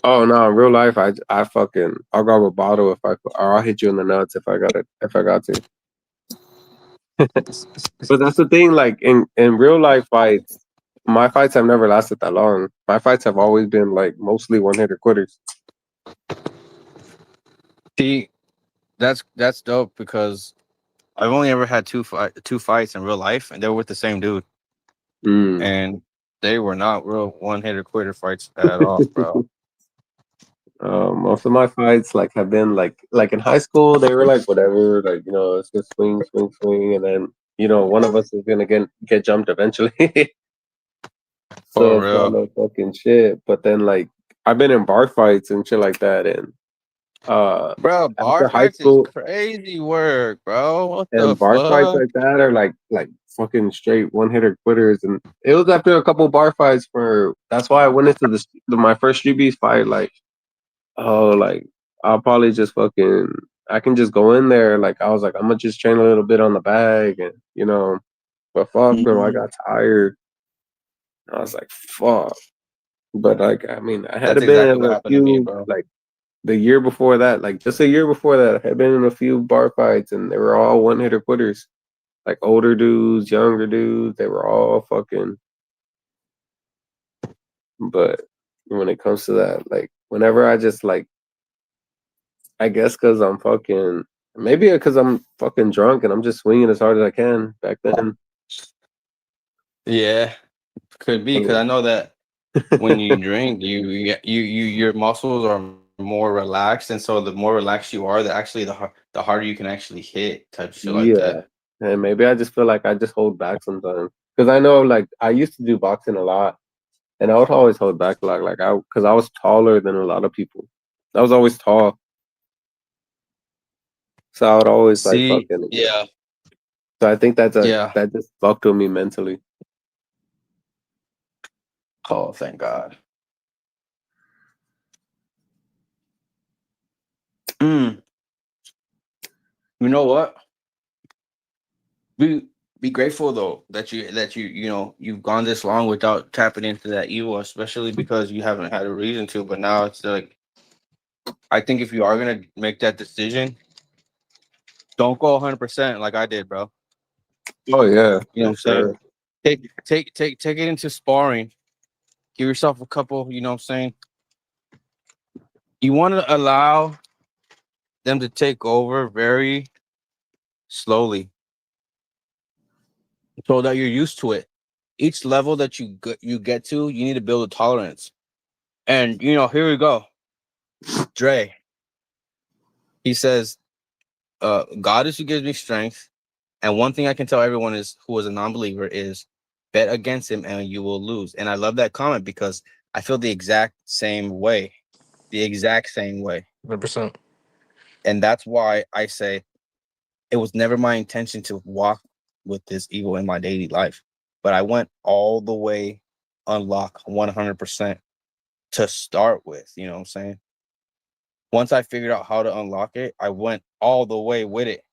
Oh no, in real life, I'll grab a bottle or I'll hit you in the nuts if I got to. But that's the thing, like in real life fights, my fights have never lasted that long. My fights have always been like mostly one hitter quitters. See, that's dope because I've only ever had two fights in real life, and they were with the same dude, Mm. and they were not real one hitter quitter fights at all, bro. Most of my fights like have been like in high school they were like whatever, like it's just swing, swing, swing, and then one of us is gonna get jumped eventually. So For it's not real, no fucking shit. But then like I've been in bar fights and shit like that, and bro. Bar after high fights is school crazy work, bro. What the and bar fights fuck? like that are like fucking straight one hitter quitters. And it was after a couple bar fights for that's why I went into my first Street Beefs fight like. Oh, like I'll probably just I can just go in there. Like I was like, I'm gonna just train a little bit on the bag and but fuck no, I Mhm. got tired. I was like, fuck. But like I mean I had That's been exactly in what a happened to me, few bro. like the year before that, like just a year before that, I had been in a few bar fights and they were all one hitter quitters. Like older dudes, younger dudes, they were all fucking but when it comes to that, like whenever I just like I guess because maybe because I'm fucking drunk and I'm just swinging as hard as I can back then. Yeah, could be because I know that when you drink, your muscles are more relaxed, and so the more relaxed you are, the harder you can actually hit type shit like Yeah. that. And maybe I just feel like I just hold back sometimes. Because I know, like, I used to do boxing a lot and I would always hold back a lot. Because I was taller than a lot of people. I was always tall. So I would always, like, See, fucking. yeah, So I think yeah. that just fucked with me mentally. Oh, thank God. Mm, you know what? Be be grateful though that you've gone this long without tapping into that evil, especially because you haven't had a reason to. But now it's like I think if you are gonna make that decision, don't go 100% like I did, bro. Oh, yeah, You know what for I'm saying? sure. Take it into sparring. Give yourself a couple. You know what I'm saying? You want to allow them to take over very slowly, so that you're used to it. Each level that you get to, you need to build a tolerance. And here we go. Dre, he says, God is who gives me strength. And one thing I can tell everyone is who is a non-believer is bet against him and you will lose. And I love that comment because I feel the exact same way. The exact same way. 100%. And that's why I say it was never my intention to walk with this evil in my daily life. But I went all the way unlock 100% to start with. You know what I'm saying? Once I figured out how to unlock it, I went all the way with it,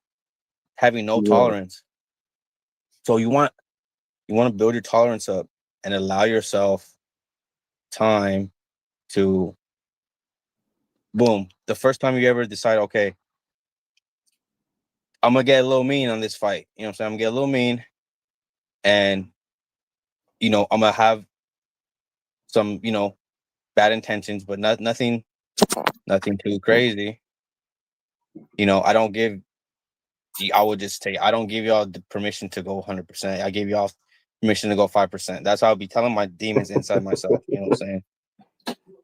having no Yeah. tolerance. So you want to build your tolerance up and allow yourself time to boom. The first time you ever decide, okay, I'm gonna get a little mean on this fight. You know what I'm saying? I'm gonna get a little mean and I'm gonna have some, bad intentions, but nothing too crazy. I don't give I would just say I don't give y'all the permission to go 100%. I give y'all permission to go 5%. That's how I'll be telling my demons inside myself. You know what I'm saying?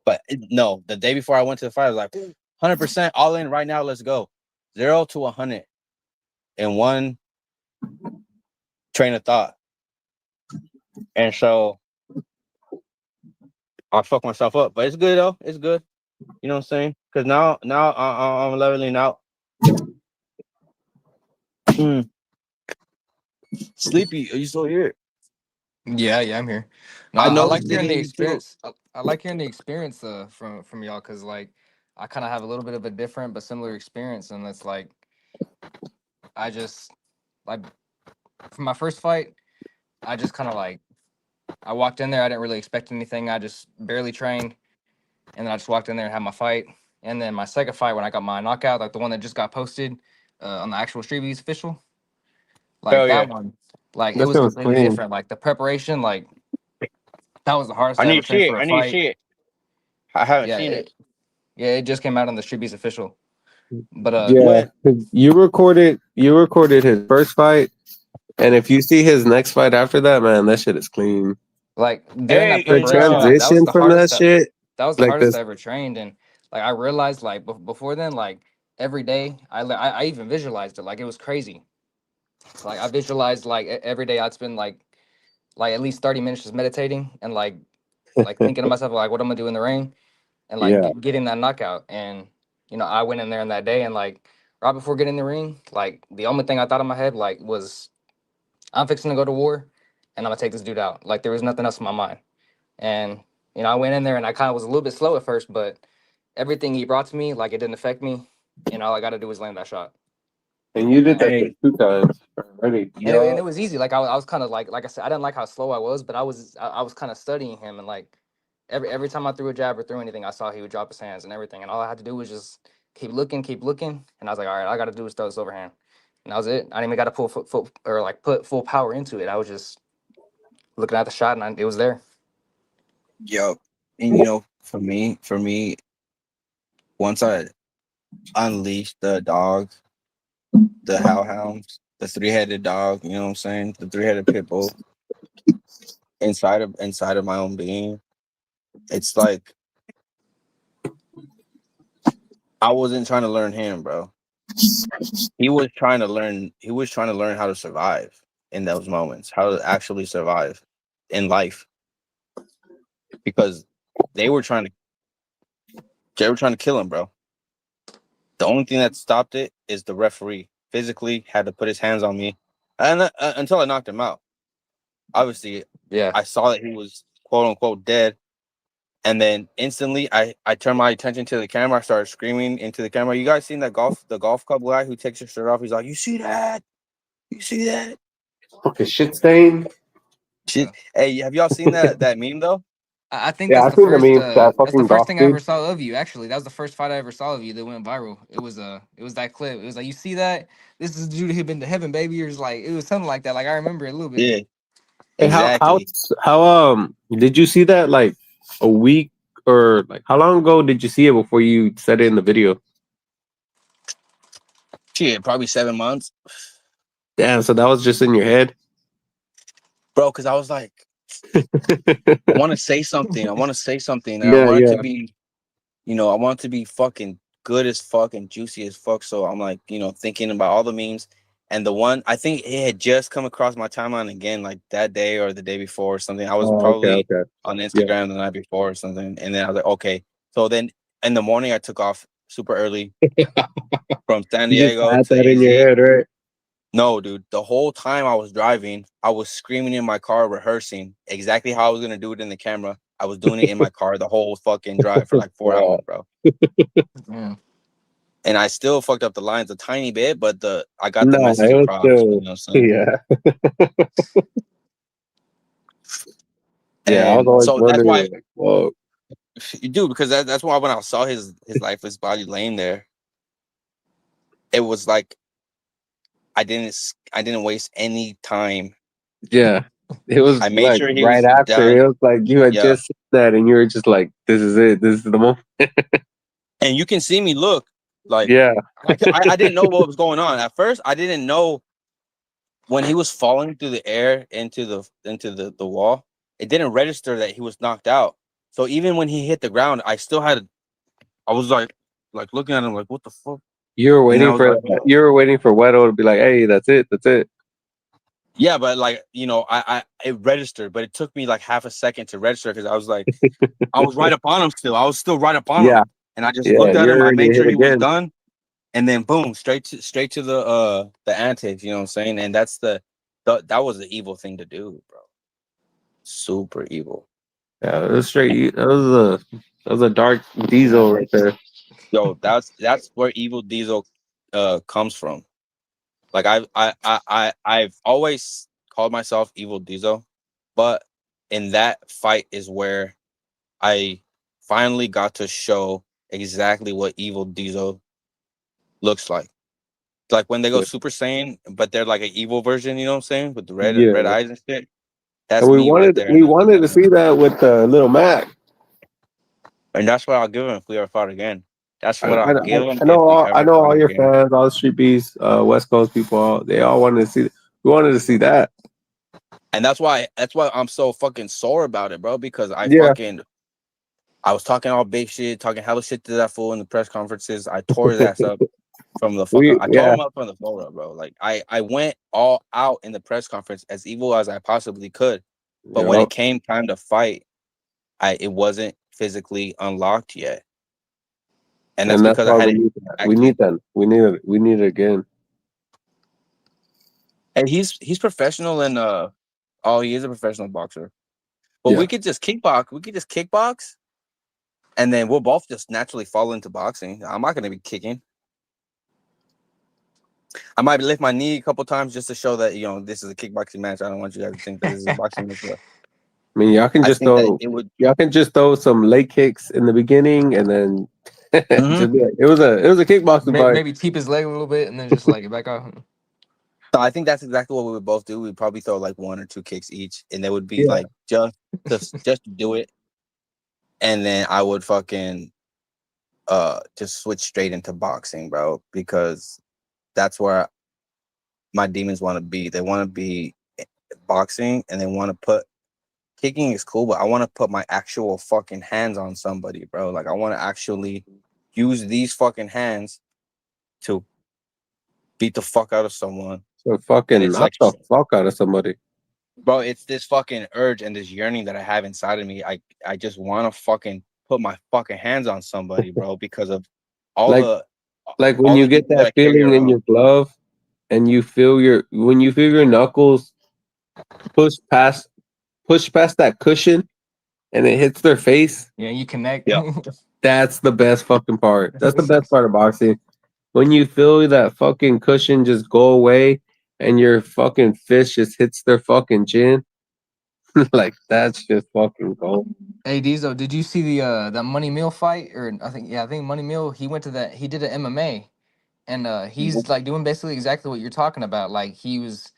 But no, the day before I went to the fight, I was like 100% all in right now. Let's go 0 to 100. in one train of thought, and so I fucked myself up. But it's good though. It's good. You know what I'm saying? Because now I'm leveling out. Mm. Sleepy, are you still here? Yeah, yeah, I'm here. No, I I know like it's hearing the getting you too. experience. I like hearing the experience from y'all because like I kind of have a little bit of a different but similar experience, and it's like I just like for my first fight, I just kind of like I walked in there. I didn't really expect anything. I just barely trained, and then I just walked in there and had my fight. And then my second fight, when I got my knockout, like the one that just got posted on the actual Streetbeefs official, like Hell yeah. that one, like it That was shit was completely clean. different. Like the preparation, like that was the hardest I I need ever to see trained it. for a I need to fight. see it. I haven't Yeah, seen it. yeah, it just came out on the Streetbeefs official. But Yeah, When? 'cause you recorded his first fight, and if you see his next fight after that, man, that shit is clean. like during Hey, that The and preparation, that was transition the from that hardest shit, that was the like hardest this, I ever trained. And like I realized like before then, like every day I even visualized it. Like it was crazy. Like I visualized like every day I'd spend like at least 30 minutes just meditating and like thinking to myself like what I'm gonna do in the ring and like yeah. getting that knockout. And you know, I went in there in that day and like right before getting in the ring, like the only thing I thought in my head like was I'm fixing to go to war and I'm gonna take this dude out. Like there was nothing else in my mind. And you know, I went in there and I kind of was a little bit slow at first, but everything he brought to me, like it didn't affect me. And all I got to do was land that shot. And you did that And shit hey, 2 times already. and it yo, was easy. Like I was kind of like I said, I didn't like how slow I was, but I was kind of studying him and like every time I threw a jab or threw anything, I saw he would drop his hands and everything. And all I had to do was just keep looking. And I was like, all right, all I got to do is throw this overhand. And that was it. I didn't even got to pull full or like put full power into it. I was just looking at the shot and it was there. yo, and you know, for me, once I unleashed the dog, the hellhounds, the three-headed dog, you know what I'm saying, the three-headed pit bull inside of my own being, it's like I wasn't trying to learn him, bro. He was trying to learn. He was trying to learn how to survive in those moments, how to actually survive in life, because they were trying to they were trying to kill him, bro. The only thing that stopped it is the referee physically had to put his hands on me, and until I knocked him out. Obviously, Yeah. I saw that he was quote unquote dead, and then instantly I turned my attention to the camera. I started screaming into the camera. You guys seen the golf club guy who takes his shirt off? He's like, "You see that? You see that?" Fucking shit stain. Shit. Hey, have y'all seen that meme though? I think Yeah, that's I the seen the first meme. That that's the fucking first golf thing I ever dude. saw of you. Actually, that was the first fight I ever saw of you that went viral. It was that clip. It was like you see that this is the dude who been to heaven, baby. Or like it was something like that. Like I remember it a little bit. Yeah, Hey, exactly. how did you see that like a week or like how long ago did you see it before you said it in the video? Shit, probably 7 months, Damn, so that was just in your head. bro. Because I was like, I want to say something. I want to say something, and I Yeah, want it yeah. to be, I want it to be fucking good as fuck and juicy as fuck. So I'm like, thinking about all the memes. And the one I think it had just come across my timeline again, like that day or the day before or something. I was Oh, okay, probably okay. on Yeah. Instagram the night before or something. And then I was like, okay. So then in the morning, I took off super early from San You just Diego had to that in your AZ. head, right? No, dude. The whole time I was driving, I was screaming in my car, rehearsing exactly how I was gonna do it in the camera. I was doing it in my car the whole fucking drive for like 4 hours, Wow. bro. Yeah. And I still fucked up the lines a tiny bit, but I got the No, message it was across. You still know what I'm saying? yeah. Yeah, I was And always so that's why wondering like, whoa. you do, because that's why when I saw his lifeless body laying there, it was like I didn't waste any time. Yeah. It I was made like sure he right was after. done. It was like you had Yeah. just said that and you were just like, this is it. This is the moment. And you can see me look like Yeah. I didn't know what was going on. At first, I didn't know when he was falling through the air into the wall. It didn't register that he was knocked out. So even when he hit the ground, I was like looking at him like, what the fuck? You were And I waiting was for like, oh. Wedo to be like, hey, that's it. Yeah, but like, you know, it registered, but it took me like half a second to register because I was like, I was right up on him still. I was still right up on him. Yeah, And I just yeah, looked at him, you're I ready to made hit sure he was again. done, and then boom, straight to the antics, you know what I'm saying? And that's that was the evil thing to do, bro. Super evil. Yeah, it was straight. That was a dark diesel right there. Yo, that's where evil Diesel comes from. Like I've always called myself Evil Diesel, but in that fight is where I finally got to show exactly what Evil Diesel looks like. Like when they go Yeah, Super Saiyan, but they're like an evil version, you know what I'm saying? With the red yeah. eyes and shit. And That's me right there. we wanted to see that with Little Mac. And that's what I'll give him if we ever fought again. That's I, what I, I'll give him I if know we all I ever know fight all your again. fans, all the Street Beefs, West Coast people, they all wanted to see. We wanted to see that. And that's why I'm so fucking sore about it, bro. Because Yeah, I was talking all big shit, talking hella shit to that fool in the press conferences. I tore his ass up from the fucking. I tore yeah, him up from the floor up, bro. Like I went all out in the press conference as evil as I possibly could. But when yeah. it came time to fight, it wasn't physically unlocked yet, and that's And that's because I why had we it need that. We actually. need that. We need it again. And he's professional in oh, he is a professional boxer. But Yeah. we could just kickbox. We could just kickbox, and then we'll both just naturally fall into boxing. I'm not gonna be kicking. I might lift my knee a couple times just to show that, you know, this is a kickboxing match. I don't want you guys to think that this is a boxing match. But I mean, I think that it would. y'all can just throw some leg kicks in the beginning, and then Mhm. just be like, it was a kickboxing fight. Maybe keep his leg a little bit and then just like get back off. So I think that's exactly what we would both do. We'd probably throw like one or two kicks each, and they would be Yeah. like just to do it, and then I would fucking just switch straight into boxing, bro, because that's where my demons want to be. They want to be boxing, and they want to put kicking is cool, but I want to put my actual fucking hands on somebody, bro. Like I want to actually use these fucking hands to beat the fuck out of someone. So And fucking it's knock like, the fuck out of somebody. bro, it's this fucking urge and this yearning that I have inside of me. I just want to fucking put my fucking hands on somebody, bro, because of all Like the like when all you the get evil that that I carry feeling in around. your glove, and you feel your knuckles push past that cushion, and it hits their face. Yeah, you connect. Yeah. That's the best fucking part. That's the best part of boxing. When you feel that fucking cushion just go away and your fucking fist just hits their fucking chin, like that's just fucking gold. Hey Diesel, did you see the that Money Mill fight? Or I think Money Mill, he did an MMA, and he's like doing basically exactly what you're talking about. Like he was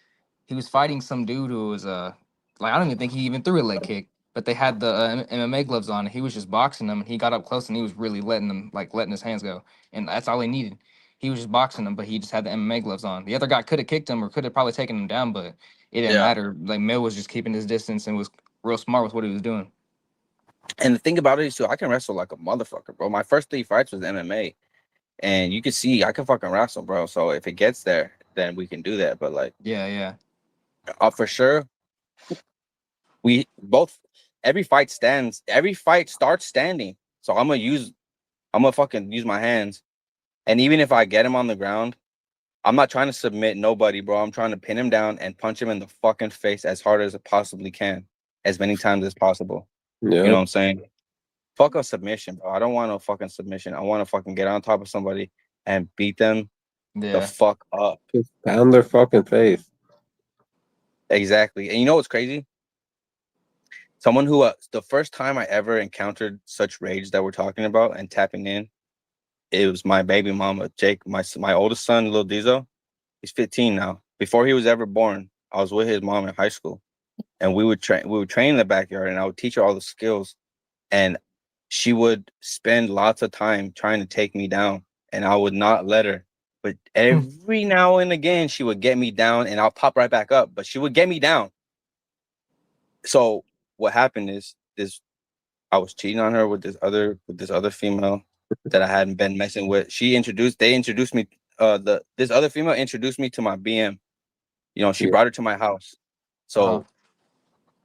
fighting some dude who was like, I don't even think he even threw a leg kick, but they had the MMA gloves on, and he was just boxing them, and he got up close and he was really letting his hands go, and that's all he needed. He was just boxing them, but he just had the MMA gloves on. The other guy could have kicked him or could have probably taken him down, but it didn't Yeah. matter. Like Mill was just keeping his distance and was real smart with what he was doing. And the thing about it is too, I can wrestle like a motherfucker, bro. My first 3 fights was MMA. And you can see I can fucking wrestle, bro. So if it gets there, then we can do that. But like Yeah, yeah. for sure, we both every fight starts standing. So I'm gonna fucking use my hands. And even if I get him on the ground, I'm not trying to submit nobody, bro. I'm trying to pin him down and punch him in the fucking face as hard as I possibly can, as many times as possible. You know Yeah. what I'm saying? Fuck a submission, bro. I don't want no fucking submission. I want to fucking get on top of somebody and beat them the Yeah. fuck up. Just pound their fucking face. Exactly. And you know what's crazy? Someone who the first time I ever encountered such rage that we're talking about and tapping in, it was my baby mama, Jake, my oldest son, Lil Dizo. He's 15 now. Before he was ever born, I was with his mom in high school, and we would train in the backyard, and I would teach her all the skills, and she would spend lots of time trying to take me down, and I would not let her. But every now and again, she would get me down, and I'll pop right back up. But she would get me down. So what happened is I was cheating on her with this other female, that I hadn't been messing with. They introduced me. This other female introduced me to my BM. She Yeah. brought her to my house. So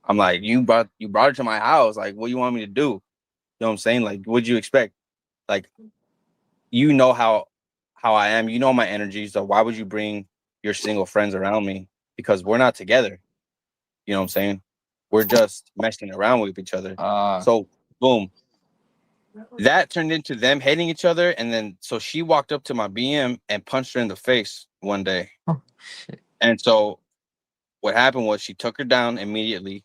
I'm like, you brought her to my house. Like, what do you want me to do? You know what I'm saying? Like, what'd you expect? Like, you know how I am. You know my energy. So why would you bring your single friends around me? Because we're not together. You know what I'm saying? We're just messing around with each other. So boom. That turned into them hating each other. And then so she walked up to my BM and punched her in the face one day. Oh, shit. And so what happened was she took her down immediately,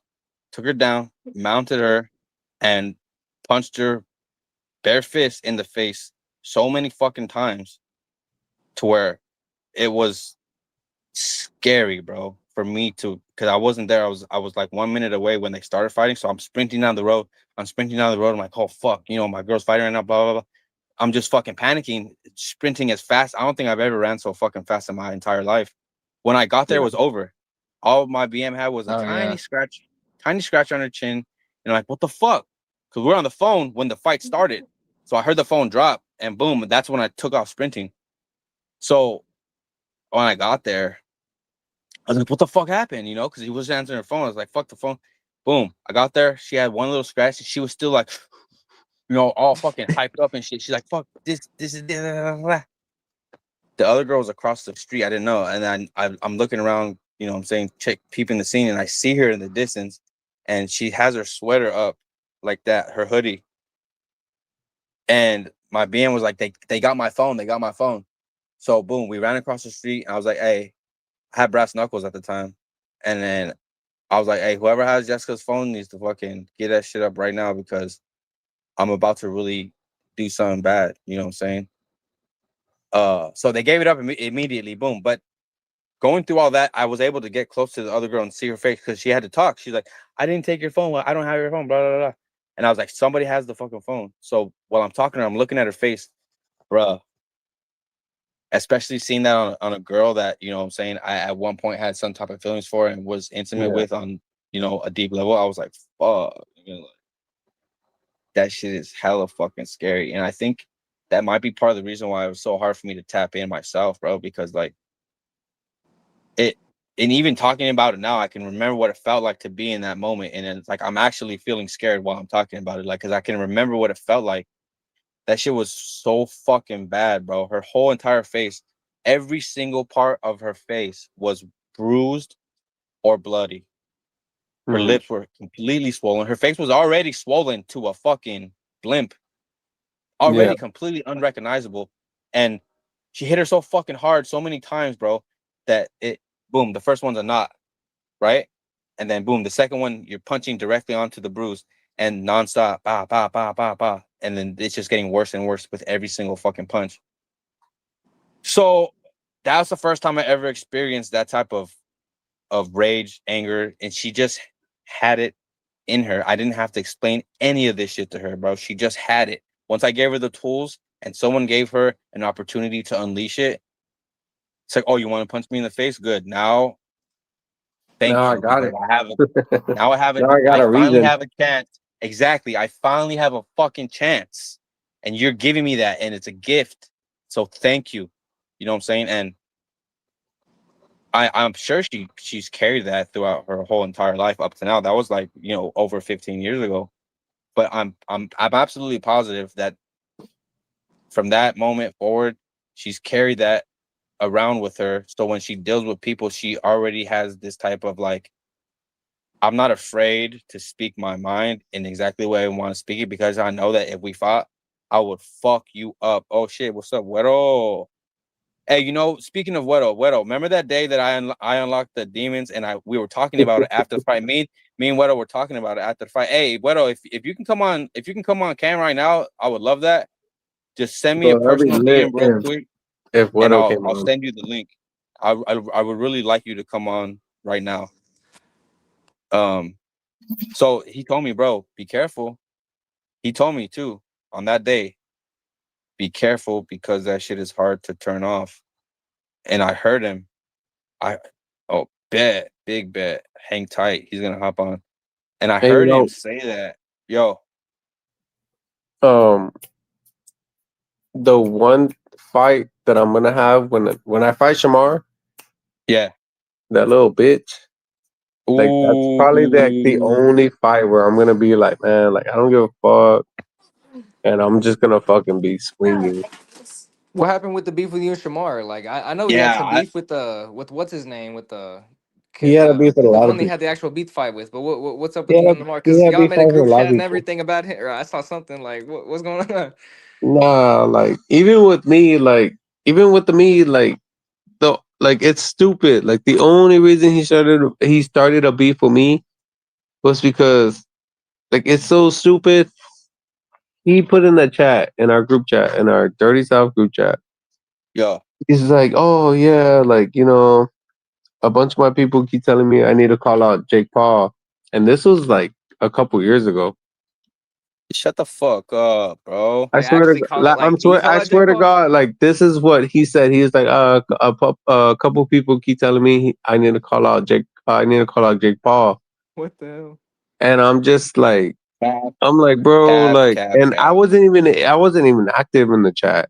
mounted her, and punched her bare fist in the face so many fucking times to where it was scary, bro, for me to, because I wasn't there. I was like 1 minute away when they started fighting. So I'm sprinting down the road. I'm like, oh fuck, my girl's fighting right now, blah, blah, blah. I'm just fucking panicking, sprinting as fast. I don't think I've ever ran so fucking fast in my entire life. When I got there, it was over. All my BM had was a tiny scratch on her chin. And I'm like, what the fuck? Because we're on the phone when the fight started. So I heard the phone drop and boom, that's when I took off sprinting. So when I got there, I was like, what the fuck happened? Because he wasn't answering her phone. I was like, fuck the phone. Boom. I got there. She had one little scratch. And she was still like, all fucking hyped up and shit. She's like, fuck, this is... The other girl was across the street. I didn't know. And then I'm looking around, I'm saying, peeping the scene. And I see her in the distance. And she has her sweater up like that, her hoodie. And my BM was like, they got my phone. They got my phone. So, boom, we ran across the street. And I was like, hey, I had brass knuckles at the time. And then I was like, hey, whoever has Jessica's phone needs to fucking get that shit up right now because I'm about to really do something bad. You know what I'm saying? So they gave it up immediately. Boom. But going through all that, I was able to get close to the other girl and see her face because she had to talk. She's like, I didn't take your phone. Well, I don't have your phone, blah, blah, blah. And I was like, somebody has the fucking phone. So while I'm talking to her, I'm looking at her face, bruh. Especially seeing that on a girl that, you know what I'm saying, I at one point had some type of feelings for and was intimate with on, a deep level. I was like, fuck. That shit is hella fucking scary. And I think that might be part of the reason why it was so hard for me to tap in myself, bro, because like it, and even talking about it now, I can remember what it felt like to be in that moment. And it's like, I'm actually feeling scared while I'm talking about it. Like, cause I can remember what it felt like. That shit was so fucking bad, bro. Her whole entire face, every single part of her face was bruised or bloody. Her lips were completely swollen. Her face was already swollen to a fucking blimp. Already completely unrecognizable. And she hit her so fucking hard so many times, bro, that boom, the first one's a knot, right? And then boom, the second one, you're punching directly onto the bruise and nonstop, bah, bah, bah, bah, bah. And then it's just getting worse and worse with every single fucking punch. So that was the first time I ever experienced that type of rage, anger, and she just had it in her. I didn't have to explain any of this shit to her, bro. She just had it. Once I gave her the tools and someone gave her an opportunity to unleash it, it's like, oh, you want to punch me in the face? Good. Now, thank Now you. I got Because it. now I have it. Now I got I a finally reason. have a chance. Exactly. I finally have a fucking chance. And you're giving me that. And it's a gift. So thank you. You know what I'm saying? And I'm sure she's carried that throughout her whole entire life up to now. That was like, over 15 years ago. But I'm absolutely positive that from that moment forward, she's carried that around with her. So when she deals with people, she already has this type of like, I'm not afraid to speak my mind in exactly the way I want to speak it because I know that if we fought, I would fuck you up. Oh shit, what's up, Wedo? Hey, speaking of Wedo, remember that day that I unlocked the demons and we were talking about it after the fight. Me and Wedo were talking about it after the fight. Hey, Wedo, if you can come on cam right now, I would love that. Just send me a Bro, that'd be personal lit DM real quick, if and Widow came I'll on. send you the link. I would really like you to come on right now. So he told me, bro, be careful. He told me too on that day, be careful because that shit is hard to turn off. And I heard him. Big bet, hang tight. He's gonna hop on. And I Hey, heard him say that, yo, um, the one fight that I'm gonna have when I fight Shamar, Yeah. that little bitch. Like that's probably the only fight where I'm gonna be like, man, like I don't give a fuck, and I'm just gonna fucking be swinging. What happened with the beef with you and Shamar? Like I know he had Yeah. some beef with what's his name with He had a beef with a the lot one of they had people. the actual beef fight with. But what's up He with you had and Lamar? he Because had y'all beef made a fights with a group lot chat of and people. everything about him. Or I saw something like what's going on? Nah, like even with me, like the like it's stupid. Like the only reason he started a beef with me was because like it's so stupid. He put in the chat in our group chat in our Dirty South group chat. Yo. He's like, oh yeah, like a bunch of my people keep telling me I need to call out Jake Paul, and this was like a couple years ago. Shut the fuck up, bro. I Like swear to actually God, call it like beef I out swear Jake to Paul? God, like this is what he said. He was like, a couple people keep telling me I need to call out Jake. I need to call out Jake Paul, What the hell? and I'm just like, Cap, I'm like, bro, cap, like, cap, and cap. I wasn't even active in the chat.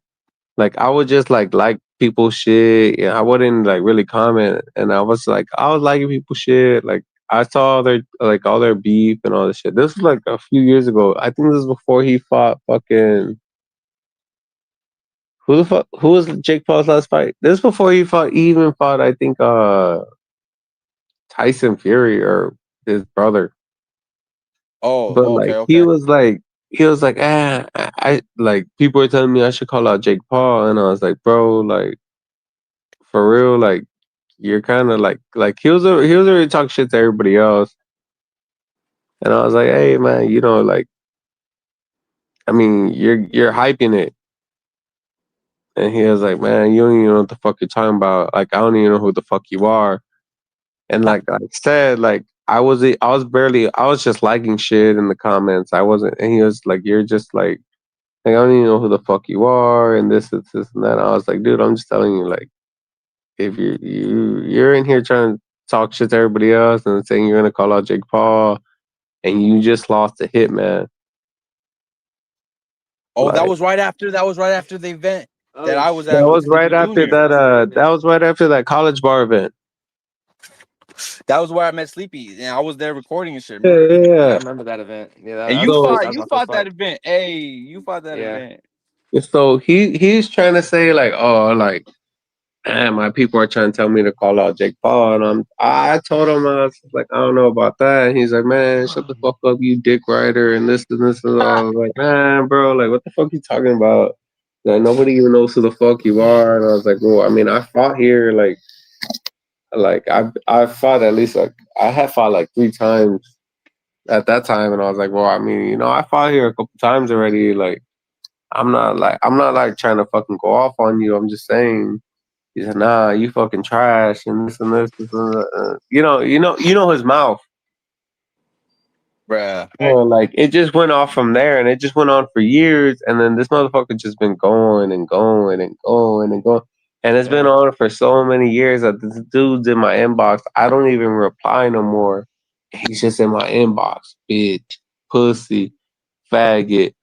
Like I would just like people's shit. Yeah, I wouldn't like really comment, and I was liking people's shit. Like I saw their like all their beef and all this shit. This was like a few years ago. I think this was before he fought fucking who was Jake Paul's last fight? This is before he even fought I think Tyson Fury or his brother. Oh, But okay, like okay. he was like, I like people were telling me I should call out Jake Paul, and I was like, bro, like for real, like you're kind of like he was already talking shit to everybody else, and I was like, hey man, like I mean you're hyping it, and he was like, man, you don't even know what the fuck you're talking about. Like I don't even know who the fuck you are, and like I said, like I was just liking shit in the comments. I wasn't, and he was like, you're just like I don't even know who the fuck you are, and this and that. I was like, dude, I'm just telling you, like if you're in here trying to talk shit to everybody else and saying you're gonna call out Jake Paul and you just lost a Hitman. Oh, Like that was right after the event that I was that at with was right Sleepy after Junior. that was right after that college bar event. That was where I met Sleepy, and I was there recording and shit. Yeah, Remember? yeah, Yeah, I yeah. remember that event. Yeah, And that was my you first fought that fight. event. Hey, you fought that Yeah. event. So he's trying to say like, oh, like my people are trying to tell me to call out Jake Paul, and I told him I was like, I don't know about that. And he's like, man, shut the fuck up, you dick rider, and this and this and all. I was like, man, bro, like what the fuck you talking about? Like nobody even knows who the fuck you are. And I was like, well, I mean, I fought here, like I fought at least like I had fought like 3 times at that time, and I was like, well, I mean, I fought here a couple times already. Like I'm not like trying to fucking go off on you. I'm just saying. He said, "Nah, you fucking trash and this and this." And that. You know his mouth. Bruh. Like it just went off from there, and it just went on for years. And then this motherfucker just been going and going and going and going, and it's been on for so many years that this dude's in my inbox. I don't even reply no more. He's just in my inbox, bitch, pussy, faggot,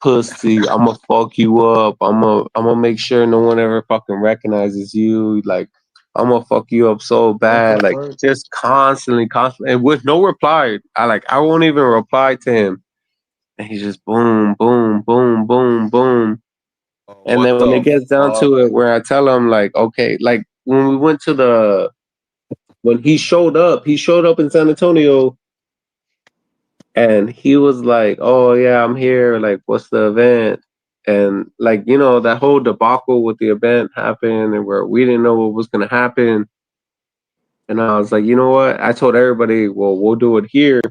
pussy. I'ma fuck you up. I'ma make sure no one ever fucking recognizes you. Like I'ma fuck you up so bad. Like just constantly, and with no reply. I won't even reply to him. And he's just boom, boom, boom, boom, boom. And What then when it the gets down fuck? to it, where I tell him like, okay, like when we went to when he showed up in San Antonio. And he was like, "Oh yeah, I'm here. Like, what's the event?" And like, that whole debacle with the event happened, and where we didn't know what was gonna happen. And I was like, you know what? I told everybody, well, we'll do it here,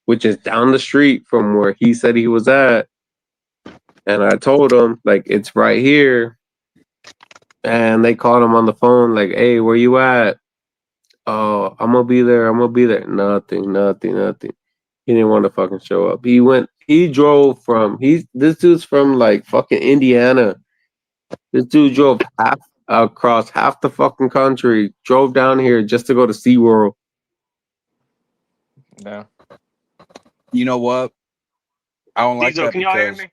which is down the street from where he said he was at. And I told him, like, it's right here. And they called him on the phone, like, "Hey, where you at?" "Oh, I'm gonna be there. I'm gonna be there." Nothing, nothing, nothing. He didn't want to fucking show up. He drove this dude's from like fucking Indiana. This dude drove across half the fucking country, drove down here just to go to SeaWorld. Yeah. You know what? I don't like Diesel, that can y'all hear because me?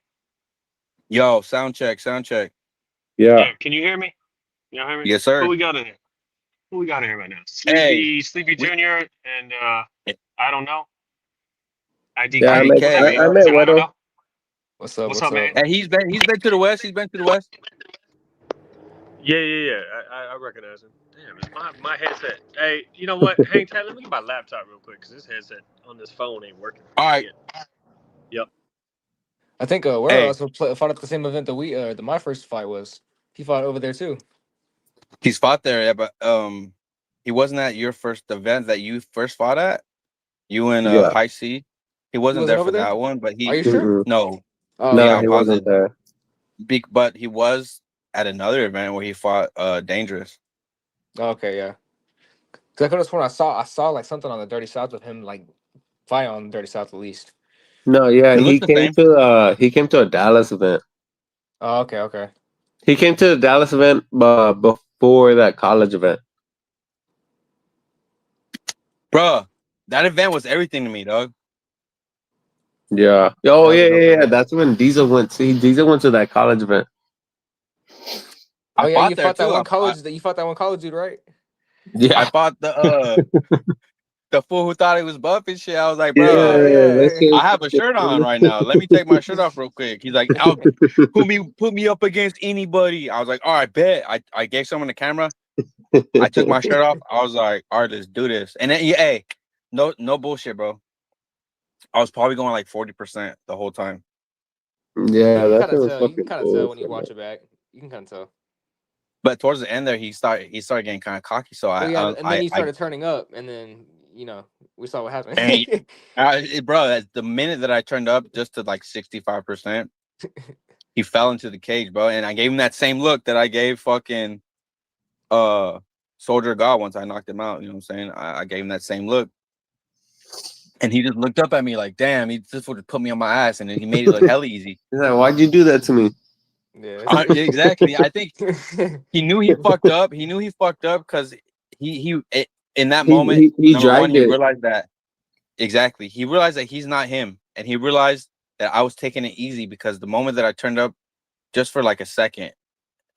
yo, sound check, sound check. Yeah. Yeah, can you hear me? You hear me? Yes, Who sir. we got in here? Who we got in here right now? Hey, Sleepy we Junior, and I don't know. Yeah, IDK. IDK. Maybe I Yep. met I don't Weddle. know. What's up? What's What's up, up? man? And he's been to the west. He's been to the west. Yeah. I recognize him. Damn, it's my headset. Hey, you know what? Hang tight. Let me get my laptop real quick because this headset on this phone ain't working. All right. Yep. I think where Hey, else fought at the same event that that my first fight was. He fought over there too. he's fought there, yeah, but he wasn't at your first event that you first fought at. You and Yeah. High C. He He wasn't wasn't there over for there. that one, but Are he you sure? Mm-mm. no, Oh, yeah, No, I'm he wasn't positive. there. But he was at another event where he fought Dangerous. okay, yeah. Cause I could have sworn I saw like something on the Dirty South with him like fight on Dirty South at least. No, yeah, It looks the same. he came to a Dallas event. Oh, okay. He came to the Dallas event before that college event. Bruh, that event was everything to me, dog. Yeah. That Oh was a dope yeah. event. That's when Diesel went. See, Diesel went to that college event. Oh I yeah, fought you there fought that too. one college that you fought that one college dude, right? I Yeah. fought the fool who thought he was buff and shit. I was like, Yeah, bruh, that Yeah. shit was I have a fucking shirt on funny. right now. Let me take my shirt off real quick. He's like, I'll put me up against anybody. I was like, all right, bet. I gave someone the camera. I took my shirt off. I was like, all right, let's do this. And then, yeah, hey, no bullshit, bro. I was probably going like 40% the whole time. Yeah, Yeah, you can that kind shit of was tell. You can fucking kind of tell cool. when you watch it back. You can kind of tell. But towards the end there, he started getting kind of cocky. So Well, yeah, and then he started turning up, and then we saw what happened. and bro, the minute that I turned up just to like 65%, he fell into the cage, bro. And I gave him that same look that I gave fucking Soldier of God once I knocked him out. You know what I'm saying? I gave him that same look. And he just looked up at me like, damn, he just would put me on my ass, and then he made it look hell easy. He's like, why'd you do that to me? Yeah. Exactly. I think he knew he fucked up. He knew he fucked up because in that moment, He number one, dragged he it. realized that exactly. He realized that he's not him, and he realized that I was taking it easy because the moment that I turned up, just for like a second,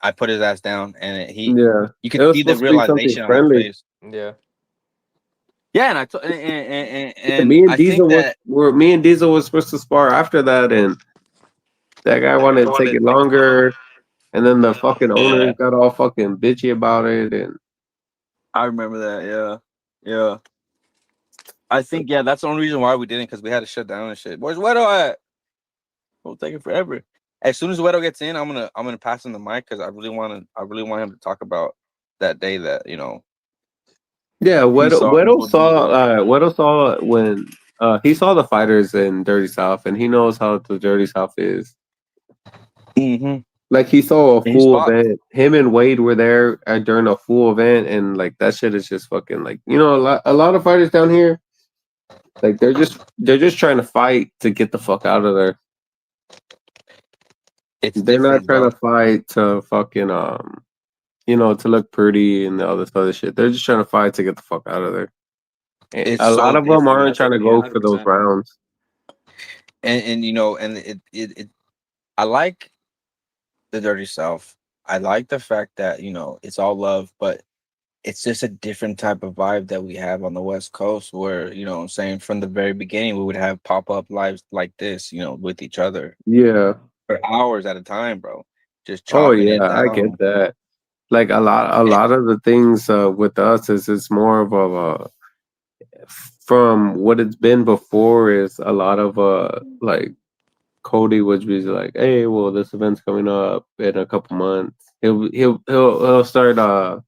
I put his ass down, and Yeah. you It could was see the supposed to be something realization on his friendly. face. Yeah. Yeah, and Me and I think Diesel that was supposed to spar after that, and that guy wanted to take it longer, and then the fucking owners got all fucking bitchy about it, and I remember that. Yeah. I think that's the only reason why we didn't because we had to shut down and shit. Where's Wedo at? It'll take it forever. As soon as Wedo gets in, I'm gonna pass him the mic because I really want him to talk about that day that yeah, he saw people beat. Weddle saw when he saw the fighters in Dirty South, and he knows how the Dirty South is. Mm-hmm. Like he saw a And he's full fought. event. Him and Wade were there during a full event, and like that shit is just fucking like a lot of fighters down here. Like they're just trying to fight to get the fuck out of there. It's They're not different, trying bro. to fight to fucking to look pretty and all this other shit. They're just trying to fight to get the fuck out of there. And It's a so lot of them different. aren't trying to Yeah, go for those 100%. rounds. And I like the Dirty South. I like the fact that it's all love, but it's just a different type of vibe that we have on the West Coast where, what I'm saying, from the very beginning, we would have pop-up lives like this, with each other Yeah. for hours at a time, bro. Just Oh chopping it yeah, I down. get that. Like a lot of the things with us is it's more of a from what it's been before is a lot of like Cody would be like, hey, well, this event's coming up in a couple months. He'll start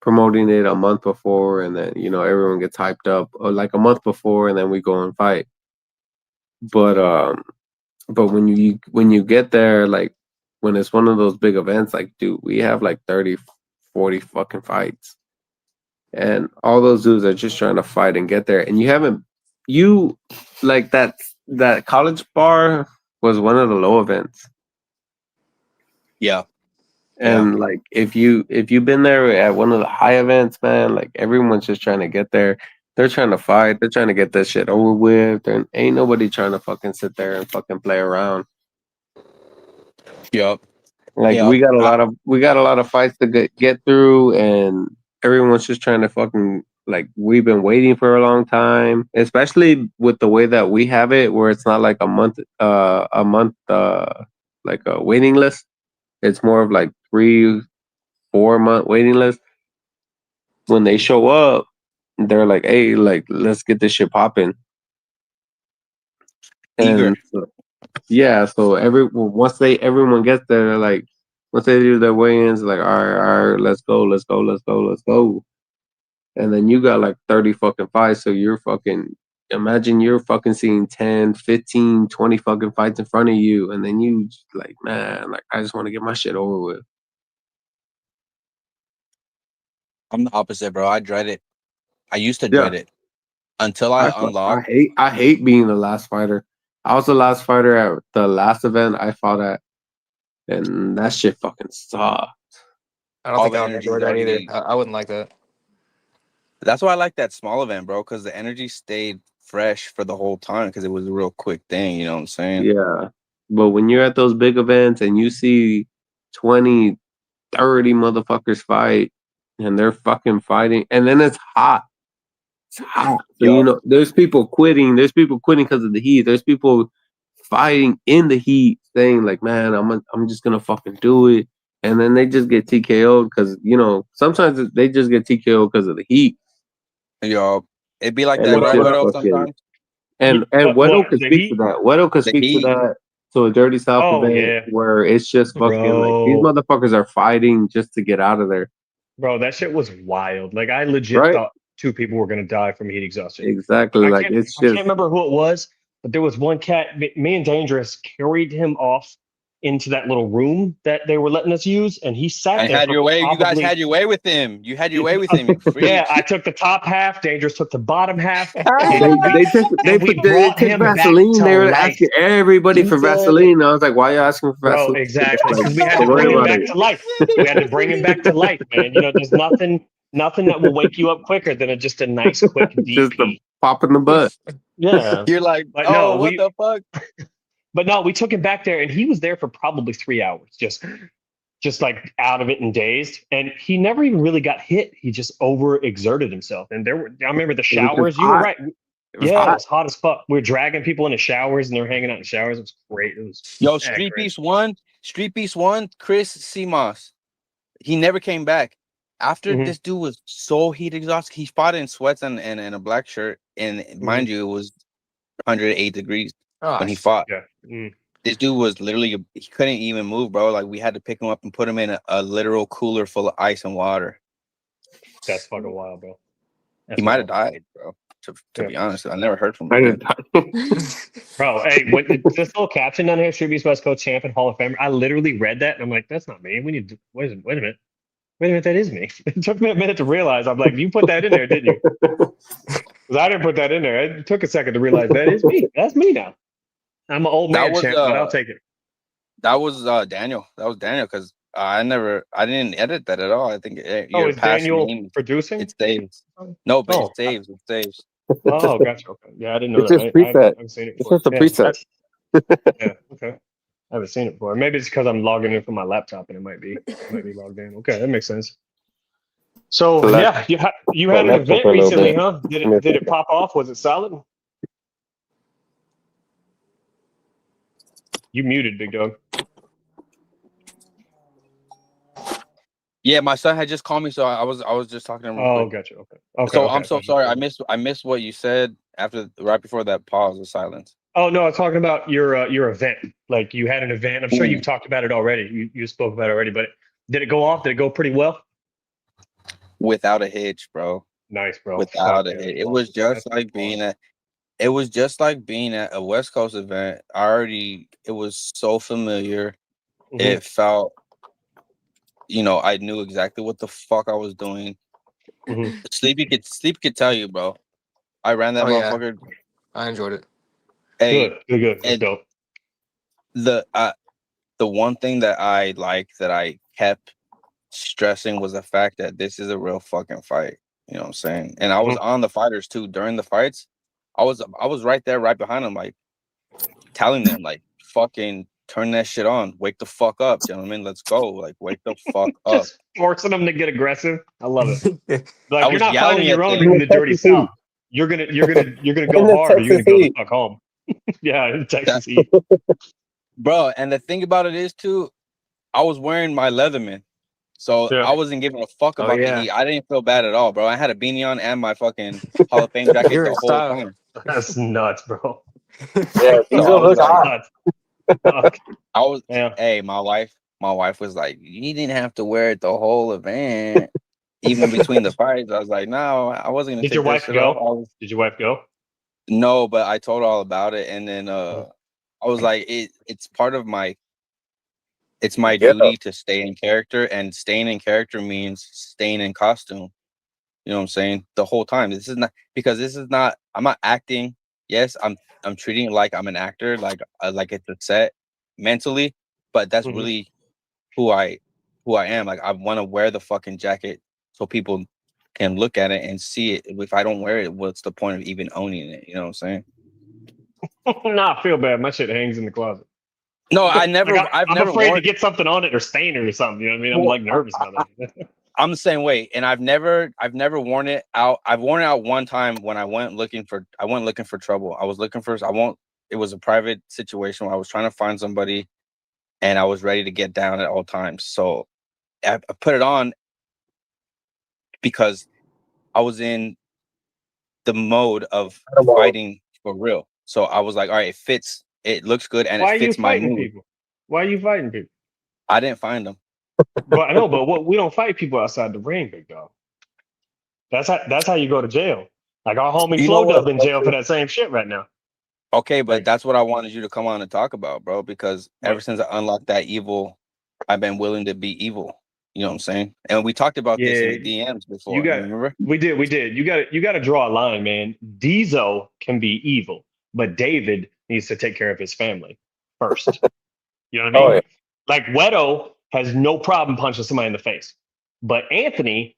promoting it a month before, and then everyone gets hyped up, or like a month before, and then we go and fight. But when you get there, like when it's one of those big events, like dude, we have like 30, 40 fucking fights, and all those dudes are just trying to fight and get there, and you like that college bar was one of the low events. Yeah. And like if you've been there at one of the high events, man, like everyone's just trying to get there. They're trying to fight. They're trying to get this shit over with. There ain't nobody trying to fucking sit there and fucking play around. Yep. Like Yeah, we got a lot of fights to get through, and everyone's just trying to fucking like we've been waiting for a long time, especially with the way that we have it, where it's not like like a waiting list. It's more of like 3-4 month waiting list. When they show up, they're like, "Hey, like let's get this shit popping." eager. And yeah, so everyone gets there, they're like, once they do their weigh-ins, like, all right, let's go, let's go, let's go, let's go. And then you got like 30 fucking fights, so you're fucking imagine you're fucking seeing 10, 15, 20 fucking fights in front of you, and then you just like, man, like I just want to get my shit over with. I'm the opposite, bro. I dread it. I used to Yeah. dread it until I unlocked. I hate being the last fighter. I was the last fighter at the last event I fought at, and that shit fucking sucked. I don't All think the I would energy enjoy that either. already. I wouldn't like that. That's why I like that small event, bro, because the energy stayed fresh for the whole time because it was a real quick thing. You know what I'm saying? Yeah. But when you're at those big events and you see 20, 30 motherfuckers fight and they're fucking fighting, and then it's hot. It's hot. So, Yo, you know, there's people quitting. There's people quitting because of the heat. There's people fighting in the heat saying, like, man, I'm just going to fucking do it. And then they just get TKO'd because, you know, sometimes they just get TKO'd because of the heat. yo, it'd be like And that, it's right, just Widow? fucking. Sometimes And What Weddle could the speak to Heat? that. Weddle could the speak to heat. that. So a Dirty South Oh event yeah, where it's just fucking like these bro, motherfuckers are fighting just to get out of there, bro, that shit was wild. Like I legit right? thought two people were gonna die from heat exhaustion. Exactly. Like it's I can't just remember who it was, but there was one cat. Me and Dangerous carried him off into that little room that they were letting us use, and he sat And there had for your way. You guys probably. had your way with him. You had your way with him. You Yeah, freak. I took the top half. Dangerous took the bottom half, they and we they took and we they brought took him back Vaseline. to They were life. asking everybody for Son, Vaseline. I was like, why are you asking for bro, Vaseline? exactly, Like, because we had to don't worry bring him about back it. to life. We had to bring him back to life, man. You know, there's nothing that will wake you up quicker than just a nice quick Just the DP. pop in the butt. Yeah, You're like, but oh, no, what the fuck? we took him back there, and he was there for probably 3 hours, just like out of it and dazed. And he never even really got hit. He just overexerted himself. And I remember the It was just showers. You were hot. right. It was Yeah, it hot. was hot as fuck. We were dragging people into showers, and they were hanging out in showers. It was great. It was Yo, great. Street Beast 1, Chris Seamoss. He never came back. After Hmm. this dude was so heat exhausted, he fought in sweats and a black shirt. And mind you, it was 108 degrees when he fought. Yeah. Mm, This dude was literally, he couldn't even move, bro. Like, we had to pick him up and put him in a literal cooler full of ice and water. that's fucking wild, bro. He That's might have wild. died, bro. To Yeah. be honest, I never heard from I him. didn't- Bro, hey, when this little caption down here, Streetbeefs West Coast Champion Hall of Famer, I literally read that and I'm like, that's not me. We need to wait a minute. That is me. It took me a minute to realize. I'm like, you put that in there, didn't you? Because I didn't put that in there. It took a second to realize that is me. That's me now. I'm an old That man was champ, but I'll take it. That was Daniel. That was Daniel because I didn't edit that at all. I think your Is past Daniel name producing? it saves. No, but Oh, it saves. It saves. oh, gotcha. Okay. Yeah, I didn't know It's that. just I preset. haven't seen it It's before. just a Yeah, preset. yeah, okay. I haven't seen it before. Maybe it's because I'm logging in from my laptop and it might be logged in. Okay, that makes sense. So yeah, you had an Let's go event for a little recently, bit. huh? Did it pop off? Was it solid? You muted, big dog. Yeah, my son had just called me, so I was just talking to him real Oh, quick. gotcha. Okay. So Okay. I'm so sorry. I missed what you said right before that pause of silence. Oh no, I'm talking about your event. Like you had an event. I'm sure you've talked about it already. You spoke about it already, but did it go off? Did it go pretty well? Without a hitch, bro. Nice, bro. Without Fuck, a yeah, hitch. that's awesome. It was just like being at a West Coast event. It was so familiar. Mhm. It felt, I knew exactly what the fuck I was doing. Mhm. Sleep could tell you, bro. I ran that motherfucker. I enjoyed it. Hey, Good. That's and dope. the one thing that I kept stressing was the fact that this is a real fucking fight. You know what I'm saying? And I was on the fighters too during the fights. I was right there, right behind them, like telling them, like, fucking turn that shit on. Wake the fuck up, gentlemen. Let's go. Like, wake the fuck up. Just forcing them to get aggressive. I love it. I Like you're was not yelling fighting your at own them. in the dirty Texas South. heat. You're gonna In go the hard, or you're gonna Texas go the heat. fuck home. Yeah, in Texas heat. Bro, and the thing about it is too, I was wearing my Leatherman. So Yeah. I wasn't giving a fuck Oh, about the yeah. heat. I didn't feel bad at all, bro. I had a beanie on and my fucking Hall of Fame jacket You're the in whole style. time. That's nuts, bro. Yeah, So these I will was look like, hot. Nuts. Fuck. I was, Yeah. hey, my wife was like, you didn't have to wear it the whole event, even between the fights. I was like, no, I wasn't gonna Did your take that wife shit off. go? Did your wife go? No, but I told her all about it, and then Mhm. I was like, it's part of my, it's my Yeah. duty to stay in character, and staying in character means staying in costume. You know what I'm saying? The whole time. This is not because this is not. I'm not acting. Yes, I'm treating it like I'm an actor, like it's a set mentally, but that's Mhm. really who I am. Like, I want to wear the fucking jacket so people can look at it and see it. If I don't wear it, what's the point of even owning it? You know what I'm saying? Nah, I feel bad. My shit hangs in the closet. No, Like I've I'm never afraid to worn. get something on it or stain it or something. You know what I mean? I'm Well, like nervous about that. I'm the same way, and I've never worn it out. I've worn it out one time when I went looking for trouble. I was looking for it was a private situation where I was trying to find somebody, and I was ready to get down at all times. So I put it on because I was in the mode of fighting for real. So I was like, all right, it fits, it looks good, and it Why are you fits my fighting mood. people? Why are you fighting people? I didn't find them. But I know, but what we don't fight people outside the ring, big dog. That's how you go to jail. Like our homie You know Flo Dub what? in jail for that same shit right now. Okay, but Like that's what I wanted you to come on and talk about, bro, because ever what? since I unlocked that evil, I've been willing to be evil. You know what I'm saying? And we talked about this in Yeah, the DMs you before. You got. remember? We did. You got to draw a line, man. Diesel can be evil, but David needs to take care of his family first. You know what I Oh mean? yeah. Like Wedo has no problem punching somebody in the face, but Anthony,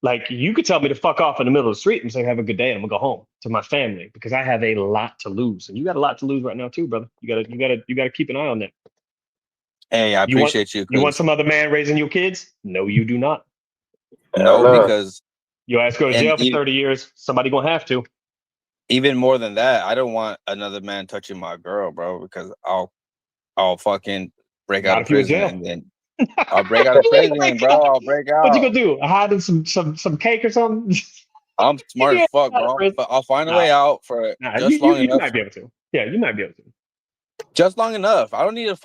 like you could tell me to fuck off in the middle of the street and say have a good day, and I'm gonna go home to my family because I have a lot to lose, and you got a lot to lose right now too, brother. You gotta keep an eye on that. Hey, I You want appreciate you, you want because some other man raising your kids? No, you do not. no, No. because Your ass go to and jail for 30 years. Somebody gonna have to. even more than that, I don't want another man touching my girl, bro, because I'll fucking break out Not of if you in prison, jail. and then I'll break out of prison, bro. I'll break What you out. gonna do? Hide in some cake or something? I'm smart as Yeah, fuck, out of bro. prison. But I'll find a Nah, way out for nah. just long You enough. might be able to. Yeah, you might be able to. Just long enough. I don't need a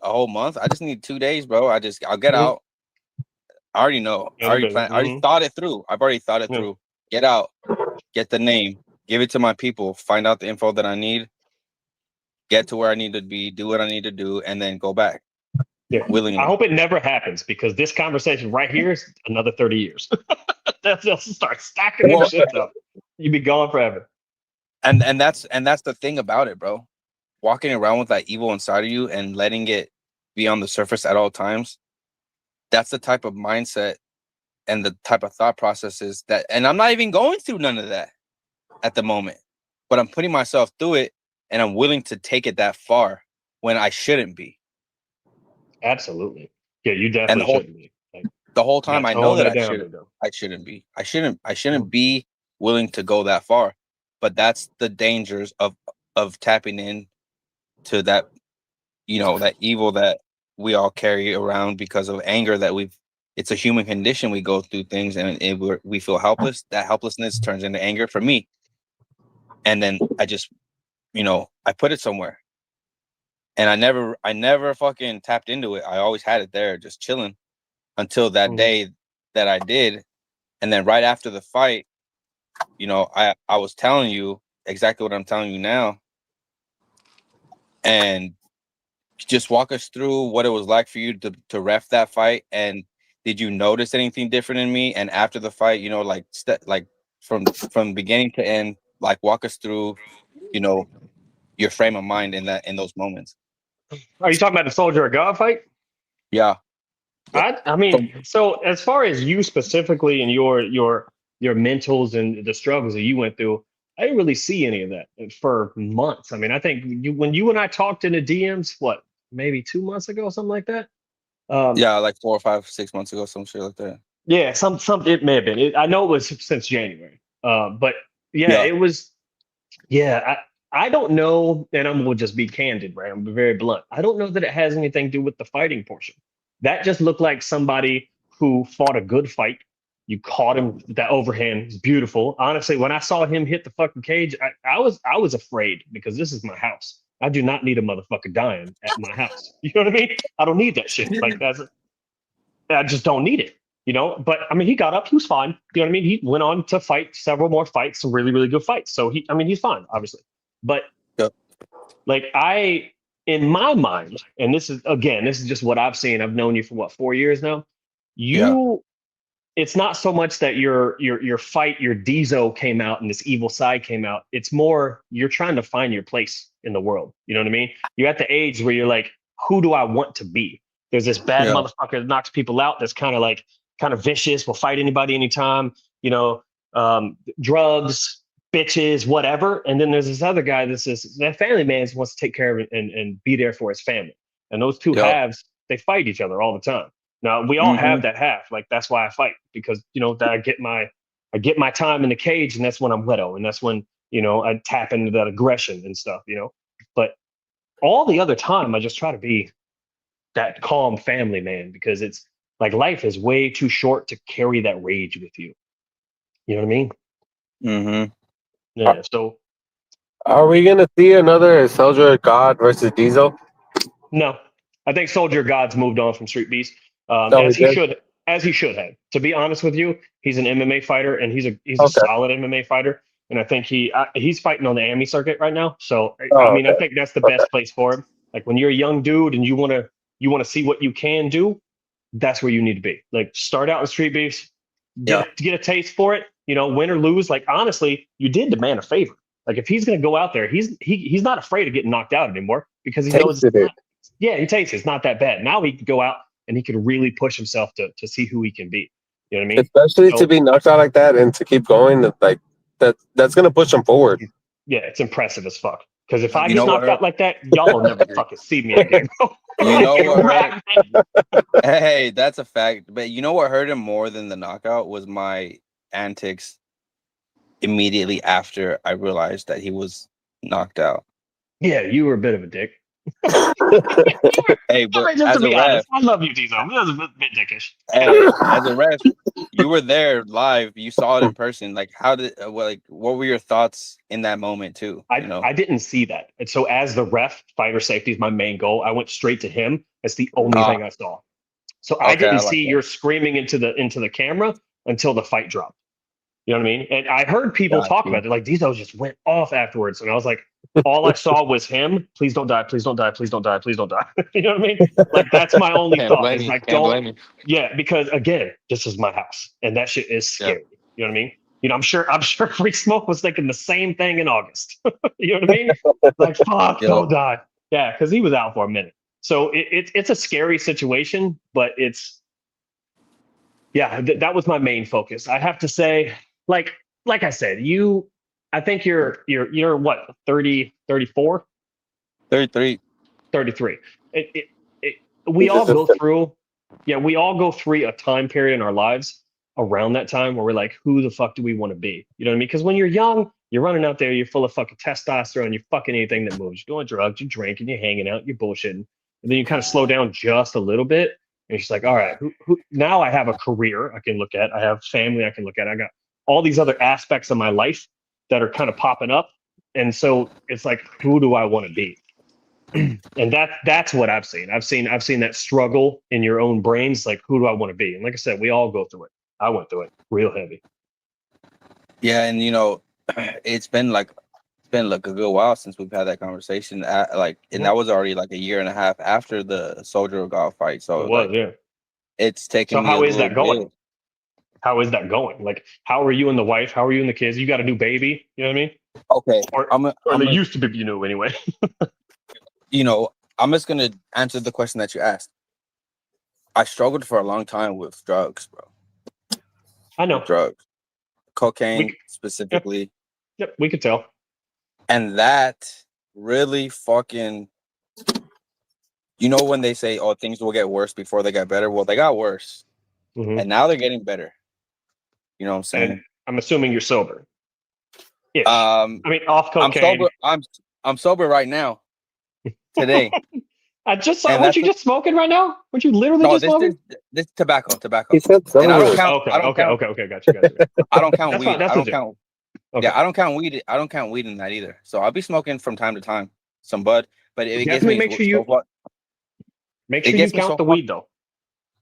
whole month. I just need 2 days, bro. I'll get Mhm. out. I already know. I Handle already business. planned. I already thought it through. I've already thought it Yeah. through. Get out. Get the name. Give it to my people. Find out the info that I need. Get to where I need to be. Do what I need to do, and then go back Yeah. I willingly. hope it never happens because this conversation right here is another 30 years. They'll start stacking them Well, shits up. You be gone forever. and that's the thing about it, bro. Walking around with that evil inside of you and letting it be on the surface at all times. That's the type of mindset and the type of thought processes that, and I'm not even going through none of that at the moment, but I'm putting myself through it, and I'm willing to take it that far when I shouldn't be. Absolutely. Yeah, you And definitely shouldn't be. Like, the whole you time got I to know tone that that down, big dog. I shouldn't be. I shouldn't be willing to go that far. But that's the dangers of tapping in to that, that evil that we all carry around because of anger that it's a human condition. We go through things, and we feel helpless. That helplessness turns into anger for me. And then I just, I put it somewhere, and I never fucking tapped into it. I always had it there, just chilling until that Mhm. day that I did. And then right after the fight, I was telling you exactly what I'm telling you now. And just walk us through what it was like for you to ref that fight. And did you notice anything different in me? And after the fight, like from beginning to end, like walk us through, your frame of mind in those moments. Are you talking about the Soldier of God fight? Yeah. I mean, so as far as you specifically and your mentals and the struggles that you went through, I didn't really see any of that for months. I mean, I think when you and I talked in the DMs, what maybe 2 months ago, something like that. Yeah, like 4 or 5, 6 months ago, some shit like that. Yeah, some it may have been. I know it was since January. But yeah, Yeah. it was. Yeah, I don't know, and I'm will just be candid, right? I'm very blunt. I don't know that it has anything to do with the fighting portion. That just looked like somebody who fought a good fight. You caught him with that overhand. It's beautiful. Honestly, when I saw him hit the fucking cage, I was afraid because this is my house. I do not need a motherfucker dying at my house. You know what I mean? I don't need that shit. Like I just don't need it. But I mean, he got up, he was fine. You know what I mean? He went on to fight several more fights, some really, really good fights. So he's fine, obviously. But Yep. like in my mind, and this is just what I've seen. I've known you for what, 4 years now. It's not so much that your fight, your Diesel came out and this evil side came out. It's more you're trying to find your place in the world. You know what I mean? You're at the age where you're like, who do I want to be? There's this bad Yeah. motherfucker that knocks people out. That's kind of vicious. Will fight anybody anytime. Drugs, bitches, whatever. And then there's this other guy that family man wants to take care of it and be there for his family. And those two Yep. halves, they fight each other all the time. Now we all Mhm. have that half. Like that's why I fight, because that I get my time in the cage, and that's when I'm Leto, and that's when I tap into that aggression and stuff. But all the other time, I just try to be that calm family man, because it's like life is way too short to carry that rage with you. You know what I mean? Mm-hmm. Yeah. So Are we gonna see another Soldier God versus Diesel? no, I think Soldier God's moved on from Street Beast, Oh, as he he did? should, have. To be honest with you, he's an MMA fighter, and he's a Okay. solid MMA fighter. And I think he's fighting on the AMI circuit right now. So I Oh, mean, I okay. think that's the best place for him. Like when you're a young dude and you wanna see what you can do, that's where you need to be. Like start out in Street Beefs, get a taste for it. Win or lose. Like honestly, you did the man a favor. Like if he's gonna go out there, he's not afraid of getting knocked out anymore, because he knows Tasted it. yeah, he takes it. It's not that bad. Now he can go out and he can really push himself to see who he can be. You know what I mean? Especially So- to be knocked out like that and to keep going, like that's gonna push him forward. Yeah, it's impressive as fuck. Because if I You get know what knocked hurt- out like that, y'all will never fucking see me again, bro. You know what Right. Hey, that's a fact. But you know what hurt him more than the knockout was my antics immediately after I realized that he was knocked out. Yeah, you were a bit of a dick. Hey, All but right, just as to be a ref, honest, I love you, Diesel. That was a bit dickish. hey, as a ref, you were there live. You saw it in person. Like, what were your thoughts in that moment too? I didn't see that. And so as the ref, fighter safety is my main goal. I went straight to him. That's the only thing I saw. So I Okay, didn't I like see that. your screaming into the camera until the fight dropped. You know what I mean? And I heard people Got talk you. about it. Like Diesel just went off afterwards. And I was like, all I saw was him. Please don't die. Please don't die. Please don't die. Please don't die. You know what I mean? Like that's my only Can't thought. blame Is you. like, Can't blame you. yeah, because again, this is my house, and that shit is scary. You know what I mean? I'm sure Free Smoke was thinking the same thing in August. You know what I mean? Like, fuck, Yo. don't die. Yeah, because he was out for a minute. So it's a scary situation, but that was my main focus. I have to say, like I said, I think you're what, 30, 34? 33. 33. We all go through a time period in our lives around that time where we're like, who the fuck do we want to be? You know what I mean? Because when you're young, you're running out there, you're full of fucking testosterone, you're fucking anything that moves. You're doing drugs, you're drinking, you're hanging out, you're bullshitting. And then you kind of slow down just a little bit. And she's like, all right, who now I have a career I can look at. I have family I can look at. I got all these other aspects of my life that are kind of popping up. And so it's like, who do I want to be? And that's what I've seen. I've seen that struggle in your own brains. Like, who do I want to be? And like I said, we all go through it. I went through it real heavy. Yeah, and it's been like a good while since we've had that conversation. That was already like a year and a half after the Soldier of God fight. So It was, yeah. it's taken So me a how is little that going? bit. How is that going? Like, how are you and the wife? How are you and the kids? You got a new baby? You know what I mean? Okay, Or they used to be, anyway. I'm just gonna answer the question that you asked. I struggled for a long time with drugs, bro. I know. Drugs, cocaine We- specifically, Yep, we could tell. and that really fucking You know when they say, "Oh, things will get worse before they get better." Well, they got worse, Mhm. and now they're getting better. You know what I'm saying? And I'm assuming you're sober. Ish. Um, I mean, off I'm cocaine. sober. I'm sober right now, today, I just saw. and Weren't that's you just smoking right now? Weren't you literally no. just smoking? This tobacco. He said And I don't sober. count. Okay, I don't okay, count. okay, okay. Got you. I don't count That's fine. weed. That's I don't legit. count. Okay. Yeah, I don't count weed. I don't count weed in that either. So I'll be smoking from time to time some bud, but it gets Definitely me make sure you it gets me count so the weed though.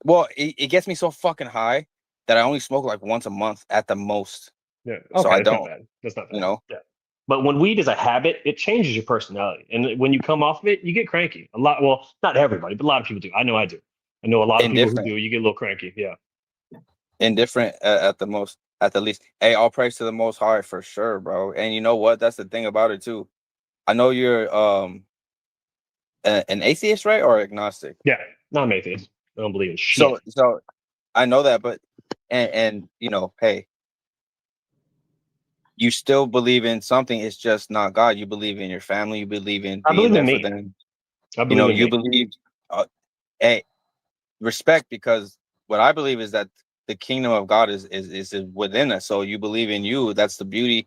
well. It gets me so fucking high that I only smoke like once a month at the most. Yeah. So Okay, I that's not don't. bad. That's not bad. You know, Yeah. But when weed is a habit, it changes your personality, and when you come off of it, you get cranky. A lot. Well, not everybody, but a lot of people do. I know I do. I know a lot of people who indifferent, do. You get a little cranky. Yeah. indifferent at the most, at the least. Hey, all praise to the Most High for sure, bro. And you know what? That's the thing about it too. I know you're an atheist, right, or agnostic? Yeah. Not an atheist. I don't believe in shit. So I know that, but and you know, hey, you still believe in something. It's just not God. You believe in your family. You believe in I being believe in there for me. them. I You believe know, in you me. believe. Hey, respect, because what I believe is that the kingdom of God is within us. So you believe in you. That's the beauty.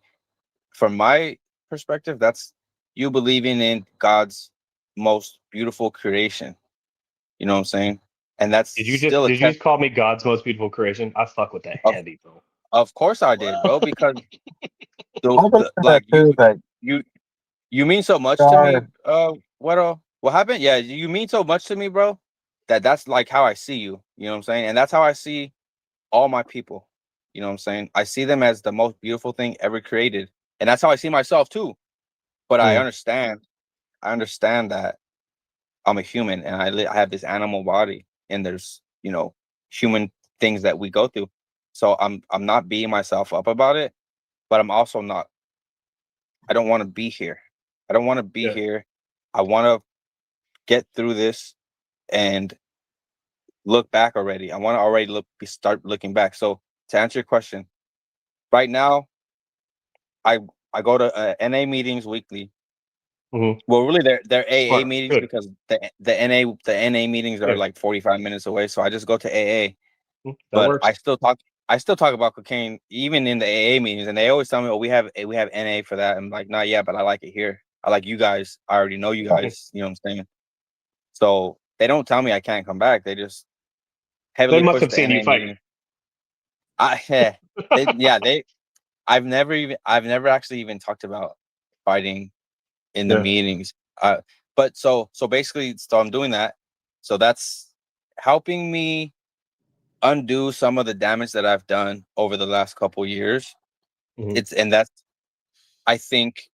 From my perspective, that's you believing in God's most beautiful creation. You know what I'm saying? And that's still a Did you test. just call me God's most beautiful creation? I fuck with that Of heavy, bro. of course I did, bro. Because I'm gonna say that like too. Like, you you mean so much to me. What happened? Yeah, you mean so much to me, bro. That's like how I see you. You know what I'm saying? And that's how I see all my people. You know what I'm saying? I see them as the most beautiful thing ever created. And that's how I see myself too. But Mm. I understand that I'm a human and I have this animal body and there's, you know, human things that we go through. So I'm not beating myself up about it, but I'm also not I don't want to be here. I don't want to be Yeah. here. I want to get through this and look back already. I want to already start looking back. So to answer your question, right now I I go to NA meetings weekly. Mhm. Well, really, they're AA Smart. meetings Good. because the NA meetings are Yeah. like 45 minutes away. So I just go to AA. That But works. I still talk about cocaine even in the AA meetings, and they always tell me, "Oh, we have NA for that." I'm like, "Not yet, but I like it here. I like you guys. I already know you guys. You know what I'm saying?" So they don't tell me I can't come back. They just They heavily must push have the seen you NA fight. meeting. They I've never actually even talked about fighting in the Yeah. meetings. But so basically, so I'm doing that. So that's helping me undo some of the damage that I've done over the last couple years. Mhm. That's I think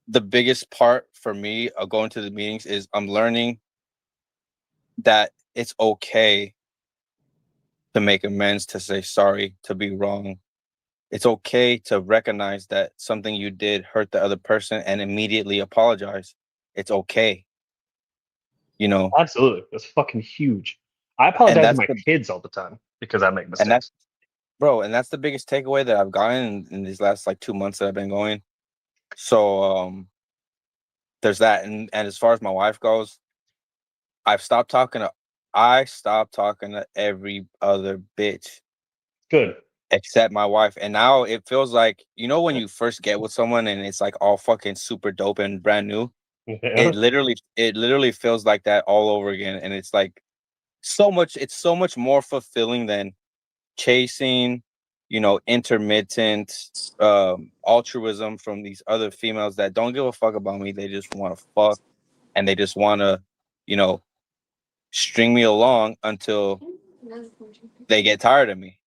the biggest part for me of going to the meetings is I'm learning that it's okay to make amends, to say sorry, to be wrong. It's okay to recognize that something you did hurt the other person and immediately apologize. It's okay, you know. Absolutely. That's fucking huge. I And apologize to that's my the kids all the time because I make and that's mistakes. bro, and that's the biggest takeaway that I've gotten in these last like 2 months that I've been going. So there's that. And as far as my wife goes, I've stopped talking to I stopped talking to every other bitch Good. except my wife. And now it feels like, you know, when you first get with someone and it's like all fucking super dope and brand new, Yeah. it literally feels like that all over again. And it's like it's so much more fulfilling than chasing, you know, intermittent altruism from these other females that don't give a fuck about me. They just want to fuck and they just want to, you know, string me along until they get tired of me.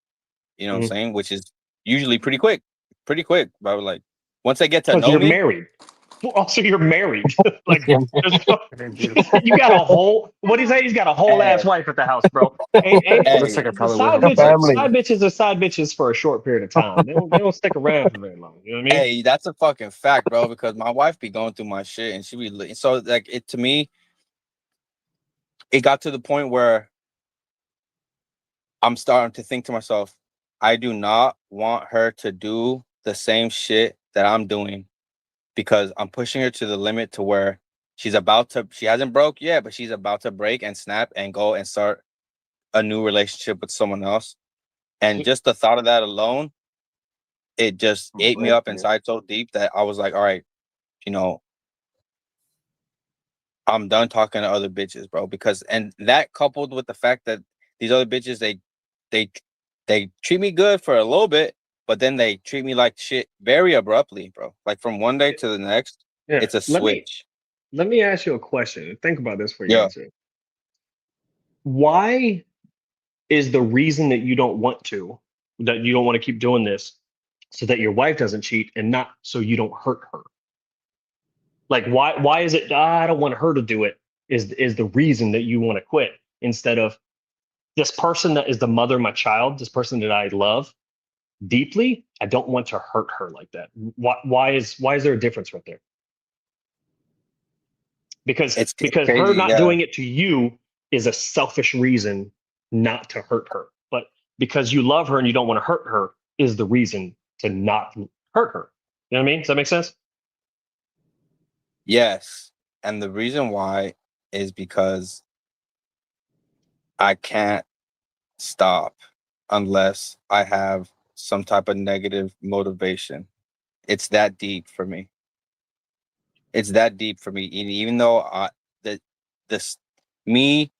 You know what I'm Mhm. saying? Which is usually pretty quick. Pretty quick. But like once they get to Plus, know you're me, married. Well, also, you're married. Like, I'm there's no, you got a whole. What do you say? He's got a whole hey, ass wife at the house, bro. Looks hey, like I The probably would side help bitches, out. family. are side bitches for a short period of time. They don't stick around for very long. You know what I mean? hey, that's a fucking fact, bro. Because my wife be going through my shit and she be so like it to me, it got to the point where I'm starting to think to myself, I do not want her to do the same shit that I'm doing because I'm pushing her to the limit to where She hasn't broke yet, but she's about to break and snap and go and start a new relationship with someone else. And just the thought of that alone, it just ate me up inside so deep that I was like, all right, you know, I'm done talking to other bitches, bro. Because and that coupled with the fact that these other bitches, they treat me good for a little bit, but then they treat me like shit very abruptly, bro. Like from one day to the next, Yeah. it's a switch. Let me ask you a question. Think about this for you Yeah. answer. Why is the reason that you don't want to keep doing this so that your wife doesn't cheat and not so you don't hurt her? Like why is it I don't want her to do it is the reason that you want to quit instead of this person that is the mother of my child, this person that I love deeply, I don't want to hurt her like that. Why is there a difference right there? Because It's her crazy, not yeah. doing it to you is a selfish reason not to hurt her. But because you love her and you don't want to hurt her is the reason to not hurt her. You know what I mean? Does that make sense? Yes. And the reason why is because I can't stop unless I have some type of negative motivation. It's that deep for me. It's that deep for me. And even though this me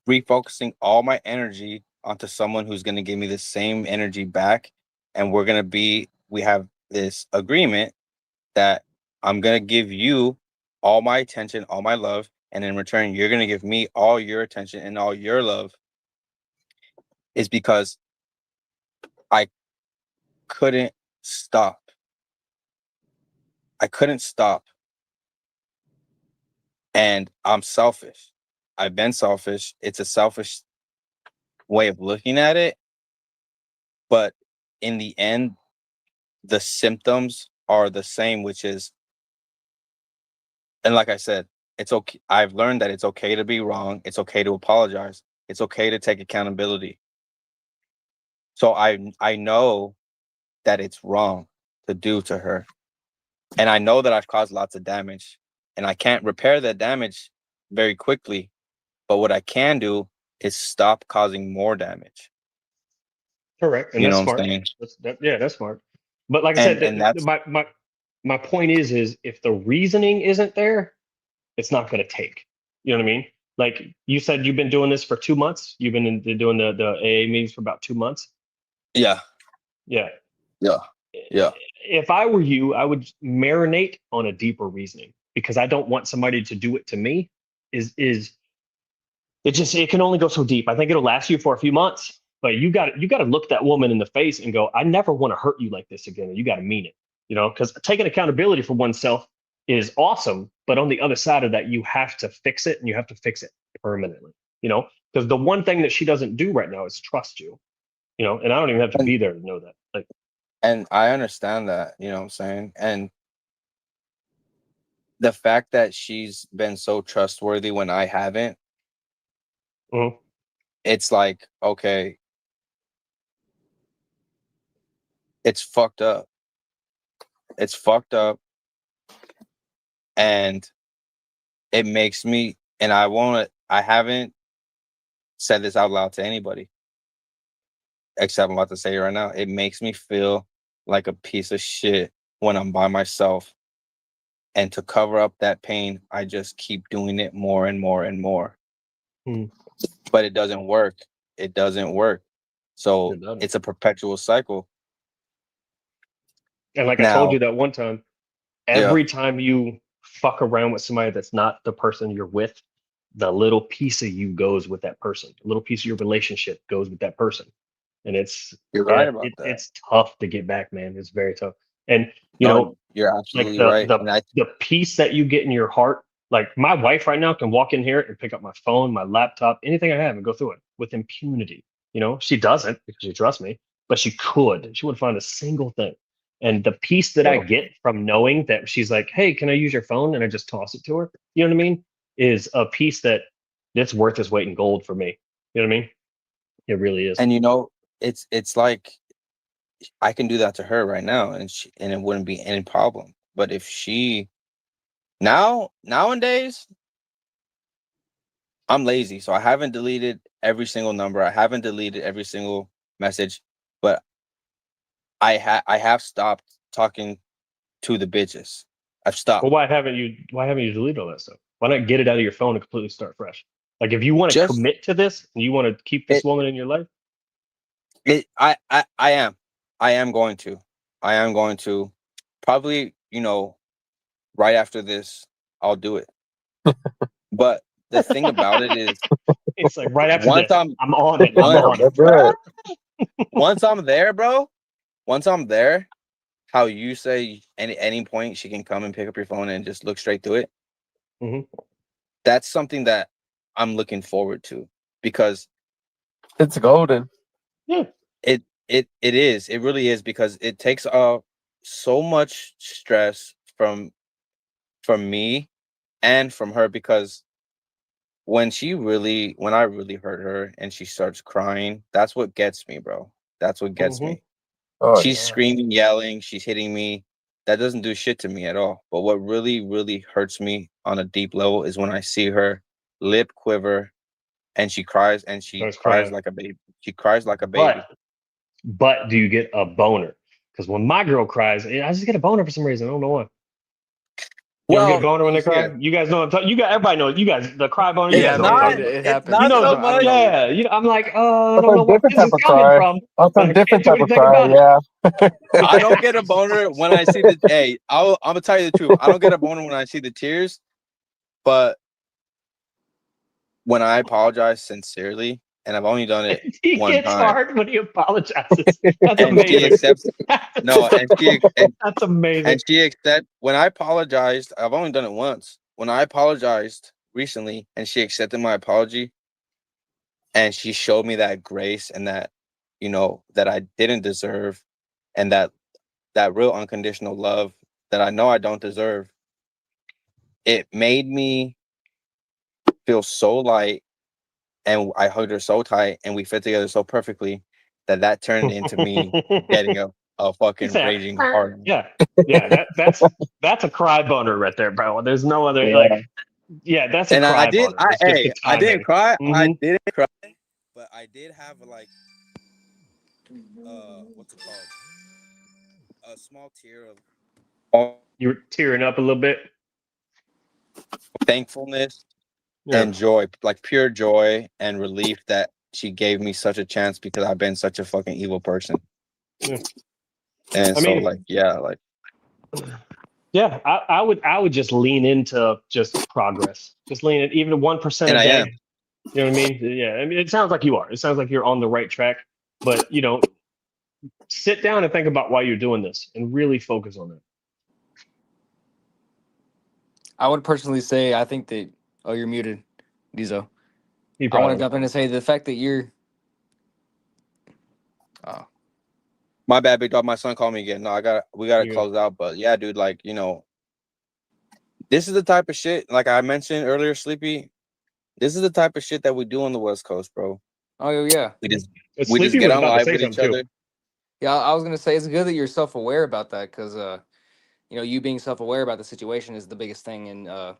refocusing all my energy onto someone who's going to give me the same energy back, and we have this agreement that I'm going to give you all my attention, all my love, and in return, you're going to give me all your attention and all your love, is because I couldn't stop. I couldn't stop. And I'm selfish. I've been selfish. It's a selfish way of looking at it. But in the end, the symptoms are the same, which is, and like I said, it's okay. I've learned that it's okay to be wrong. It's okay to apologize. It's okay to take accountability. So I know that it's wrong to do to her. And I know that I've caused lots of damage. And I can't repair that damage very quickly. But what I can do is stop causing more damage. Correct. And You know that's what I'm smart. saying? That's smart. But like I And said, that's my point is if the reasoning isn't there, it's not going to take. You know what I mean? Like you said, you've been doing this for 2 months. You've been doing the AA meetings for about 2 months. yeah. Yeah. Yeah. Yeah. If I were you, I would marinate on a deeper reasoning because I don't want somebody to do it to me. Is it can only go so deep. I think it'll last you for a few months, but you got to look that woman in the face and go, I never want to hurt you like this again. And you got to mean it, because taking accountability for oneself is awesome. But on the other side of that, you have to fix it and you have to fix it permanently, because the one thing that she doesn't do right now is trust you, and I don't even have to be there to know that. Like, And I understand that, you know what I'm saying? And the fact that she's been so trustworthy when I haven't, mhm. it's like, okay, it's fucked up. It's fucked up. And it makes me, and I haven't said this out loud to anybody, except I'm about to say it right now. It makes me feel like a piece of shit when I'm by myself. And to cover up that pain, I just keep doing it more and more and more. But it doesn't work. It doesn't work. So it's a perpetual cycle. And like I told Now, you that one time, every time you fuck around with somebody that's not the person you're with, the little piece of you goes with that person. A little piece of your relationship goes with that person. And you're right about that. it's tough to get back, man. It's very tough. And No, you're like absolutely right. the peace that you get in your heart, like my wife right now can walk in here and pick up my phone, my laptop, anything I have and go through it with impunity. She doesn't because she trusts me, but she could. She would find a single thing. And the peace that I get from knowing that she's like, hey, can I use your phone? And I just toss it to her. You know what I mean? Is a piece that's worth its weight in gold for me. You know what I mean? It really is. And it's like I can do that to her right now, and it wouldn't be any problem. But if she Nowadays, I'm lazy, so I haven't deleted every single number. I haven't deleted every single message, but I have stopped talking to the bitches. I've stopped. Well, why haven't you deleted all that stuff? Why not get it out of your phone and completely start fresh? Like if you want to Just commit to this and you want to keep this it, woman in your life, I am. I am going to. I am going to probably, right after this, I'll do it. But the thing about it is, it's like right after once this, I'm on it. I'm once, on it. That's right. once I'm there, bro. Once I'm there, how you say any point she can come and pick up your phone and just look straight through it. Mhm. That's something that I'm looking forward to because It's golden. Yeah. it is. It really is because it takes so much stress from me and from her because when I really hurt her and she starts crying, that's what gets me, bro. That's what gets Mhm. me. Oh, She's yeah. screaming, yelling, she's hitting me. That doesn't do shit to me at all. But what really, really hurts me on a deep level is when I see her lip quiver and she cries Starts crying. like a baby. She cries like a baby. But do you get a boner? Because when my girl cries, I just get a boner for some reason. I don't know why. You ever get a Well, boner when they yeah, cry? You guys know what I'm talking. You got everybody knows. You guys the cry boner. You it's guys Yeah, know what I'm man, not talking about. it it's happens. You not know, so I don't much. know. yeah. I'm like, I That's don't a know where different this type is of coming cry. from. That's But a I different can't do type of anything cry. about it. Yeah. I don't get a boner when I see the hey, I'm gonna tell you the truth. I don't get a boner when I see the tears, but when I apologize sincerely, and I've only done it He one gets time, hard when he apologizes. That's and she amazing. accepts no, That's amazing. and she accept when I apologized, I've only done it once. When I apologized recently and she accepted my apology and she showed me that grace and that, that I didn't deserve and that real unconditional love that I know I don't deserve, it made me feel so light and I hugged her so tight and we fit together so perfectly that turned into me getting a fucking Exactly. raging hard. Yeah. That's a cry boner right there, bro. There's no other Yeah. yeah, that's a And cry boner. It's just the I didn't timing. cry. I Hmm. didn't cry, but I did have like what's it called? A small tear of You're tearing up a little bit. thankfulness Yeah. and joy, like pure joy and relief that she gave me such a chance because I've been such a fucking evil person. Yeah. And I so mean, like yeah, like yeah, I would just lean into just progress. Just lean in even 1% and a I am. day. You know what I mean? Yeah. I mean, it sounds like you are. It sounds like you're on the right track. But sit down and think about why you're doing this and really focus on it. I would personally say I think that. Oh, you're muted, Dizo. You I want probably to jump in and say the fact that you're. Oh, My bad, big dog. My son called me again. No, we gotta you close out. But yeah, dude, like, this is the type of shit, like I mentioned earlier, Sleepy. This is the type of shit that we do on the West Coast, bro. oh yeah, We just But we just Sleepy get was on about to live say with each something too. other. yeah. I was gonna say it's good that you're self-aware about that because you being self-aware about the situation is the biggest thing in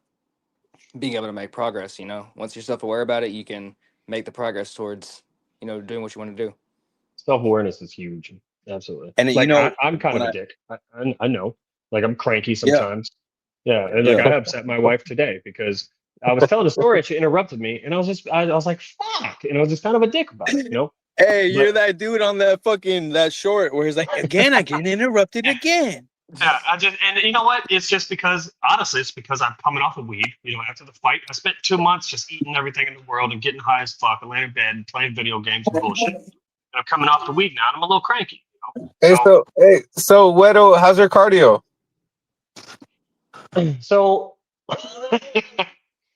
being able to make progress. Once you're self-aware about it, you can make the progress towards doing what you want to do. Self-awareness is huge. Absolutely. And Like I'm kind when of a I dick. I know. Like I'm cranky yeah, sometimes. Yeah, and like yeah. I upset my wife today because I was telling a story and she interrupted me, and I was like, "Fuck," and I was just kind of a dick about it. Hey, But you're that dude on that short where he's like, again, I get interrupted again. yeah, and you know what? It's just because honestly, it's because I'm coming off of weed. After the fight, I spent 2 months just eating everything in the world and getting high as fuck and laying in bed and playing video games and bullshit. And I'm coming off the weed now, and I'm a little cranky. So Wedo, how's your cardio? So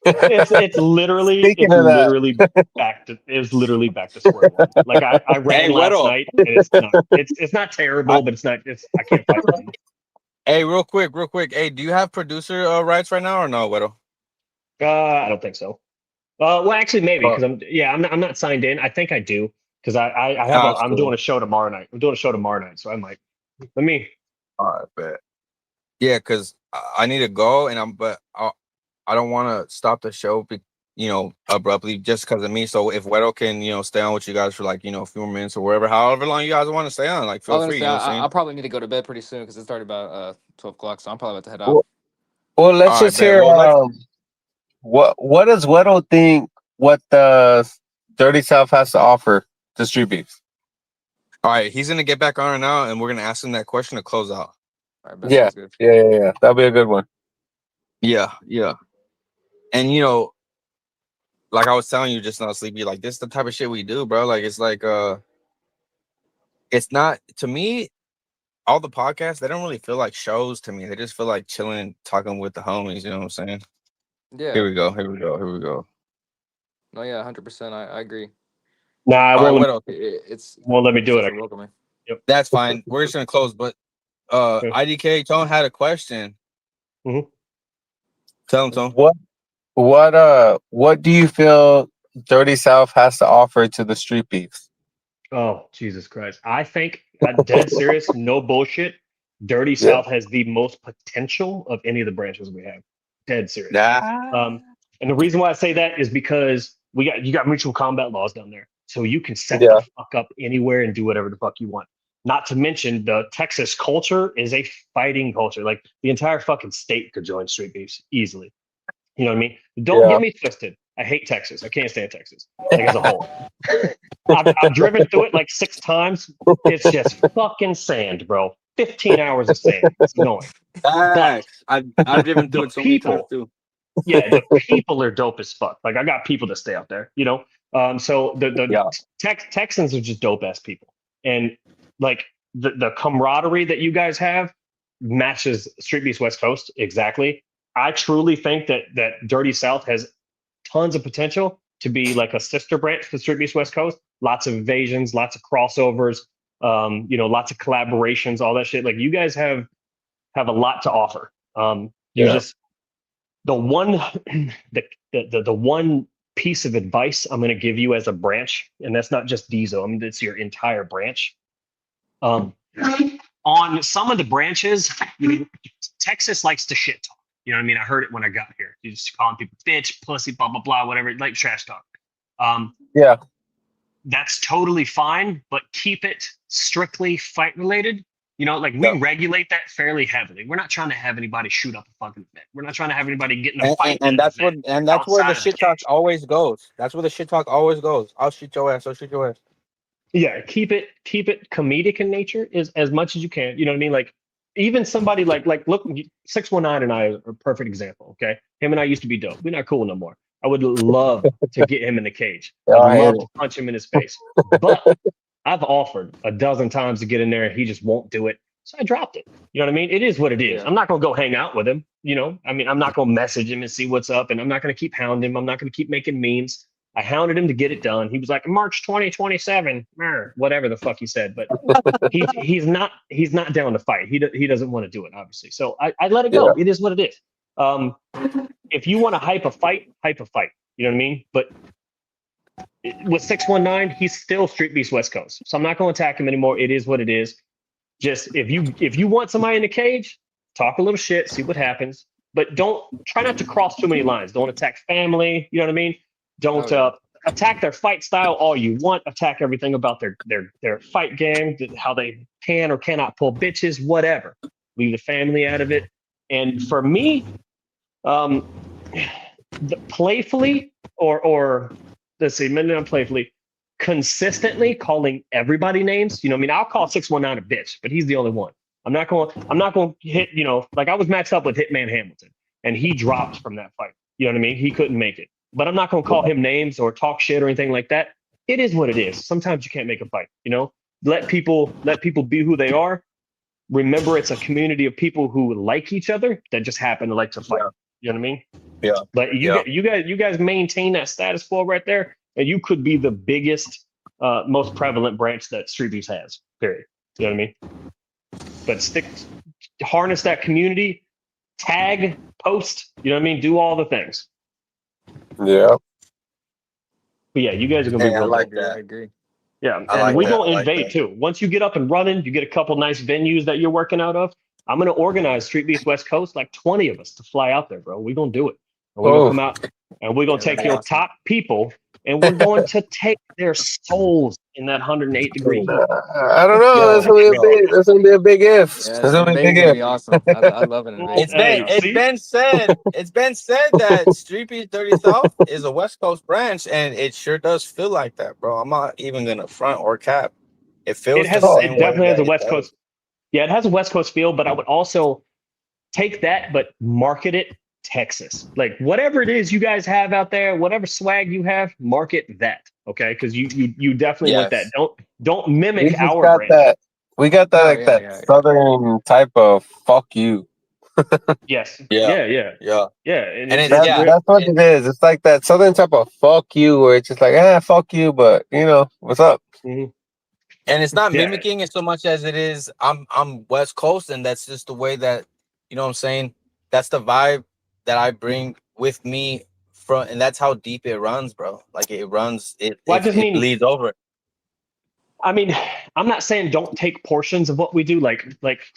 it's literally Speaking of that, back to square one. Like I Hey, ran last Widow. night and it's not terrible, but I can't fight with them. Hey, real quick. Hey, do you have producer rights right now or no, Widow? I don't think so. Well, actually, maybe oh, because I'm not signed in. I think I do because I have That's I'm cool. doing a show tomorrow night. So I might let me. I bet. Yeah, because I need to go, and I don't want to stop the show, abruptly just because of me. So if Wedo can, stay on with you guys for like, a few more minutes or wherever, however long you guys want to stay on, like, I feel was gonna free. say You know what I'm I'll saying? probably need to go to bed pretty soon because it's already about 12 o'clock, so I'm probably about to head out. Well, let's All right, just bet. hear Well, let's. what does Weddle think what the Dirty South has to offer to Street Beefs? All right, he's gonna get back on right now, and we're gonna ask him that question to close out. All right, that Yeah, sounds good. yeah. That'll be a good one. Yeah, and like I was telling you just now, Sleepy, like this is the type of shit we do, bro. Like it's like it's not to me. All the podcasts, they don't really feel like shows to me. They just feel like chilling and talking with the homies. You know what I'm saying? Yeah. Here we go. No, yeah, 100%. I agree. Nah, I All right, won't. Wedo. It's Won't let me do it. definitely welcoming. That's fine. We're just gonna close, but Okay. IDK Tone had a question. Mhm. Tell him, Tone. What do you feel Dirty South has to offer to the Street Beefs? Oh, Jesus Christ. I think, dead serious, no bullshit. Dirty Yeah. South has the most potential of any of the branches we have. Dead serious. Nah. And the reason why I say that is because you got mutual combat laws down there. So you can set Yeah. the fuck up anywhere and do whatever the fuck you want. Not to mention the Texas culture is a fighting culture. Like the entire fucking state could join Street Beefs easily. You know what I mean? Don't Yeah. get me twisted. I hate Texas. I can't stand Texas, like as a whole. I've driven through it like 6 times. It's just fucking sand, bro. 15 hours of sand. It's annoying. Facts. I've driven through The it so many times people, too. yeah, the people are dope as fuck. Like I got people that stay out there, you know. So the Yeah. Texans are just dope ass people, and like the camaraderie that you guys have matches Street Beefs West Coast exactly. I truly think that Dirty South has tons of potential to be like a sister branch to Street Beefs West Coast. Lots of invasions, lots of crossovers, lots of collaborations, all that shit. Like you guys have a lot to offer. You Yeah. just the one the one piece of advice I'm going to give you as a branch, and that's not just Diesel. I mean, it's your entire branch. On some of the branches, Texas likes to shit talk. You know what I mean? I heard it when I got here. You just calling people bitch, pussy, blah blah blah, whatever, like trash talk. Yeah. That's totally fine, but keep it strictly fight related. You know, like we Yeah. regulate that fairly heavily. We're not trying to have anybody shoot up a fucking event. We're not trying to have anybody get in a fight. And that's where where the outside of the shit talk cage. always goes. That's where the shit talk always goes. I'll shoot your ass. I'll shoot your ass. Yeah, keep it comedic in nature is as much as you can. You know what I mean? Like even somebody like look, 619 and I are a perfect example. Okay, him and I used to be dope. We're not cool no more. I would love to get him in the cage. Yeah, I I'd hear love you. to punch him in his face. But I've offered a dozen times to get in there and he just won't do it. So I dropped it. You know what I mean? It is what it is. Yeah. I'm not gonna go hang out with him. You know, I mean, I'm not gonna message him and see what's up, and I'm not gonna keep hounding him. I'm not gonna keep making memes. I hounded him to get it done. He was like, March 2027, whatever the fuck he said. But he's not down to fight. He doesn't want to do it, obviously. So I let it go. It is what it is. If you want to hype a fight, hype a fight. You know what I mean? But with 619, he's still Street Beefs West Coast. So I'm not going to attack him anymore. It is what it is. Just if you want somebody in the cage, talk a little shit, see what happens. But don't try not to cross too many lines. Don't attack family. You know what I mean? Don't attack their fight style all you want. Attack everything about their fight game, how they can or cannot pull bitches, whatever. Leave the family out of it. And for me, playfully or let's see, maybe not playfully, consistently calling everybody names. You know, what I mean, I'll call 619 a bitch, but he's the only one. I'm not going to hit. You know, like I was matched up with Hitman Hamilton, and he dropped from that fight. You know what I mean? He couldn't make it. But I'm not going to call him names or talk shit or anything like that. It is what it is. Sometimes you can't make a fight, you know? Let people be who they are. Remember, it's a community of people who like each other that just happen to like to fight. Yeah. You know what I mean? Yeah. But you guys maintain that status quo right there, and you could be the biggest, most prevalent branch that Street Beefs has, period. You know what I mean? But harness that community, tag, post, you know what I mean? Do all the things. Yeah. But yeah, you guys are gonna be I real like good. that. I agree. Yeah, I and like we that. gonna I like invade that. too. Once you get up and running, you get a couple nice venues that you're working out of. I'm gonna organize Street Beefs West Coast, like 20 of us to fly out there, bro. We're gonna do it. And we're gonna come out and we're gonna take your top people and we're going to take their souls in that 108-degree heat. I don't know. That's gonna be a big if. Yeah, That's gonna be a big gonna be if. awesome. I love it. It's been said that Streetbeefs Dirty South is a West Coast branch, and it sure does feel like that, bro. I'm not even gonna front or cap. It feels It has, the same it definitely way has a that West it Coast. Yeah, it has a West Coast feel, but I would also take that, but market it Texas. Like whatever it is you guys have out there, whatever swag you have, market that. Okay, because you definitely want that. Yes. Don't We mimic just our got brand. that. We got that Oh, like yeah, that yeah. southern type of fuck you. Yes. Yeah. Yeah. And it's That's, yeah, that's what it is. It's like that southern type of fuck you, where it's just like, fuck you, but you know what's up. Mhm. and it's not Yeah. mimicking it so much as it is I'm West Coast, and that's just the way that, you know what I'm saying, that's the vibe that I bring with me from, and that's how deep it runs, bro. Like it runs, it Well, I just mean- bleeds over. I mean, I'm not saying don't take portions of what we do, like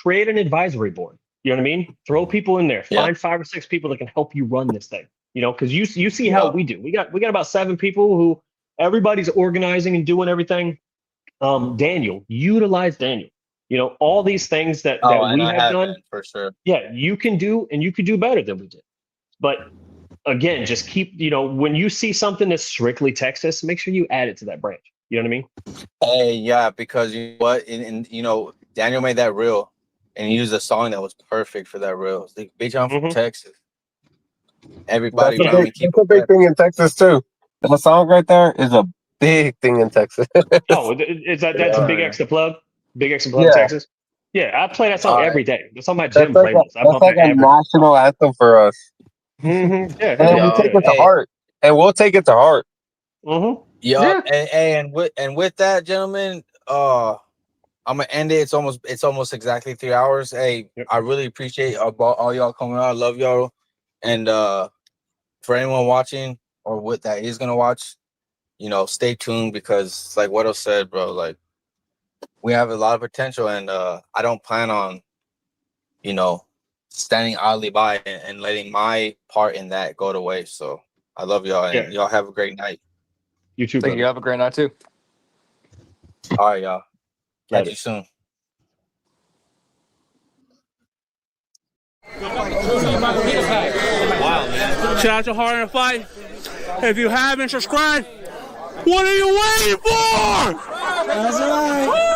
create an advisory board. You know what I mean? Throw people in there. Yeah. Find 5 or 6 people that can help you run this thing. You know, because you see how Yeah. we do. We got about 7 people who everybody's organizing and doing everything. Daniel, utilize Daniel. You know, all these things that we have done. been, for sure. Yeah, you can do, and you could do better than we did. But again, just keep, you know, when you see something that's strictly Texas, make sure you add it to that branch. You know what I mean? Hey, yeah, because you know what, and you know, Daniel made that reel, and he used a song that was perfect for that reel. It's like, bitch, I'm from Mhm. Texas. Everybody That's around me keep a big thing in Texas too. That song right there is a big thing in Texas. Oh, is that's a big extra plug? Big extra plug, Yeah. Texas. Yeah, I play that song All right. every day. That's on my That's gym like playlist. I that's bump like that a every. national anthem for us, Mm-hmm. Yeah, and Yeah. we take it to Hey. heart, and we'll take it to heart. Mm-hmm. Yeah, Yeah. and with that, gentlemen, I'm gonna end it. It's almost exactly 3 hours. Hey, Yep. I really appreciate all y'all coming out. I love y'all, and for anyone watching or what that is gonna watch, you know, stay tuned, because like what I said, bro, like we have a lot of potential, and I don't plan on, you know, standing idly by and letting my part in that go to waste. So I love y'all, and Yeah. y'all have a great night. You too, Thank brother. you. Have a great night too. All right, y'all. Catch Later. you soon. Shout out to Hard in a Fight. If you haven't subscribed, what are you waiting for? That's right.